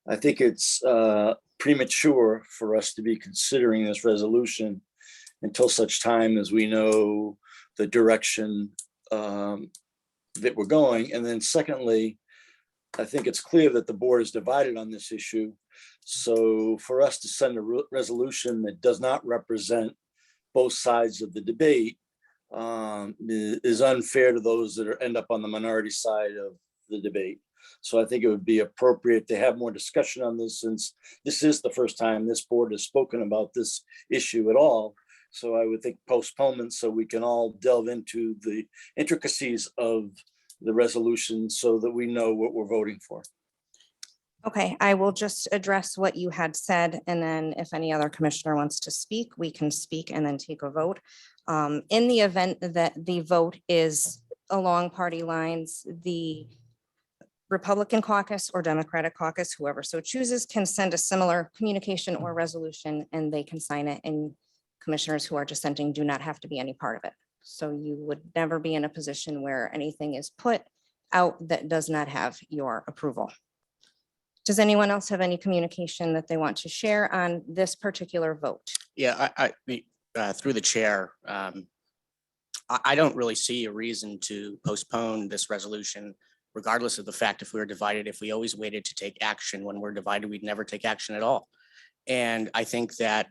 I think it's premature for us to be considering this resolution until such time as we know the direction that we're going. And then secondly, I think it's clear that the board is divided on this issue. So for us to send a resolution that does not represent both sides of the debate is unfair to those that end up on the minority side of the debate. So I think it would be appropriate to have more discussion on this, since this is the first time this board has spoken about this issue at all. So I would think postponement so we can all delve into the intricacies of the resolution so that we know what we're voting for. Okay, I will just address what you had said, and then if any other commissioner wants to speak, we can speak and then take a vote. In the event that the vote is along party lines, the Republican caucus or Democratic caucus, whoever so chooses, can send a similar communication or resolution and they can sign it, and commissioners who are dissenting do not have to be any part of it. So you would never be in a position where anything is put out that does not have your approval. Does anyone else have any communication that they want to share on this particular vote? Yeah, through the chair, I don't really see a reason to postpone this resolution, regardless of the fact if we were divided. If we always waited to take action when we're divided, we'd never take action at all. And I think that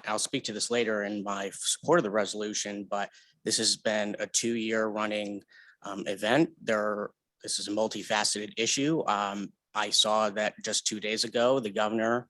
I'll speak to this later in my support of the resolution, but this has been a 2-year running event. This is a multifaceted issue. I saw that just 2 days ago, the governor,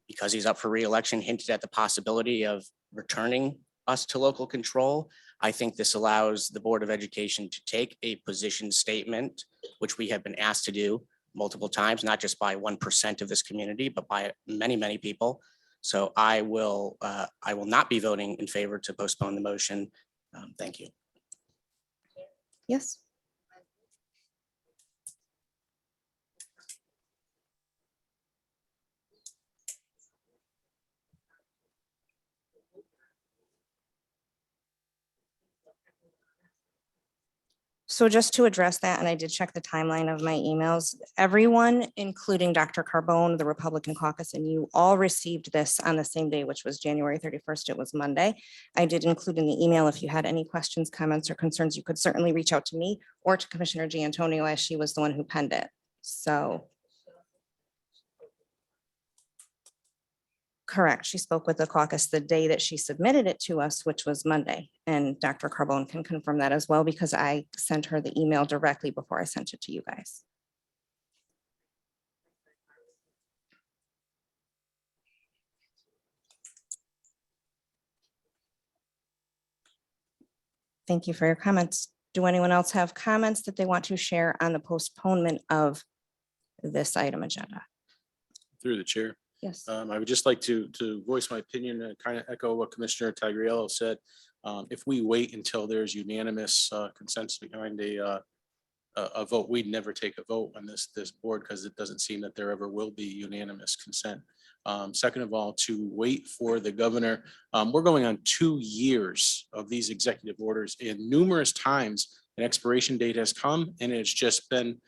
because he's up for re-election, hinted at the possibility of returning us to local control. I think this allows the Board of Education to take a position statement, which we have been asked to do multiple times, not just by 1% of this community, but by many, many people. So I will not be voting in favor to postpone the motion. Thank you. Yes. So just to address that, and I did check the timeline of my emails, everyone, including Dr. Carbone, the Republican caucus, and you all received this on the same day, which was January 31st. It was Monday. I did include in the email, if you had any questions, comments, or concerns, you could certainly reach out to me or to Commissioner Giantonio, as she was the one who penned it. So. Correct. She spoke with the caucus the day that she submitted it to us, which was Monday. And Dr. Carbone can confirm that as well, because I sent her the email directly before I sent it to you guys. Thank you for your comments. Do anyone else have comments that they want to share on the postponement of this item agenda? Through the chair. Yes. I would just like to voice my opinion and kind of echo what Commissioner Tagriello said. If we wait until there's unanimous consensus behind a vote, we'd never take a vote on this board because it doesn't seem that there ever will be unanimous consent. Second of all, to wait for the governor, we're going on 2 years of these executive orders, and numerous times an expiration date has come and it's just been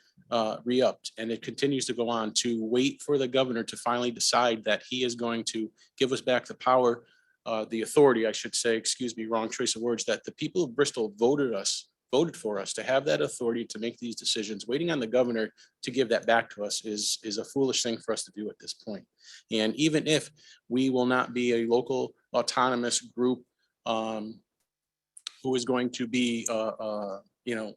re-upped, and it continues to go on. To wait for the governor to finally decide that he is going to give us back the power, the authority, I should say, excuse me, wrong choice of words, that the people of Bristol voted for us to have that authority to make these decisions. Waiting on the governor to give that back to us is a foolish thing for us to do at this point. And even if we will not be a local autonomous group who is going to be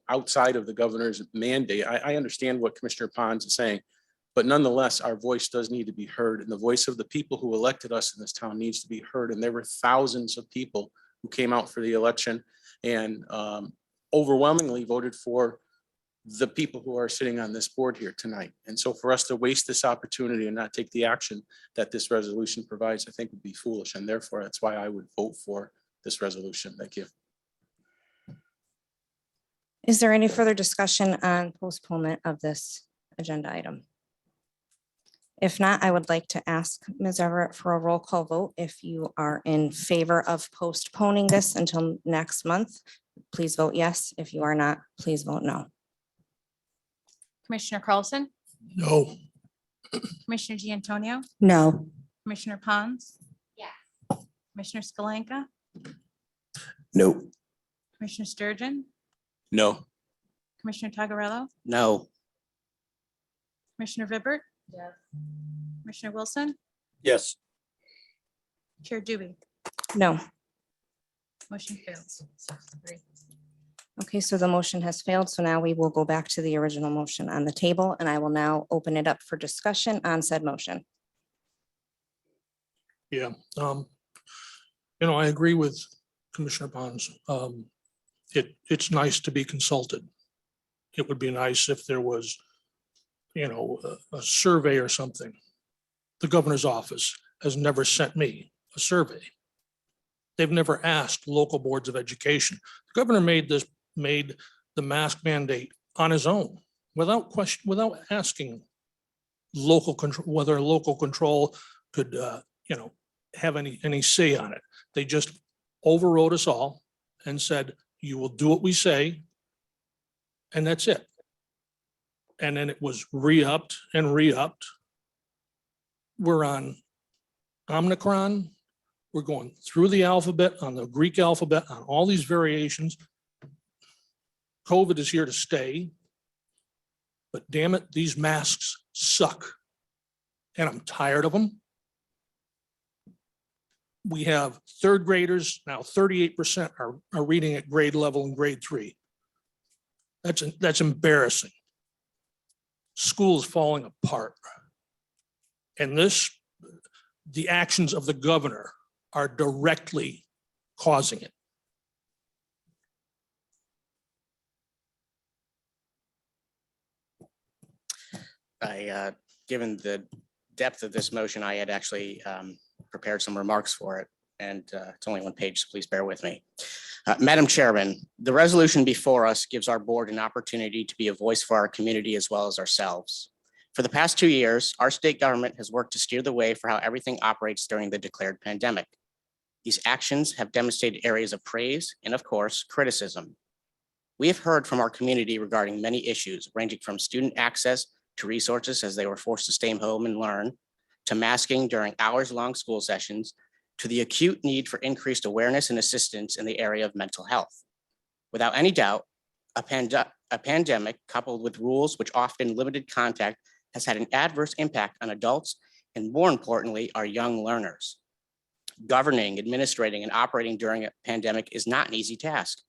outside of the governor's mandate, I understand what Commissioner Pons is saying, but nonetheless, our voice does need to be heard, and the voice of the people who elected us in this town needs to be heard. And there were thousands of people who came out for the election and overwhelmingly voted for the people who are sitting on this board here tonight. And so for us to waste this opportunity and not take the action that this resolution provides, I think would be foolish. And therefore, that's why I would vote for this resolution. Thank you. Is there any further discussion on postponement of this agenda item? If not, I would like to ask Ms. Everett for a roll call vote. If you are in favor of postponing this until next month, please vote yes. If you are not, please vote no. Commissioner Carlson, No. Commissioner D'Antonio, No. Commissioner Pons, Yes. Commissioner Skalenka, No. Commissioner Sturgeon, No. Commissioner Tagarello, No. Commissioner Vibert. Yes. Commissioner Wilson, Yes. Chair Doobie. No. Motion fails. 6-3. Okay, so the motion has failed. So now we will go back to the original motion on the table, and I will now open it up for discussion on said motion. Yeah, I agree with Commissioner Pons. It's nice to be consulted. It would be nice if there was, a survey or something. The governor's office has never sent me a survey. They've never asked local boards of education. The governor made the mask mandate on his own without question, without asking local control, whether local control could, have any say on it. They just overrode us all and said, you will do what we say. And that's it. And then it was re-upped and re-upped. We're on Omicron. We're going through the alphabet, on the Greek alphabet, on all these variations. COVID is here to stay. But damn it, these masks suck. And I'm tired of them. We have third graders, now 38% are reading at grade level in grade 3. That's embarrassing. School is falling apart. And the actions of the governor are directly causing it. Given the depth of this motion, I had actually prepared some remarks for it, and it's only one page, so please bear with me. Madam Chairman, the resolution before us gives our board an opportunity to be a voice for our community as well as ourselves. For the past 2 years, our state government has worked to steer the way for how everything operates during the declared pandemic. These actions have demonstrated areas of praise and, of course, criticism. We have heard from our community regarding many issues, ranging from student access to resources as they were forced to stay home and learn, to masking during hours-long school sessions, to the acute need for increased awareness and assistance in the area of mental health. Without any doubt, a pandemic coupled with rules which often limited contact has had an adverse impact on adults and, more importantly, our young learners. Governing, administrating, and operating during a pandemic is not an easy task.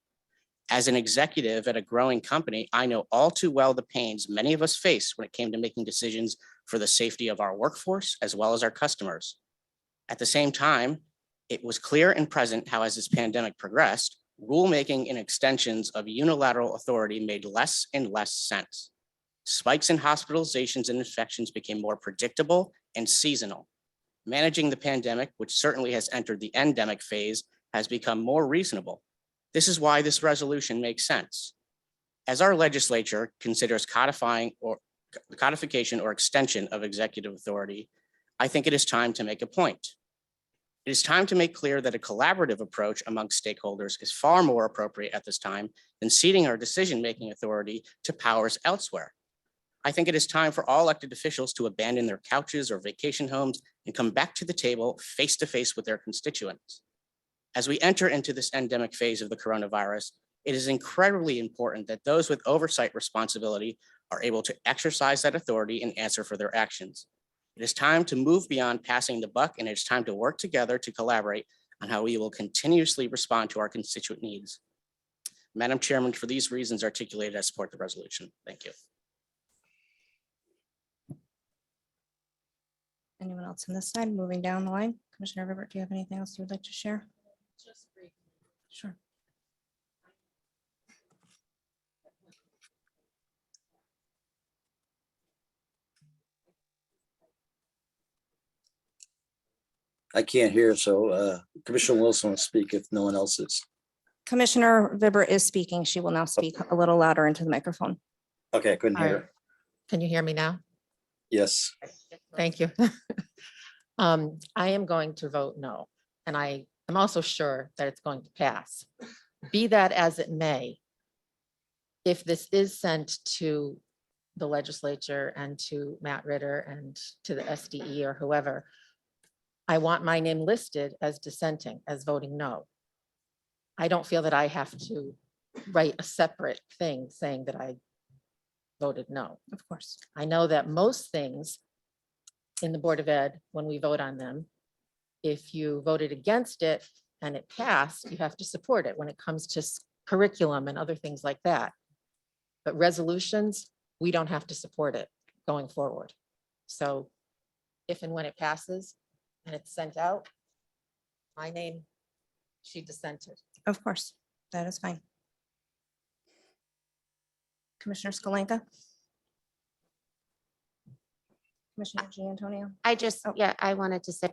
As an executive at a growing company, I know all too well the pains many of us face when it came to making decisions for the safety of our workforce as well as our customers. At the same time, it was clear and present how, as this pandemic progressed, rulemaking and extensions of unilateral authority made less and less sense. Spikes in hospitalizations and infections became more predictable and seasonal. Managing the pandemic, which certainly has entered the endemic phase, has become more reasonable. This is why this resolution makes sense. As our legislature considers codification or extension of executive authority, I think it is time to make a point. It is time to make clear that a collaborative approach among stakeholders is far more appropriate at this time than ceding our decision-making authority to powers elsewhere. I think it is time for all elected officials to abandon their couches or vacation homes and come back to the table face to face with their constituents. As we enter into this endemic phase of the coronavirus, it is incredibly important that those with oversight responsibility are able to exercise that authority and answer for their actions. It is time to move beyond passing the buck, and it's time to work together to collaborate on how we will continuously respond to our constituent needs. Madam Chairman, for these reasons articulated, I support the resolution. Thank you. Anyone else on this side? Moving down the line. Commissioner Rivers, do you have anything else you would like to share? Sure. I can't hear, so Commissioner Wilson will speak if no one else is. Commissioner Vibber is speaking. She will now speak a little louder into the microphone. Okay, I couldn't hear her. Can you hear me now? Yes. Thank you. I am going to vote no, and I am also sure that it's going to pass. Be that as it may, if this is sent to the legislature and to Matt Ritter and to the SDE or whoever, I want my name listed as dissenting, as voting no. I don't feel that I have to write a separate thing saying that I voted no. Of course. I know that most things in the Board of Ed, when we vote on them, if you voted against it and it passed, you have to support it when it comes to curriculum and other things like that. But resolutions, we don't have to support it going forward. So if and when it passes and it's sent out, my name, she dissented. Of course, that is fine. Commissioner Skalenka. Commissioner Giantonio. I just, yeah, I wanted to say.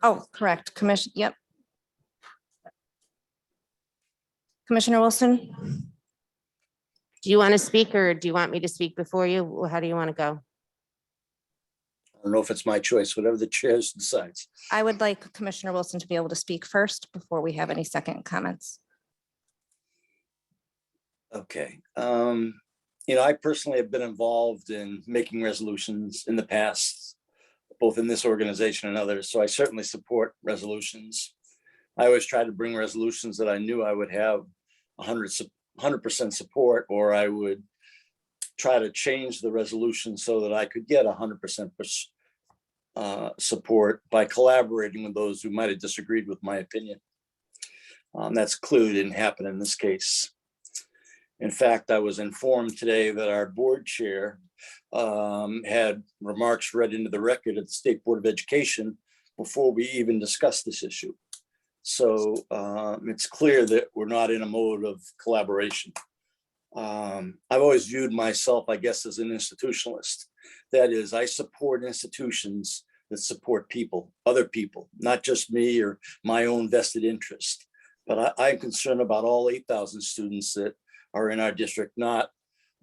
Oh, correct. Commission, yep. Commissioner Wilson. Do you want to speak or do you want me to speak before you? How do you want to go? I don't know if it's my choice, whatever the chair decides. I would like Commissioner Wilson to be able to speak first before we have any second comments. Okay. I personally have been involved in making resolutions in the past, both in this organization and others, so I certainly support resolutions. I always try to bring resolutions that I knew I would have 100% support, or I would try to change the resolution so that I could get 100% support by collaborating with those who might have disagreed with my opinion. That's clearly didn't happen in this case. In fact, I was informed today that our board chair had remarks read into the record at the State Board of Education before we even discussed this issue. So it's clear that we're not in a mode of collaboration. I've always viewed myself, I guess, as an institutionalist. That is, I support institutions that support people, other people, not just me or my own vested interest. But I'm concerned about all 8,000 students that are in our district, not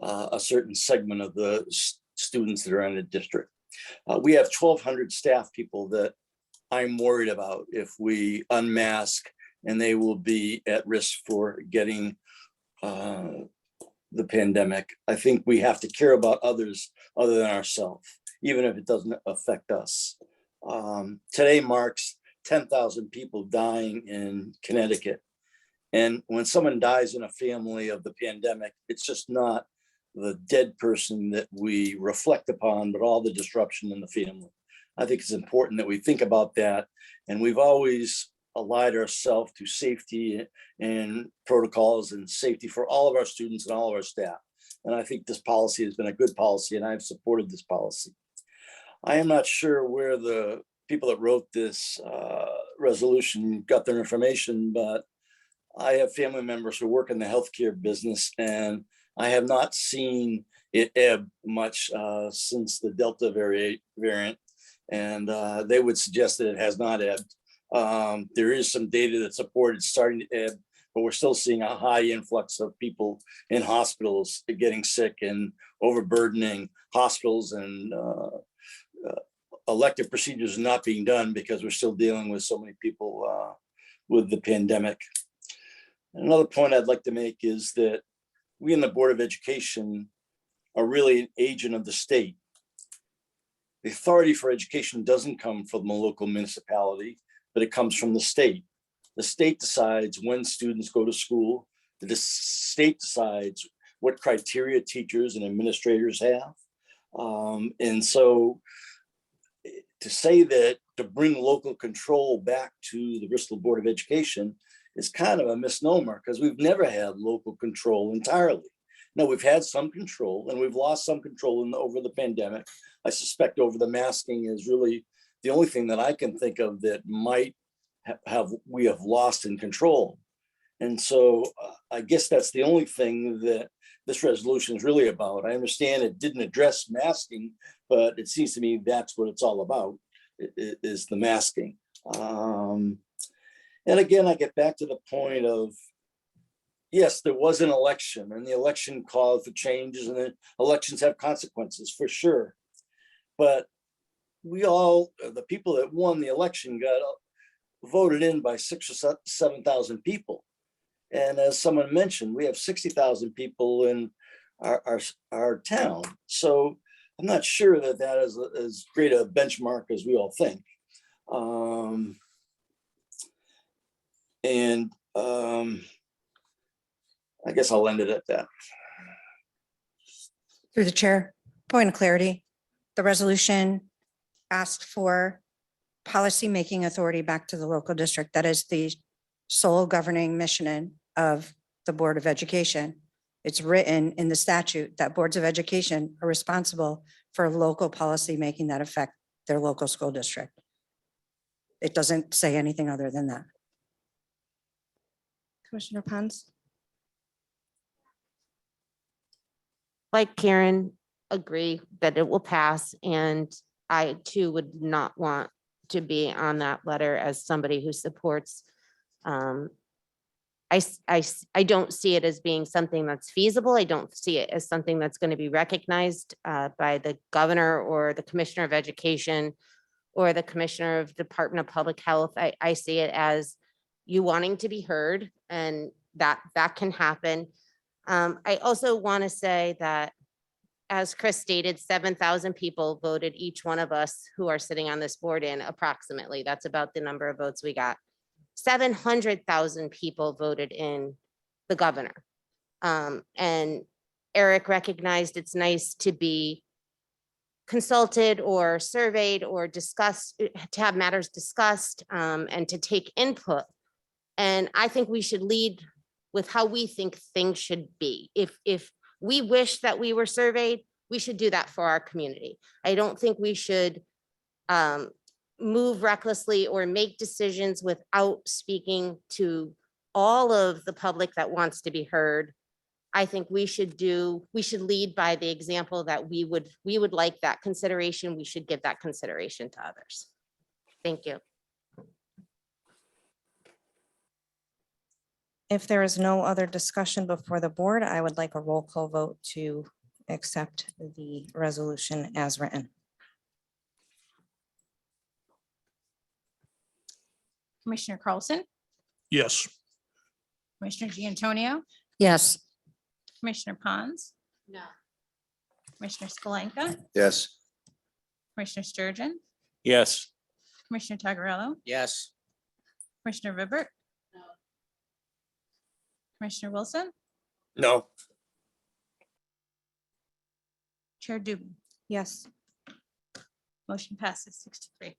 a certain segment of the students that are in the district. We have 1,200 staff people that I'm worried about if we unmask, and they will be at risk for getting the pandemic. I think we have to care about others other than ourselves, even if it doesn't affect us. Today marks 10,000 people dying in Connecticut. And when someone dies in a family of the pandemic, it's just not the dead person that we reflect upon, but all the disruption in the family. I think it's important that we think about that. And we've always allied ourselves to safety and protocols and safety for all of our students and all of our staff. And I think this policy has been a good policy, and I've supported this policy. I am not sure where the people that wrote this resolution got their information, but I have family members who work in the healthcare business, and I have not seen it ebb much since the Delta variant. And they would suggest that it has not ebbed. There is some data that support it's starting to ebb, but we're still seeing a high influx of people in hospitals getting sick and overburdening hospitals, and elective procedures not being done because we're still dealing with so many people with the pandemic. Another point I'd like to make is that we in the Board of Education are really an agent of the state. The authority for education doesn't come from the local municipality, but it comes from the state. The state decides when students go to school. The state decides what criteria teachers and administrators have. And so to say that to bring local control back to the Bristol Board of Education is kind of a misnomer, because we've never had local control entirely. No, we've had some control, and we've lost some control over the pandemic. I suspect over the masking is really the only thing that I can think of that might we have lost in control. And so I guess that's the only thing that this resolution is really about. I understand it didn't address masking, but it seems to me that's what it's all about, is the masking. And again, I get back to the point of, yes, there was an election, and the election called for changes, and the elections have consequences for sure. But we all, the people that won the election got voted in by 6,000 or 7,000 people. And as someone mentioned, we have 60,000 people in our town. So I'm not sure that that is as great a benchmark as we all think. I guess I'll end it at that. Through the chair, point of clarity, the resolution asked for policy-making authority back to the local district. That is the sole governing mission of the Board of Education. It's written in the statute that boards of education are responsible for local policy making that affect their local school district. It doesn't say anything other than that. Commissioner Pons? Like Karen, agree that it will pass, and I too would not want to be on that letter as somebody who supports. I don't see it as being something that's feasible. I don't see it as something that's going to be recognized by the governor or the commissioner of education or the commissioner of Department of Public Health. I see it as you wanting to be heard, and that can happen. I also want to say that, as Chris stated, 7,000 people voted each one of us who are sitting on this board in, approximately. That's about the number of votes we got. 700,000 people voted in the governor. And Eric recognized it's nice to be consulted or surveyed or discussed, to have matters discussed, and to take input. And I think we should lead with how we think things should be. If we wish that we were surveyed, we should do that for our community. I don't think we should move recklessly or make decisions without speaking to all of the public that wants to be heard. I think we should lead by the example that we would like that consideration. We should give that consideration to others. Thank you. If there is no other discussion before the board, I would like a roll call vote to accept the resolution as written. Commissioner Carlson, Yes. Commissioner Giantonio, Yes. Commissioner Pons, No. Commissioner Skalenka, Yes. Commissioner Sturgeon, Yes. Commissioner Tagarello, Yes. Commissioner Vibert. Commissioner Wilson, No. Chair Dubin. Yes. Motion passes 6-3.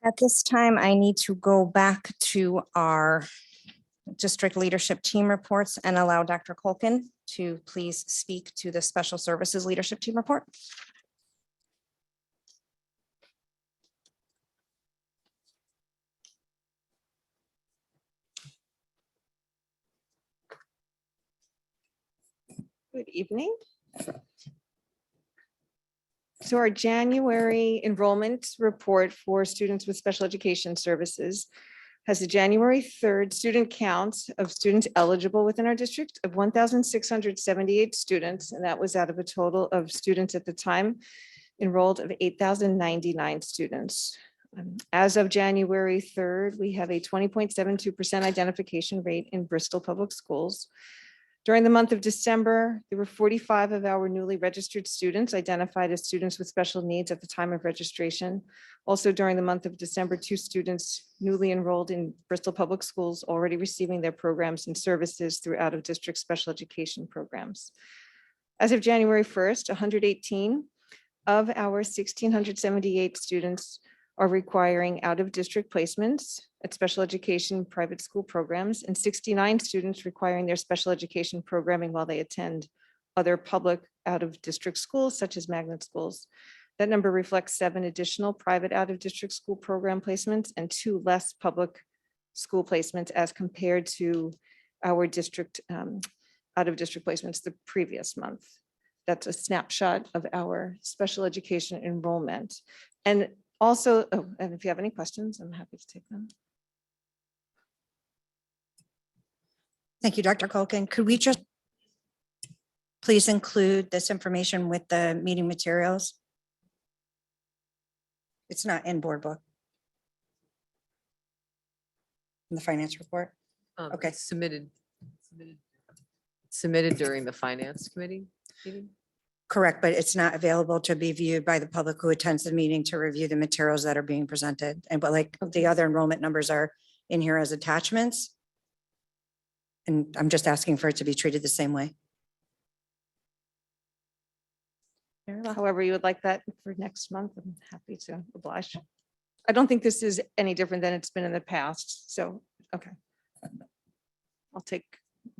At this time, I need to go back to our district leadership team reports and allow Dr. Colkin to please speak to the Special Services Leadership Team report. Good evening. So our January enrollment report for students with special education services has a January 3rd student count of students eligible within our district of 1,678 students, and that was out of a total of students at the time enrolled of 8,099 students. As of January 3rd, we have a 20.72% identification rate in Bristol Public Schools. During the month of December, there were 45 of our newly registered students identified as students with special needs at the time of registration. Also, during the month of December, 2 students newly enrolled in Bristol Public Schools already receiving their programs and services through out-of-district special education programs. As of January 1st, 118 of our 1,678 students are requiring out-of-district placements at special education private school programs, and 69 students requiring their special education programming while they attend other public out-of-district schools such as magnet schools. That number reflects 7 additional private out-of-district school program placements and 2 less public school placements as compared to our district out-of-district placements the previous month. That's a snapshot of our special education enrollment. And also, and if you have any questions, I'm happy to take them. Thank you, Dr. Culkin. Could we just please include this information with the meeting materials? It's not in board book. In the finance report? Okay. It's submitted during the finance committee meeting. Correct, but it's not available to be viewed by the public who attends the meeting to review the materials that are being presented. And but like the other enrollment numbers are in here as attachments. And I'm just asking for it to be treated the same way. However you would like that for next month, I'm happy to oblige. I don't think this is any different than it's been in the past, so, okay. I'll take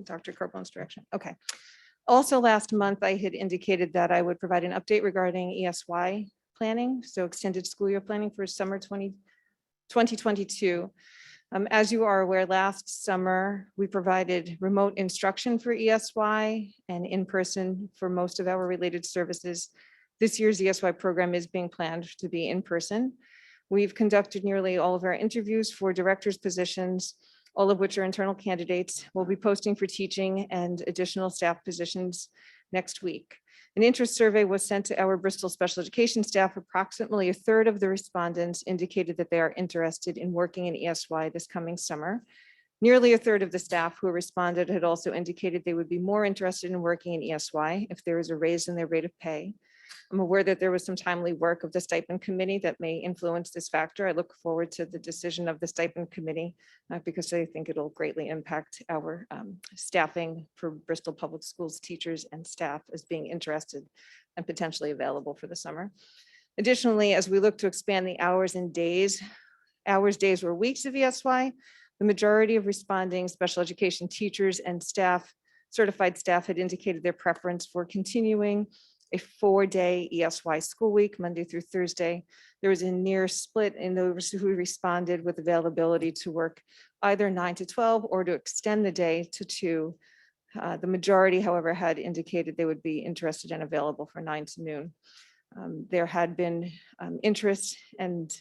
Dr. Carbone's direction. Okay. Also, last month, I had indicated that I would provide an update regarding ESY planning, so extended school year planning for summer 2022. As you are aware, last summer, we provided remote instruction for ESY and in-person for most of our related services. This year's ESY program is being planned to be in person. We've conducted nearly all of our interviews for directors' positions, all of which are internal candidates. We'll be posting for teaching and additional staff positions next week. An interest survey was sent to our Bristol special education staff. Approximately 1/3 of the respondents indicated that they are interested in working in ESY this coming summer. Nearly 1/3 of the staff who responded had also indicated they would be more interested in working in ESY if there is a raise in their rate of pay. I'm aware that there was some timely work of the stipend committee that may influence this factor. I look forward to the decision of the stipend committee because I think it'll greatly impact our staffing for Bristol Public Schools teachers and staff as being interested and potentially available for the summer. Additionally, as we look to expand the hours and days, days, or weeks of ESY, the majority of responding special education teachers and staff, certified staff, had indicated their preference for continuing a 4-day ESY school week, Monday through Thursday. There was a near split in those who responded with availability to work either 9 to 12 or to extend the day to 2. The majority, however, had indicated they would be interested and available for 9 to noon. There had been interest and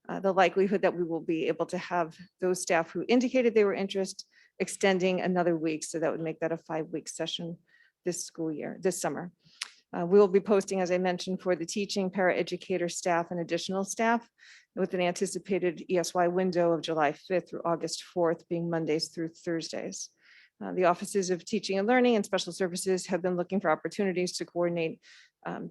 the likelihood that we will be able to have those staff who indicated they were interested extending another week. So that would make that a 5-week session this school year, this summer. We will be posting, as I mentioned, for the teaching, paraeducator staff and additional staff with an anticipated ESY window of July 5th through August 4th, being Mondays through Thursdays. The offices of teaching and learning and special services have been looking for opportunities to coordinate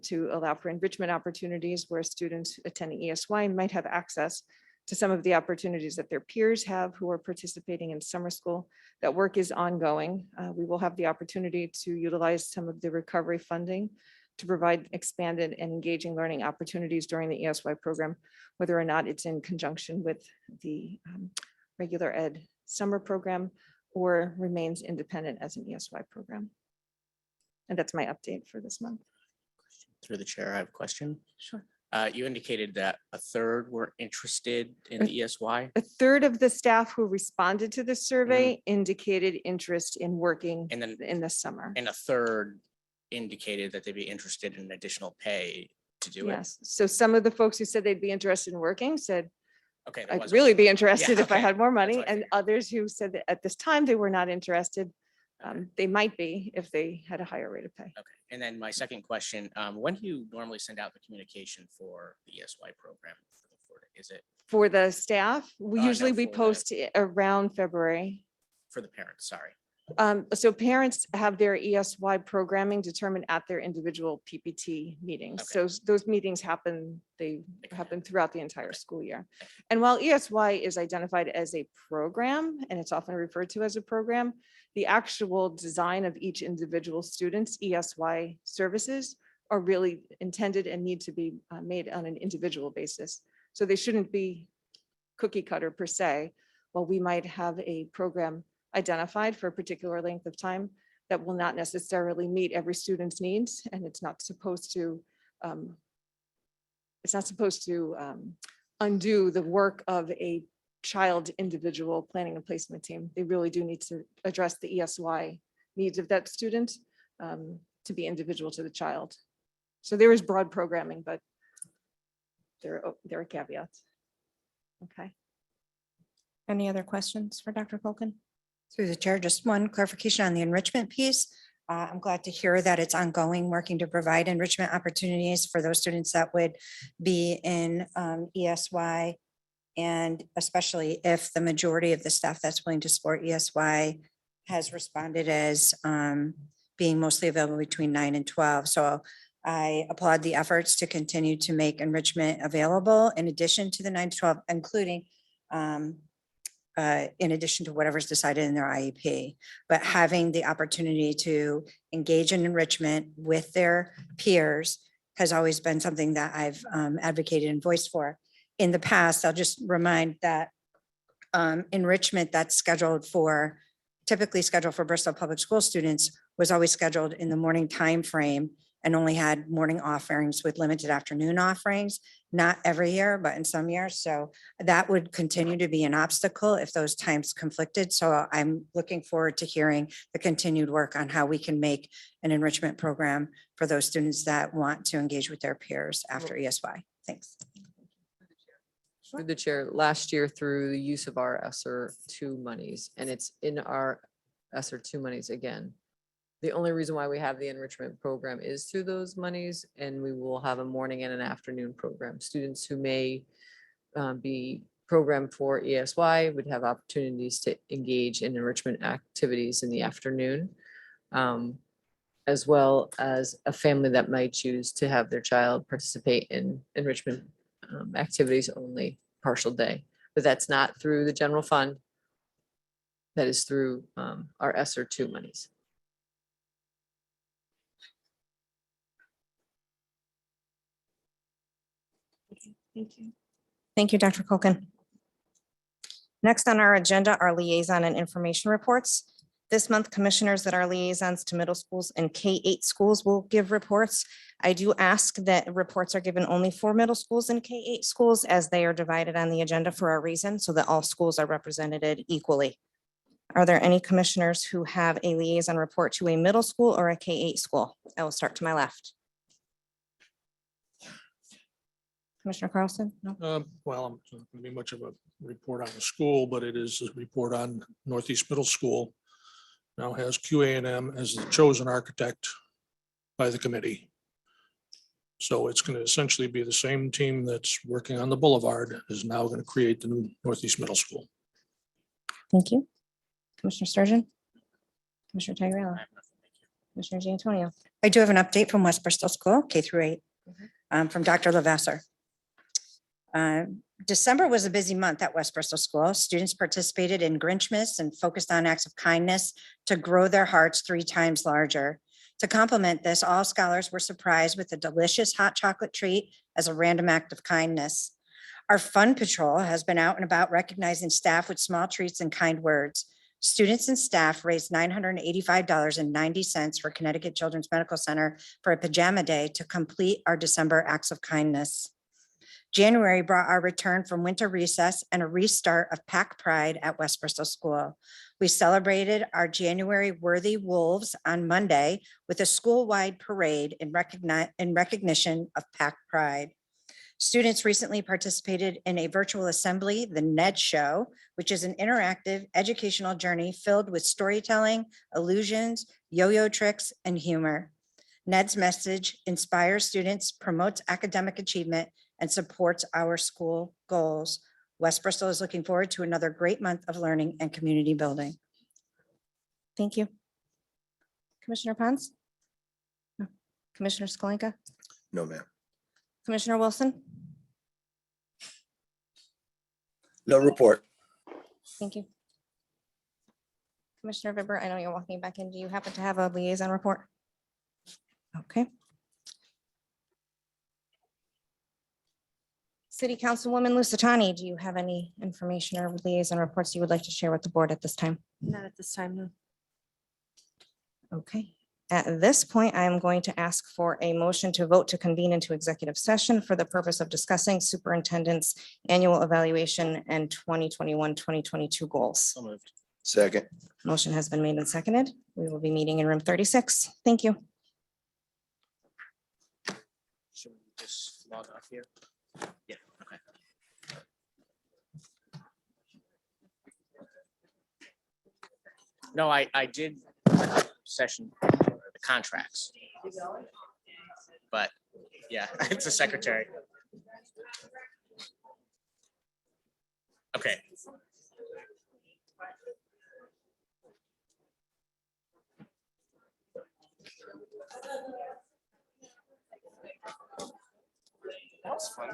to allow for enrichment opportunities where students attending ESY might have access to some of the opportunities that their peers have who are participating in summer school. That work is ongoing. We will have the opportunity to utilize some of the recovery funding to provide expanded and engaging learning opportunities during the ESY program, whether or not it's in conjunction with the regular ed summer program or remains independent as an ESY program. And that's my update for this month. Through the chair, I have a question. Sure. You indicated that 1/3 were interested in the ESY. 1/3 of the staff who responded to the survey indicated interest in working And then in the summer. and 1/3 indicated that they'd be interested in additional pay to do it. Yes. So some of the folks who said they'd be interested in working said, Okay. that I'd wasn't- really be interested if I okay, had more that's money. what I And others who said that at this time they were not interested. They might be if they had a higher rate of pay. Okay. And then my second question, when do you normally send out the communication for the ESY program? Is it For the staff, we no, usually we for the- post around February. for the parents? Sorry. So parents have their ESY programming determined at their individual PPT meetings. So those meetings happen, they happen throughout the entire school year. And while ESY is identified as a program, and it's often referred to as a program, the actual design of each individual student's ESY services are really intended and need to be made on an individual basis. So they shouldn't be cookie cutter per se. While we might have a program identified for a particular length of time, that will not necessarily meet every student's needs, and it's not supposed to undo the work of a child individual planning and placement team. They really do need to address the ESY needs of that student to be individual to the child. So there is broad programming, but there are caveats. Okay. Any other questions for Dr. Culkin? Through the chair, just one clarification on the enrichment piece. I'm glad to hear that it's ongoing, working to provide enrichment opportunities for those students that would be in ESY. And especially if the majority of the staff that's willing to support ESY has responded as being mostly available between 9 and 12. So I applaud the efforts to continue to make enrichment available in addition to the 9 to 12, including in addition to whatever's decided in their IEP, but having the opportunity to engage in enrichment with their peers has always been something that I've advocated and voiced for. In the past, I'll just remind that enrichment that's typically scheduled for Bristol Public School students was always scheduled in the morning time frame and only had morning offerings with limited afternoon offerings, not every year, but in some years. So that would continue to be an obstacle if those times conflicted. So I'm looking forward to hearing the continued work on how we can make an enrichment program for those students that want to engage with their peers after ESY. Thanks. Through the chair, last year through the use of our ESSER 2 monies, and it's in our ESSER 2 monies again. The only reason why we have the enrichment program is through those monies, and we will have a morning and an afternoon program. Students who may be programmed for ESY would have opportunities to engage in enrichment activities in the afternoon, as well as a family that might choose to have their child participate in enrichment activities only partial day. But that's not through the general fund. That is through our ESSER 2 monies. Thank you. Thank you, Dr. Culkin. Next on our agenda are liaison and information reports. This month, commissioners that are liaisons to middle schools and K-8 schools will give reports. I do ask that reports are given only for middle schools and K-8 schools as they are divided on the agenda for a reason, so that all schools are represented equally. Are there any commissioners who have a liaison report to a middle school or a K-8 school? I will start to my left. Commissioner Carlson? No? Well, it's not going to be much of a report on the school, but it is a report on Northeast Middle School. Now has QA&M as the chosen architect by the committee. So it's going to essentially be the same team that's working on the Boulevard is now going to create the new Northeast Middle School. Thank you. Commissioner Sturgeon? Commissioner Tagriello? Commissioner D'Antonio? I do have an update from West Bristol School, K-8, from Dr. Lavasser. December was a busy month at West Bristol School. Students participated in Grinchmas and focused on acts of kindness to grow their hearts 3 times larger. To complement this, all scholars were surprised with a delicious hot chocolate treat as a random act of kindness. Our Fun Patrol has been out and about recognizing staff with small treats and kind words. Students and staff raised $985.90 for Connecticut Children's Medical Center for a pajama day to complete our December acts of kindness. January brought our return from winter recess and a restart of Pack Pride at West Bristol School. We celebrated our January Worthy Wolves on Monday with a school-wide parade in recognition of Pack Pride. Students recently participated in a virtual assembly, the NED Show, which is an interactive educational journey filled with storytelling, illusions, yo-yo tricks, and humor. NED's message inspires students, promotes academic achievement, and supports our school goals. West Bristol is looking forward to another great month of learning and community building. Thank you. Commissioner Pons? No. Commissioner Skolenka? No, ma'am. Commissioner Wilson? No report. Thank you. Commissioner Vibber, I know you're walking back in. Do you happen to have a liaison report? Okay. City Councilwoman Lusitani, do you have any information or liaison reports you would like to share with the board at this time? Not at this time, no. Okay. At this point, I am going to ask for a motion to vote to convene into executive session for the purpose of discussing superintendent's annual evaluation and 2021-2022 goals. So moved. Second. Motion has been made and seconded. We will be meeting in room 36. Thank you. Should we just log off here? Yeah, okay. No, I did session, the contracts. But yeah, it's a secretary. Okay. That was fun.